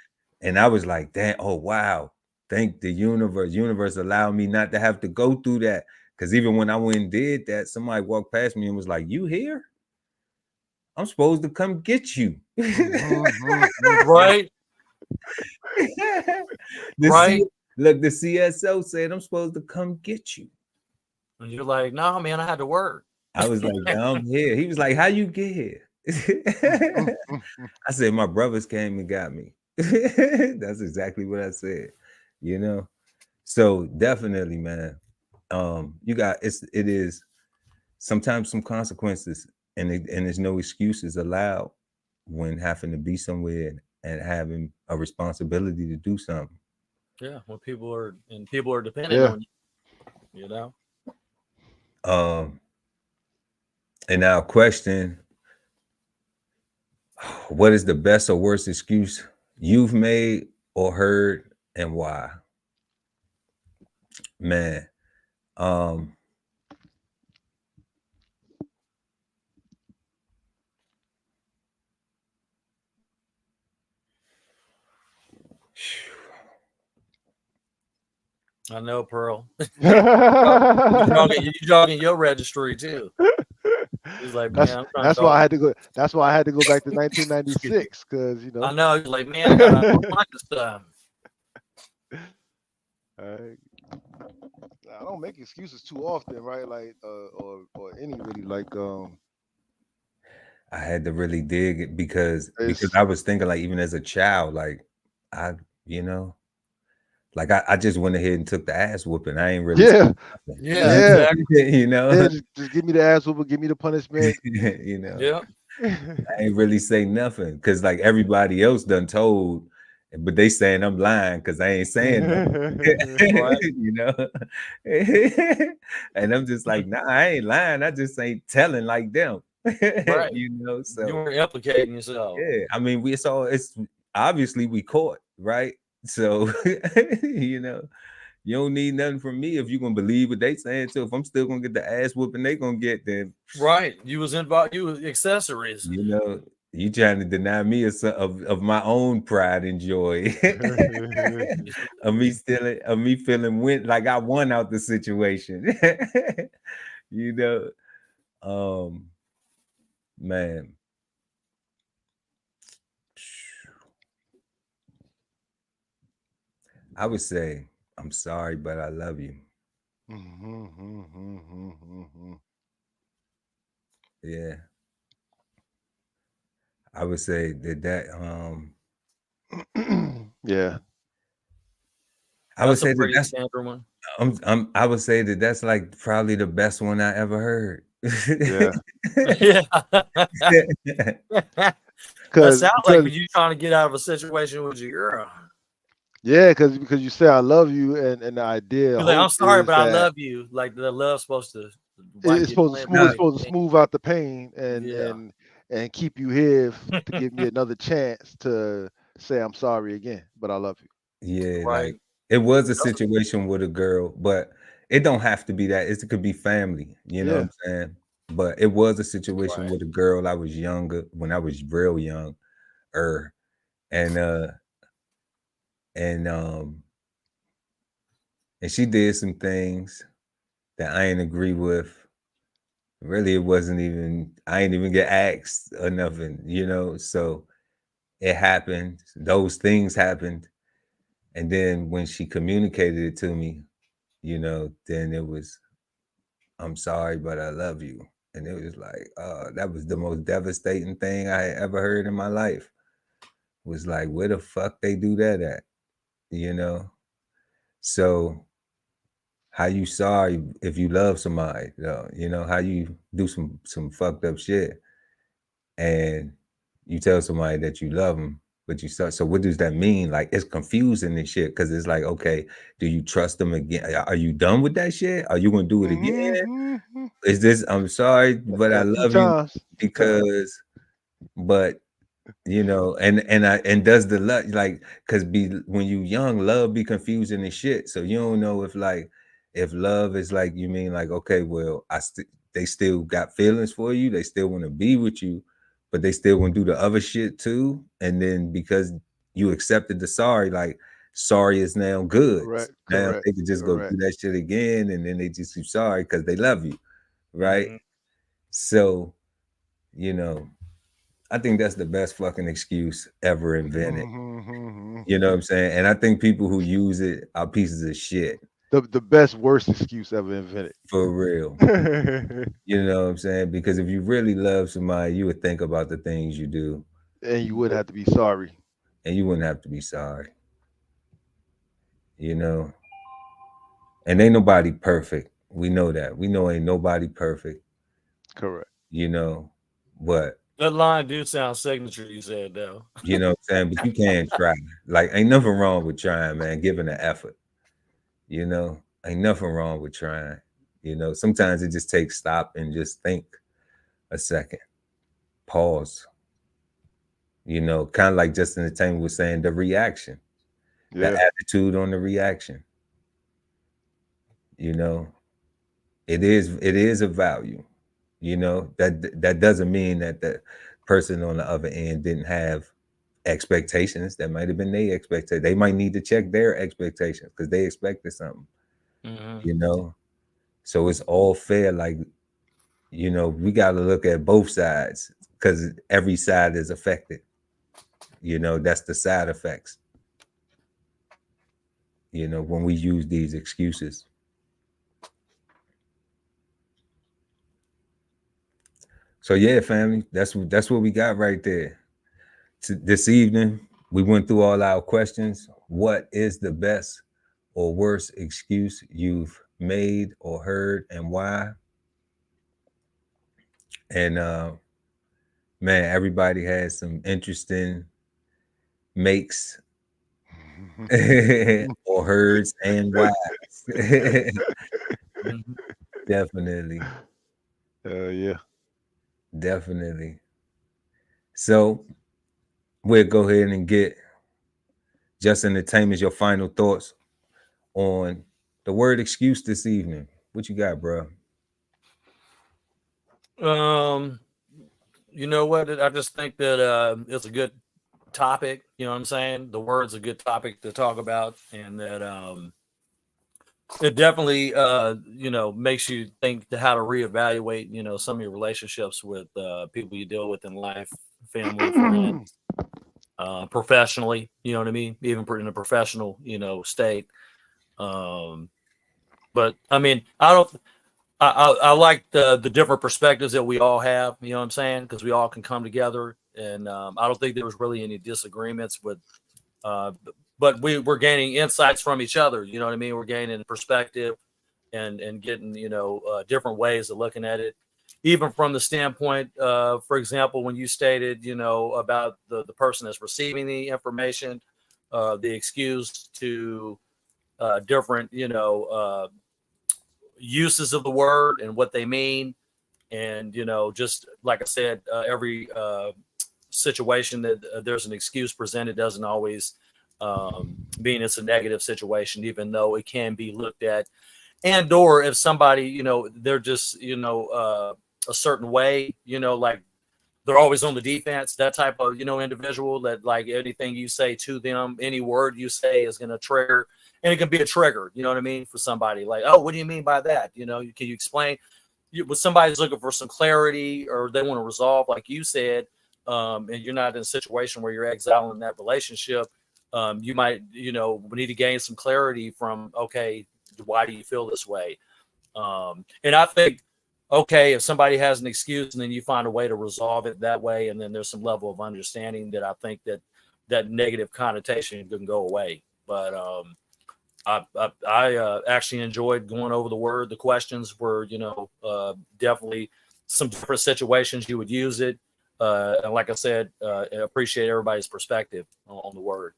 And I was like, damn, oh wow, thank the universe allowed me not to have to go through that. Because even when I went and did that, somebody walked past me and was like, you here? I'm supposed to come get you. Right. Right. Look, the CSO said I'm supposed to come get you. And you're like, no, man, I had to work. I was like, I'm here. He was like, how you get here? I said, my brothers came and got me. That's exactly what I said, you know? So definitely, man, it is sometimes some consequences and there's no excuses allowed when having to be somewhere and having a responsibility to do something. Yeah, when people are dependent on you, you know. And now question, what is the best or worst excuse you've made or heard and why? Man, I know, Pearl. that's You jogging your registry too. He's like, man, I'm trying to why I jog. had to go. That's why I had to go back to 1996 because I know. He's like, man, I gotta unlock this time. I don't make excuses too often, right? Like, or any really like I had to really dig it because it's I was thinking, like, even as a child, like I, you know, like I just went ahead and took the ass whooping. I ain't really yeah, Yeah, yeah, exactly. you know, yeah. Just give me the ass whooping, give me the punishment. you know, Yeah. I ain't really say nothing because like everybody else done told, but they saying I'm lying because I ain't saying nothing. Right. You know, and I'm just like, nah, I ain't lying. I just ain't telling like them. Right. You know, You so weren't implicating yourself. yeah, I mean, it's obviously we caught, right? So you know, you don't need nothing from me if you're gonna believe what they saying. So if I'm still gonna get the ass whooping they gonna get, then Right. You was involved. You was accessories. you know, you trying to deny me of my own pride and joy. Of me feeling like I won out the situation. You know, man. I would say, I'm sorry, but I love you. Yeah. I would say that Yeah. I would That's a say that pretty that's standard one. I would say that that's like probably the best one I ever heard. Yeah. Yeah. That Cause sounds like when you trying to get out of a situation with your girl. yeah, because you say I love you and the idea You're like, I'm hope sorry, is but I that love you. Like the love's supposed to it's get supposed to clean. it's supposed to smooth out the pain Yeah. and keep you here to give me another chance to say I'm sorry again, but I love you. Yeah, Right. like it was a situation with a girl, but it don't have to be that. It could be family, you know what Yeah. I'm saying? But it was a situation Right. with a girl I was younger when I was real young, and and um and she did some things that I ain't agree with. Really, it wasn't even I ain't even get asked or nothing, you know. So it happened. Those things happened. And then when she communicated it to me, you know, then it was, I'm sorry, but I love you. And it was like, that was the most devastating thing I had ever heard in my life. Was like, where the fuck they do that at? You know? So how you sorry if you love somebody, though, you know, how you do some fucked up shit and you tell somebody that you love them, but you start. So what does that mean? Like it's confusing and shit because it's like, okay, do you trust them again? Are you done with that shit? Are you gonna do it again? Is this? I'm sorry, but I A few love you times. because, but you know, and does the love like because when you young, love be confusing and shit. So you don't know if love is like you mean like okay, well, they still got feelings for you, they still want to be with you, but they still want to do the other shit too. And then because you accepted the sorry, like sorry is now good. Now they can just go do that shit again, and then they just be sorry because they love you, right? Mhm. So you know. I think that's the best fucking excuse ever invented. You know what I'm saying? And I think people who use it are pieces of shit. The best worst excuse ever invented. For real. You know what I'm saying? Because if you really love somebody, you would think about the things you do. And you wouldn't have to be sorry. And you wouldn't have to be sorry. You know? And ain't nobody perfect. We know that. We know ain't nobody perfect. Correct. You know, but That line do sound signature, you said though. you know what I'm saying? But you can try. Like, ain't nothing wrong with trying, man. Giving an effort. You know, ain't nothing wrong with trying. You know, sometimes it just takes stop and just think a second, pause. You know, kind of like Justin Entertainment was saying, the reaction, the attitude on the reaction. You know, it is a value. You know, that doesn't mean that the person on the other end didn't have expectations. That might have been their expectation. They might need to check their expectations because they expected something. you know. So it's all fair. Like, you know, we got to look at both sides because every side is affected. You know, that's the side effects, you know, when we use these excuses. So yeah, family, that's what we got right there. This evening, we went through all our questions. What is the best or worst excuse you've made or heard, and why? And man, everybody has some interesting makes or herds and wives. Definitely. Yeah. Definitely. So we'll go ahead and get Just Entertainment, your final thoughts on the word excuse this evening. What you got, bro? You know what? I just think that it's a good topic. You know what I'm saying? The word's a good topic to talk about, and that it definitely you know, makes you think to how to reevaluate, you know, some of your relationships with people you deal with in life, family, friends, professionally. You know what I mean? Even in a professional, you know, state. But I mean, I don't. I like the different perspectives that we all have. You know what I'm saying? Because we all can come together, and I don't think there was really any disagreements with. Uh, but we're gaining insights from each other. You know what I mean? We're gaining perspective and getting, you know, different ways of looking at it. Even from the standpoint, for example, when you stated, you know, about the person that's receiving the information, the excuse to different, you know, uses of the word and what they mean. And, you know, just like I said, every situation that there's an excuse presented doesn't always mean it's a negative situation, even though it can be looked at. And or if somebody, you know, they're just, you know, a certain way, you know, like they're always on the defense, that type of, you know, individual that like anything you say to them, any word you say is going to trigger, and it can be a trigger, you know what I mean, for somebody. Like, oh, what do you mean by that? You know, can you explain? When somebody's looking for some clarity or they want to resolve, like you said, and you're not in a situation where you're exiling that relationship, you might, you know, need to gain some clarity from, okay, why do you feel this way? And I think, okay, if somebody has an excuse and then you find a way to resolve it that way, and then there's some level of understanding, that I think that that negative connotation can go away. But I actually enjoyed going over the word. The questions were, you know, definitely some different situations you would use it. And like I said, I appreciate everybody's perspective on the word.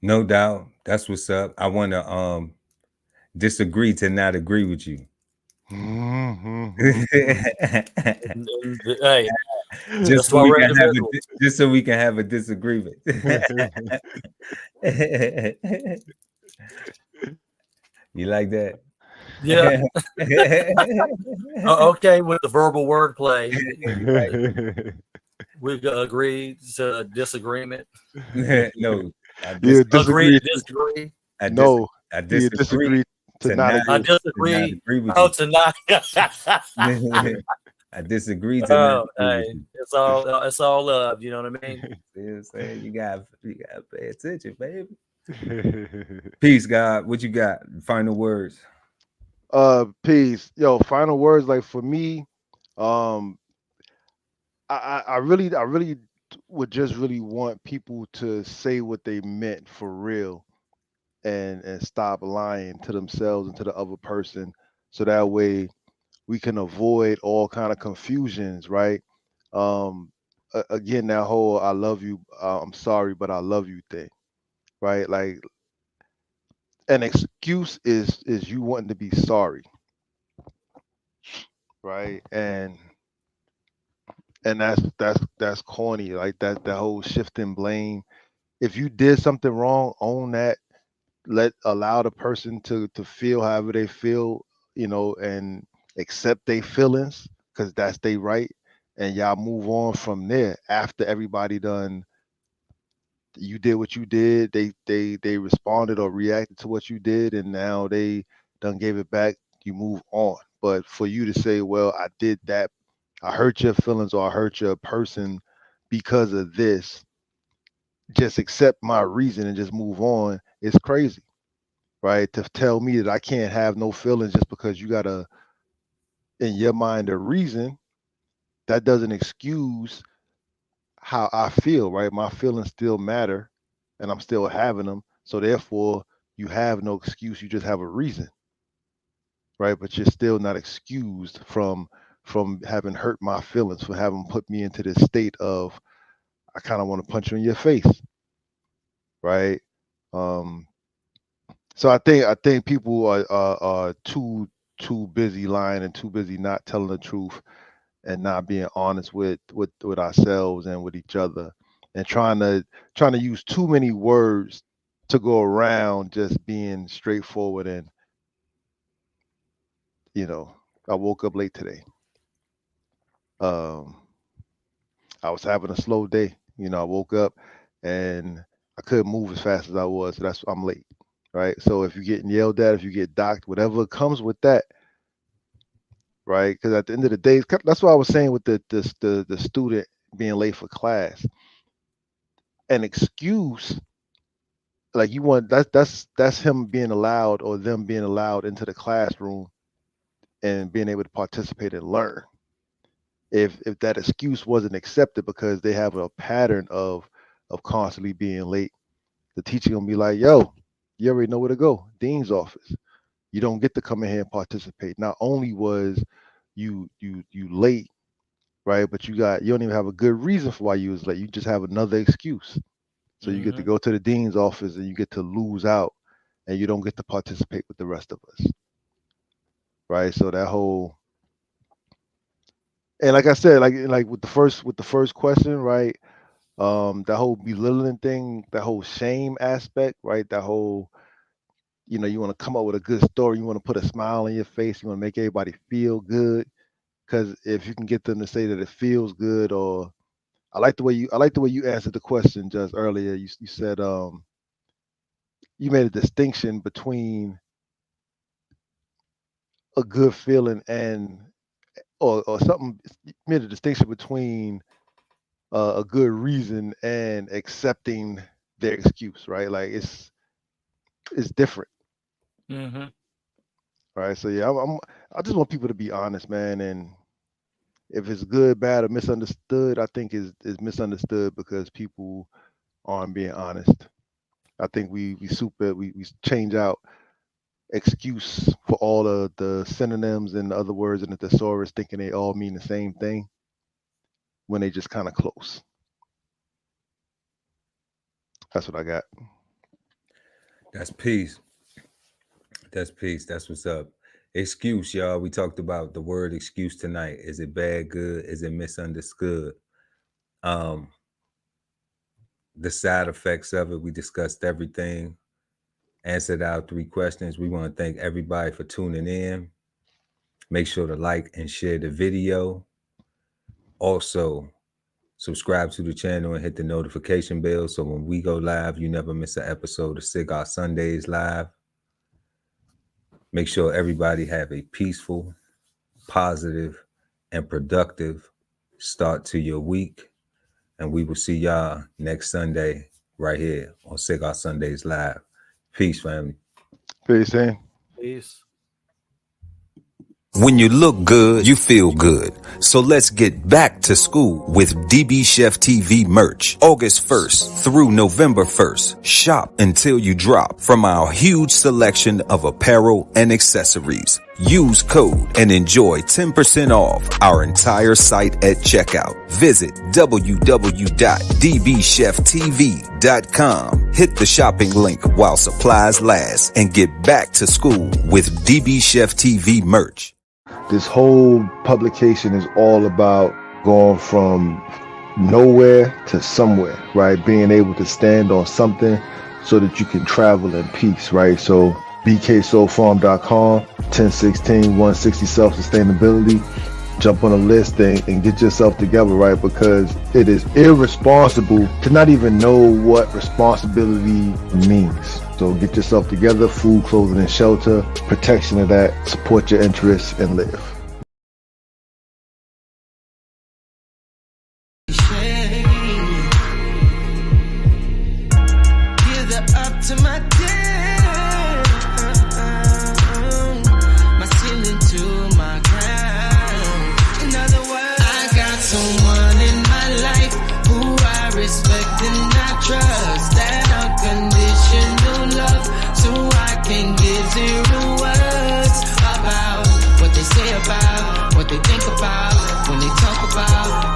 No doubt. That's what's up. I want to disagree to not agree with you. Hey, just so we can have just so we can have a disagreement. You like that? Yeah. Okay, with the verbal wordplay, we've agreed to disagreement. No, I agree to disagree. I disagree to not agree. I disagree. With oh, you. to not. I disagree to not agree with you. It's all love. You know what I mean? You know what I'm saying? You gotta pay attention, baby. Peace, God. What you got? Final words. Peace. Yo, final words. Like for me, I really would just really want people to say what they meant for real, and stop lying to themselves and to the other person, so that way we can avoid all kind of confusions, right? Again, that whole "I love you, I'm sorry, but I love you" thing, right? Like an excuse is you wanting to be sorry, right? And that's corny, like that whole shifting blame. If you did something wrong, own that. Allow the person to feel however they feel, you know, and accept their feelings, because that's their right, and y'all move on from there after everybody done you did what you did. They responded or reacted to what you did, and now they done gave it back. You move on. But for you to say, well, I did that, I hurt your feelings or I hurt your person because of this, just accept my reason and just move on, it's crazy, right? To tell me that I can't have no feelings just because you got in your mind, a reason, that doesn't excuse how I feel, right? My feelings still matter and I'm still having them. So therefore, you have no excuse. You just have a reason, right? But you're still not excused from having hurt my feelings, for having put me into this state of, I kind of want to punch you in your face, right? So I think people are too busy lying and too busy not telling the truth and not being honest with ourselves and with each other, and trying to use too many words to go around just being straightforward. And I woke up late today. I was having a slow day. I woke up and I couldn't move as fast as I was, so I'm late, right? So if you're getting yelled at, if you get docked, whatever comes with that, right? Because at the end of the day, that's what I was saying with the student being late for class. An excuse, like you want, that's him being allowed, or them being allowed into the classroom and being able to participate and learn. If that excuse wasn't accepted because they have a pattern of constantly being late, the teacher gonna be like, yo, you already know where to go, dean's office. You don't get to come in here and participate. Not only was you late, right, but you don't even have a good reason for why you was late. You just have another excuse. So you get to go to the dean's office and you get to lose out, and you don't get to participate with the rest of us, right? So that whole, and like I said, like with the first question, right? That whole belittling thing, that whole shame aspect, right? That whole, you want to come up with a good story, you want to put a smile on your face, you want to make everybody feel good, because if you can get them to say that it feels good, or I like the way you answered the question just earlier. You said you made a distinction between a good feeling and or something. You made a distinction between a good reason and accepting their excuse, right? Like it's different. Mm-hmm. Right. So yeah, I just want people to be honest, man. And if it's good, bad, or misunderstood, I think is misunderstood because people aren't being honest. I think we change out excuse for all of the synonyms and the other words in the thesaurus, thinking they all mean the same thing when they just kind of close. That's what I got. That's peace. That's peace. That's what's up. Excuse, y'all. We talked about the word excuse tonight. Is it bad, good? Is it misunderstood? The side effects of it. We discussed everything. Answered our 3 questions. We want to thank everybody for tuning in. Make sure to like and share the video. Also, subscribe to the channel and hit the notification bell so when we go live, you never miss an episode of Cigar Sundays Live. Make sure everybody have a peaceful, positive, and productive start to your week. And we will see y'all next Sunday right here on Cigar Sundays Live. Peace, family. Peace, man. Peace. When you look good, you feel good. So let's get back to school with DBCHEFTV merch. August 1st through November 1st. Shop until you drop from our huge selection of apparel and accessories. Use code and enjoy 10% off our entire site at checkout. Visit www.dbcheftv.com. Hit the shopping link while supplies last and get back to school with DBCHEFTV merch. This whole publication is all about going from nowhere to somewhere, right? Being able to stand on something so that you can travel in peace, right? So bksoulfarm.com, 1016 160 self-sustainability. jump on a list and get yourself together, right? Because it is irresponsible to not even know what responsibility means. So get yourself together, food, clothing, and shelter, protection of that, support your interests, and live. Trust that unconditional love, so I can give zero words about what they say about, what they think about, when they talk about